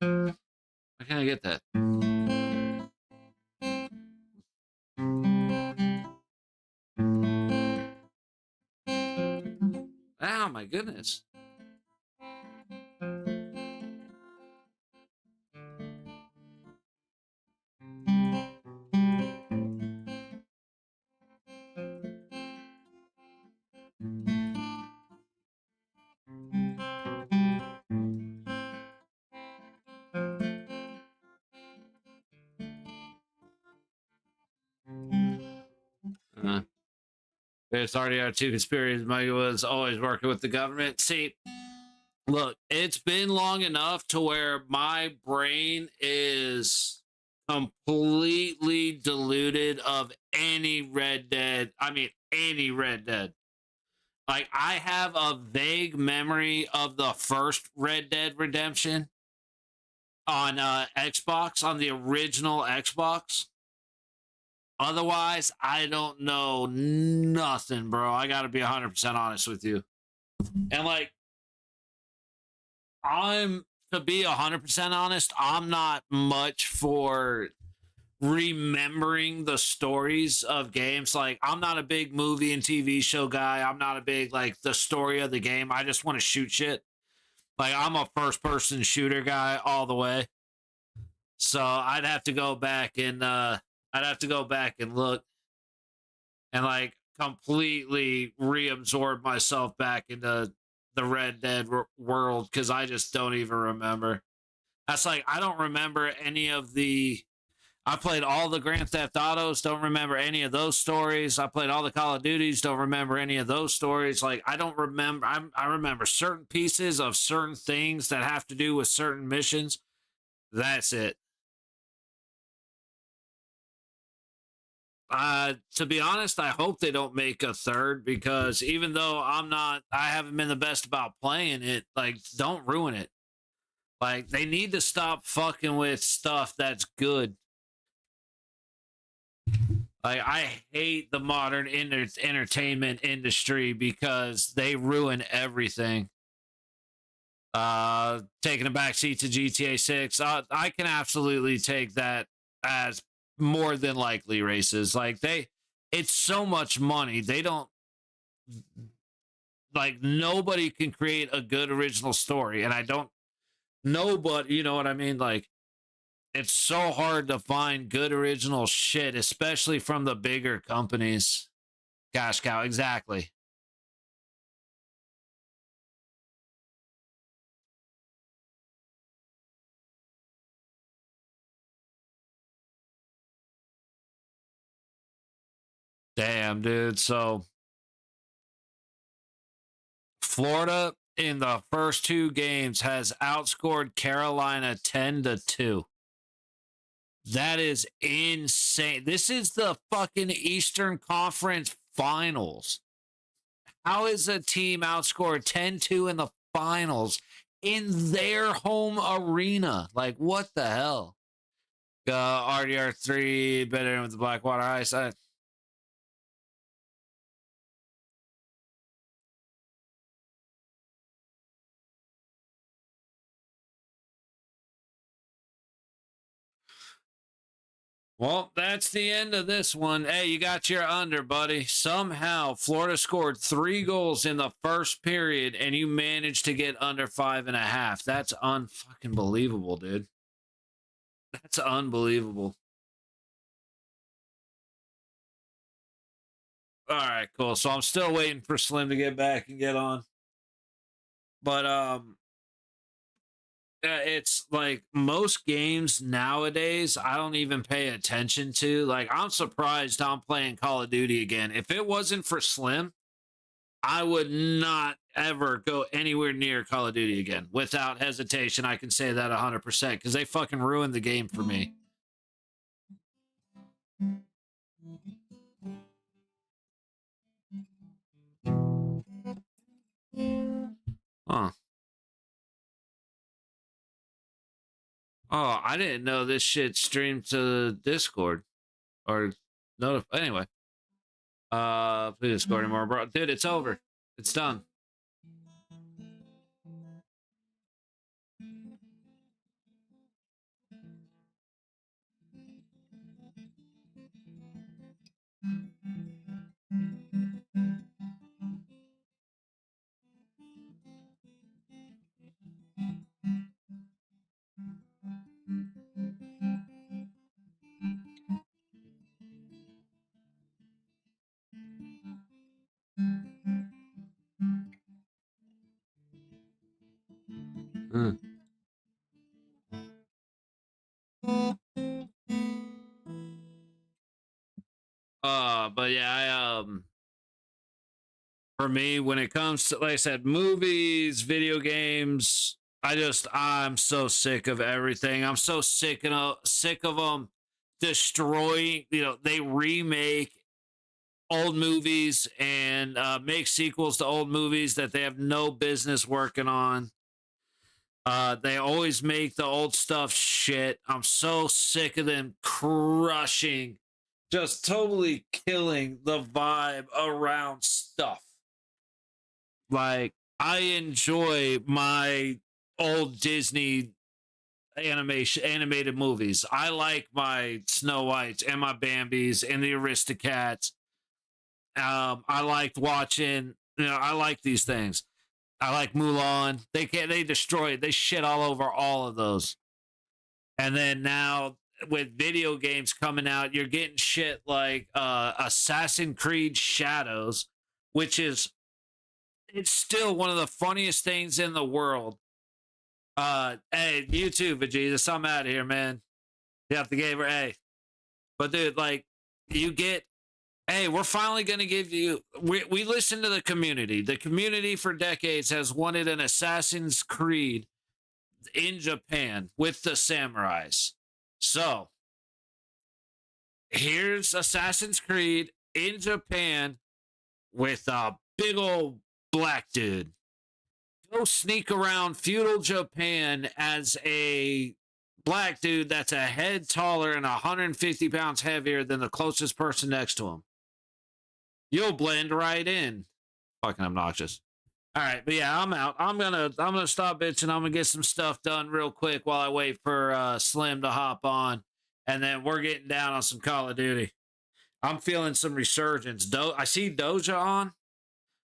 Where can I get that? Oh my goodness. It's already our 2 conspiracies. Mike was always working with the government. See, look, it's been long enough to where my brain is completely diluted of any Red Dead. I mean, any Red Dead. Like, I have a vague memory of the first Red Dead Redemption on Xbox, on the original Xbox. Otherwise, I don't know nothing, bro. I got to be 100% honest with you. And like, to be 100% honest, I'm not much for remembering the stories of games. Like, I'm not a big movie and TV show guy. I'm not a big, like, the story of the game. I just want to shoot shit. Like, I'm a first person shooter guy all the way. So I'd have to go back and look and like completely reabsorb myself back into the Red Dead world, because I just don't even remember. That's like, I don't remember any of the. I played all the Grand Theft Autos, don't remember any of those stories. I played all the Call of Duties, don't remember any of those stories. Like, I don't remember. I remember certain pieces of certain things that have to do with certain missions. That's it. To be honest, I hope they don't make a third, because even though I haven't been the best about playing it, like, don't ruin it. Like, they need to stop fucking with stuff that's good. Like, I hate the modern entertainment industry because they ruin everything. Taking a backseat to GTA 6, I can absolutely take that as more than likely races. Like, it's so much money. They don't, like, nobody can create a good original story. And nobody, you know what I mean? Like, it's so hard to find good original shit, especially from the bigger companies. Gosh, cow, exactly. Damn, dude. So, Florida in the first 2 games has outscored Carolina 10-2. That is insane. This is the fucking Eastern Conference Finals. How is a team outscored 10-2 in the finals in their home arena. Like, what the hell? RDR3 better with the Blackwater Ice. Well, that's the end of this one. Hey, you got your under, buddy. Somehow, Florida scored 3 goals in the first period, and you managed to get under 5.5. That's unfucking believable, dude. That's unbelievable. All right, cool. So I'm still waiting for Slim to get back and get on. But it's like most games nowadays I don't even pay attention to. Like, I'm surprised I'm playing Call of Duty again. If it wasn't for Slim, I would not ever go anywhere near Call of Duty again. Without hesitation, I can say that 100% because they fucking ruined the game for me. Huh. Oh, I didn't know this shit streamed to Discord. Or no, anyway. Please Discord anymore, bro. Dude, it's over. It's done. But yeah, for me, when it comes to, like I said, movies, video games, I'm so sick of everything. I'm so sick of them destroying. They remake old movies and make sequels to old movies that they have no business working on. They always make the old stuff shit. I'm so sick of them crushing, just totally killing the vibe around stuff. Like, I enjoy my old Disney animated movies. I like my Snow Whites and my Bambis and the Aristocats. I liked watching, I like these things. I like Mulan. They destroy it. They shit all over all of those. And then now with video games coming out, you're getting shit like Assassin's Creed Shadows, which is, it's still one of the funniest things in the world. Hey, you too, Vegeta. I'm out of here, man. You have to give her, hey. But dude, like, you get, hey, we're finally going to give you, we listen to the community. The community for decades has wanted an Assassin's Creed in Japan with the samurais. So, here's Assassin's Creed in Japan with a big old black dude. Go sneak around feudal Japan as a black dude that's a head taller and 150 pounds heavier than the closest person next to him. You'll blend right in. Fucking obnoxious. All right, but yeah, I'm out. I'm gonna stop bitching. I'm gonna get some stuff done real quick while I wait for Slim to hop on, and then we're getting down on some Call of Duty. I'm feeling some resurgence. I see Doja on,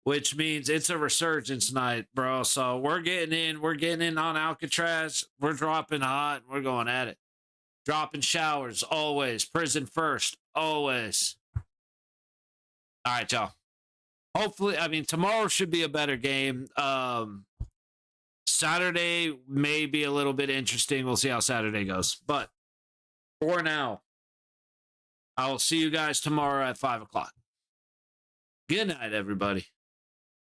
which means it's a resurgence night, bro. So we're getting in on Alcatraz. We're dropping hot. We're going at it. Dropping showers always. Prison first always. All right, y'all. Hopefully, I mean, tomorrow should be a better game. Saturday may be a little bit interesting. We'll see how Saturday goes. But for now, I will see you guys tomorrow at 5 o'clock. Good night, everybody.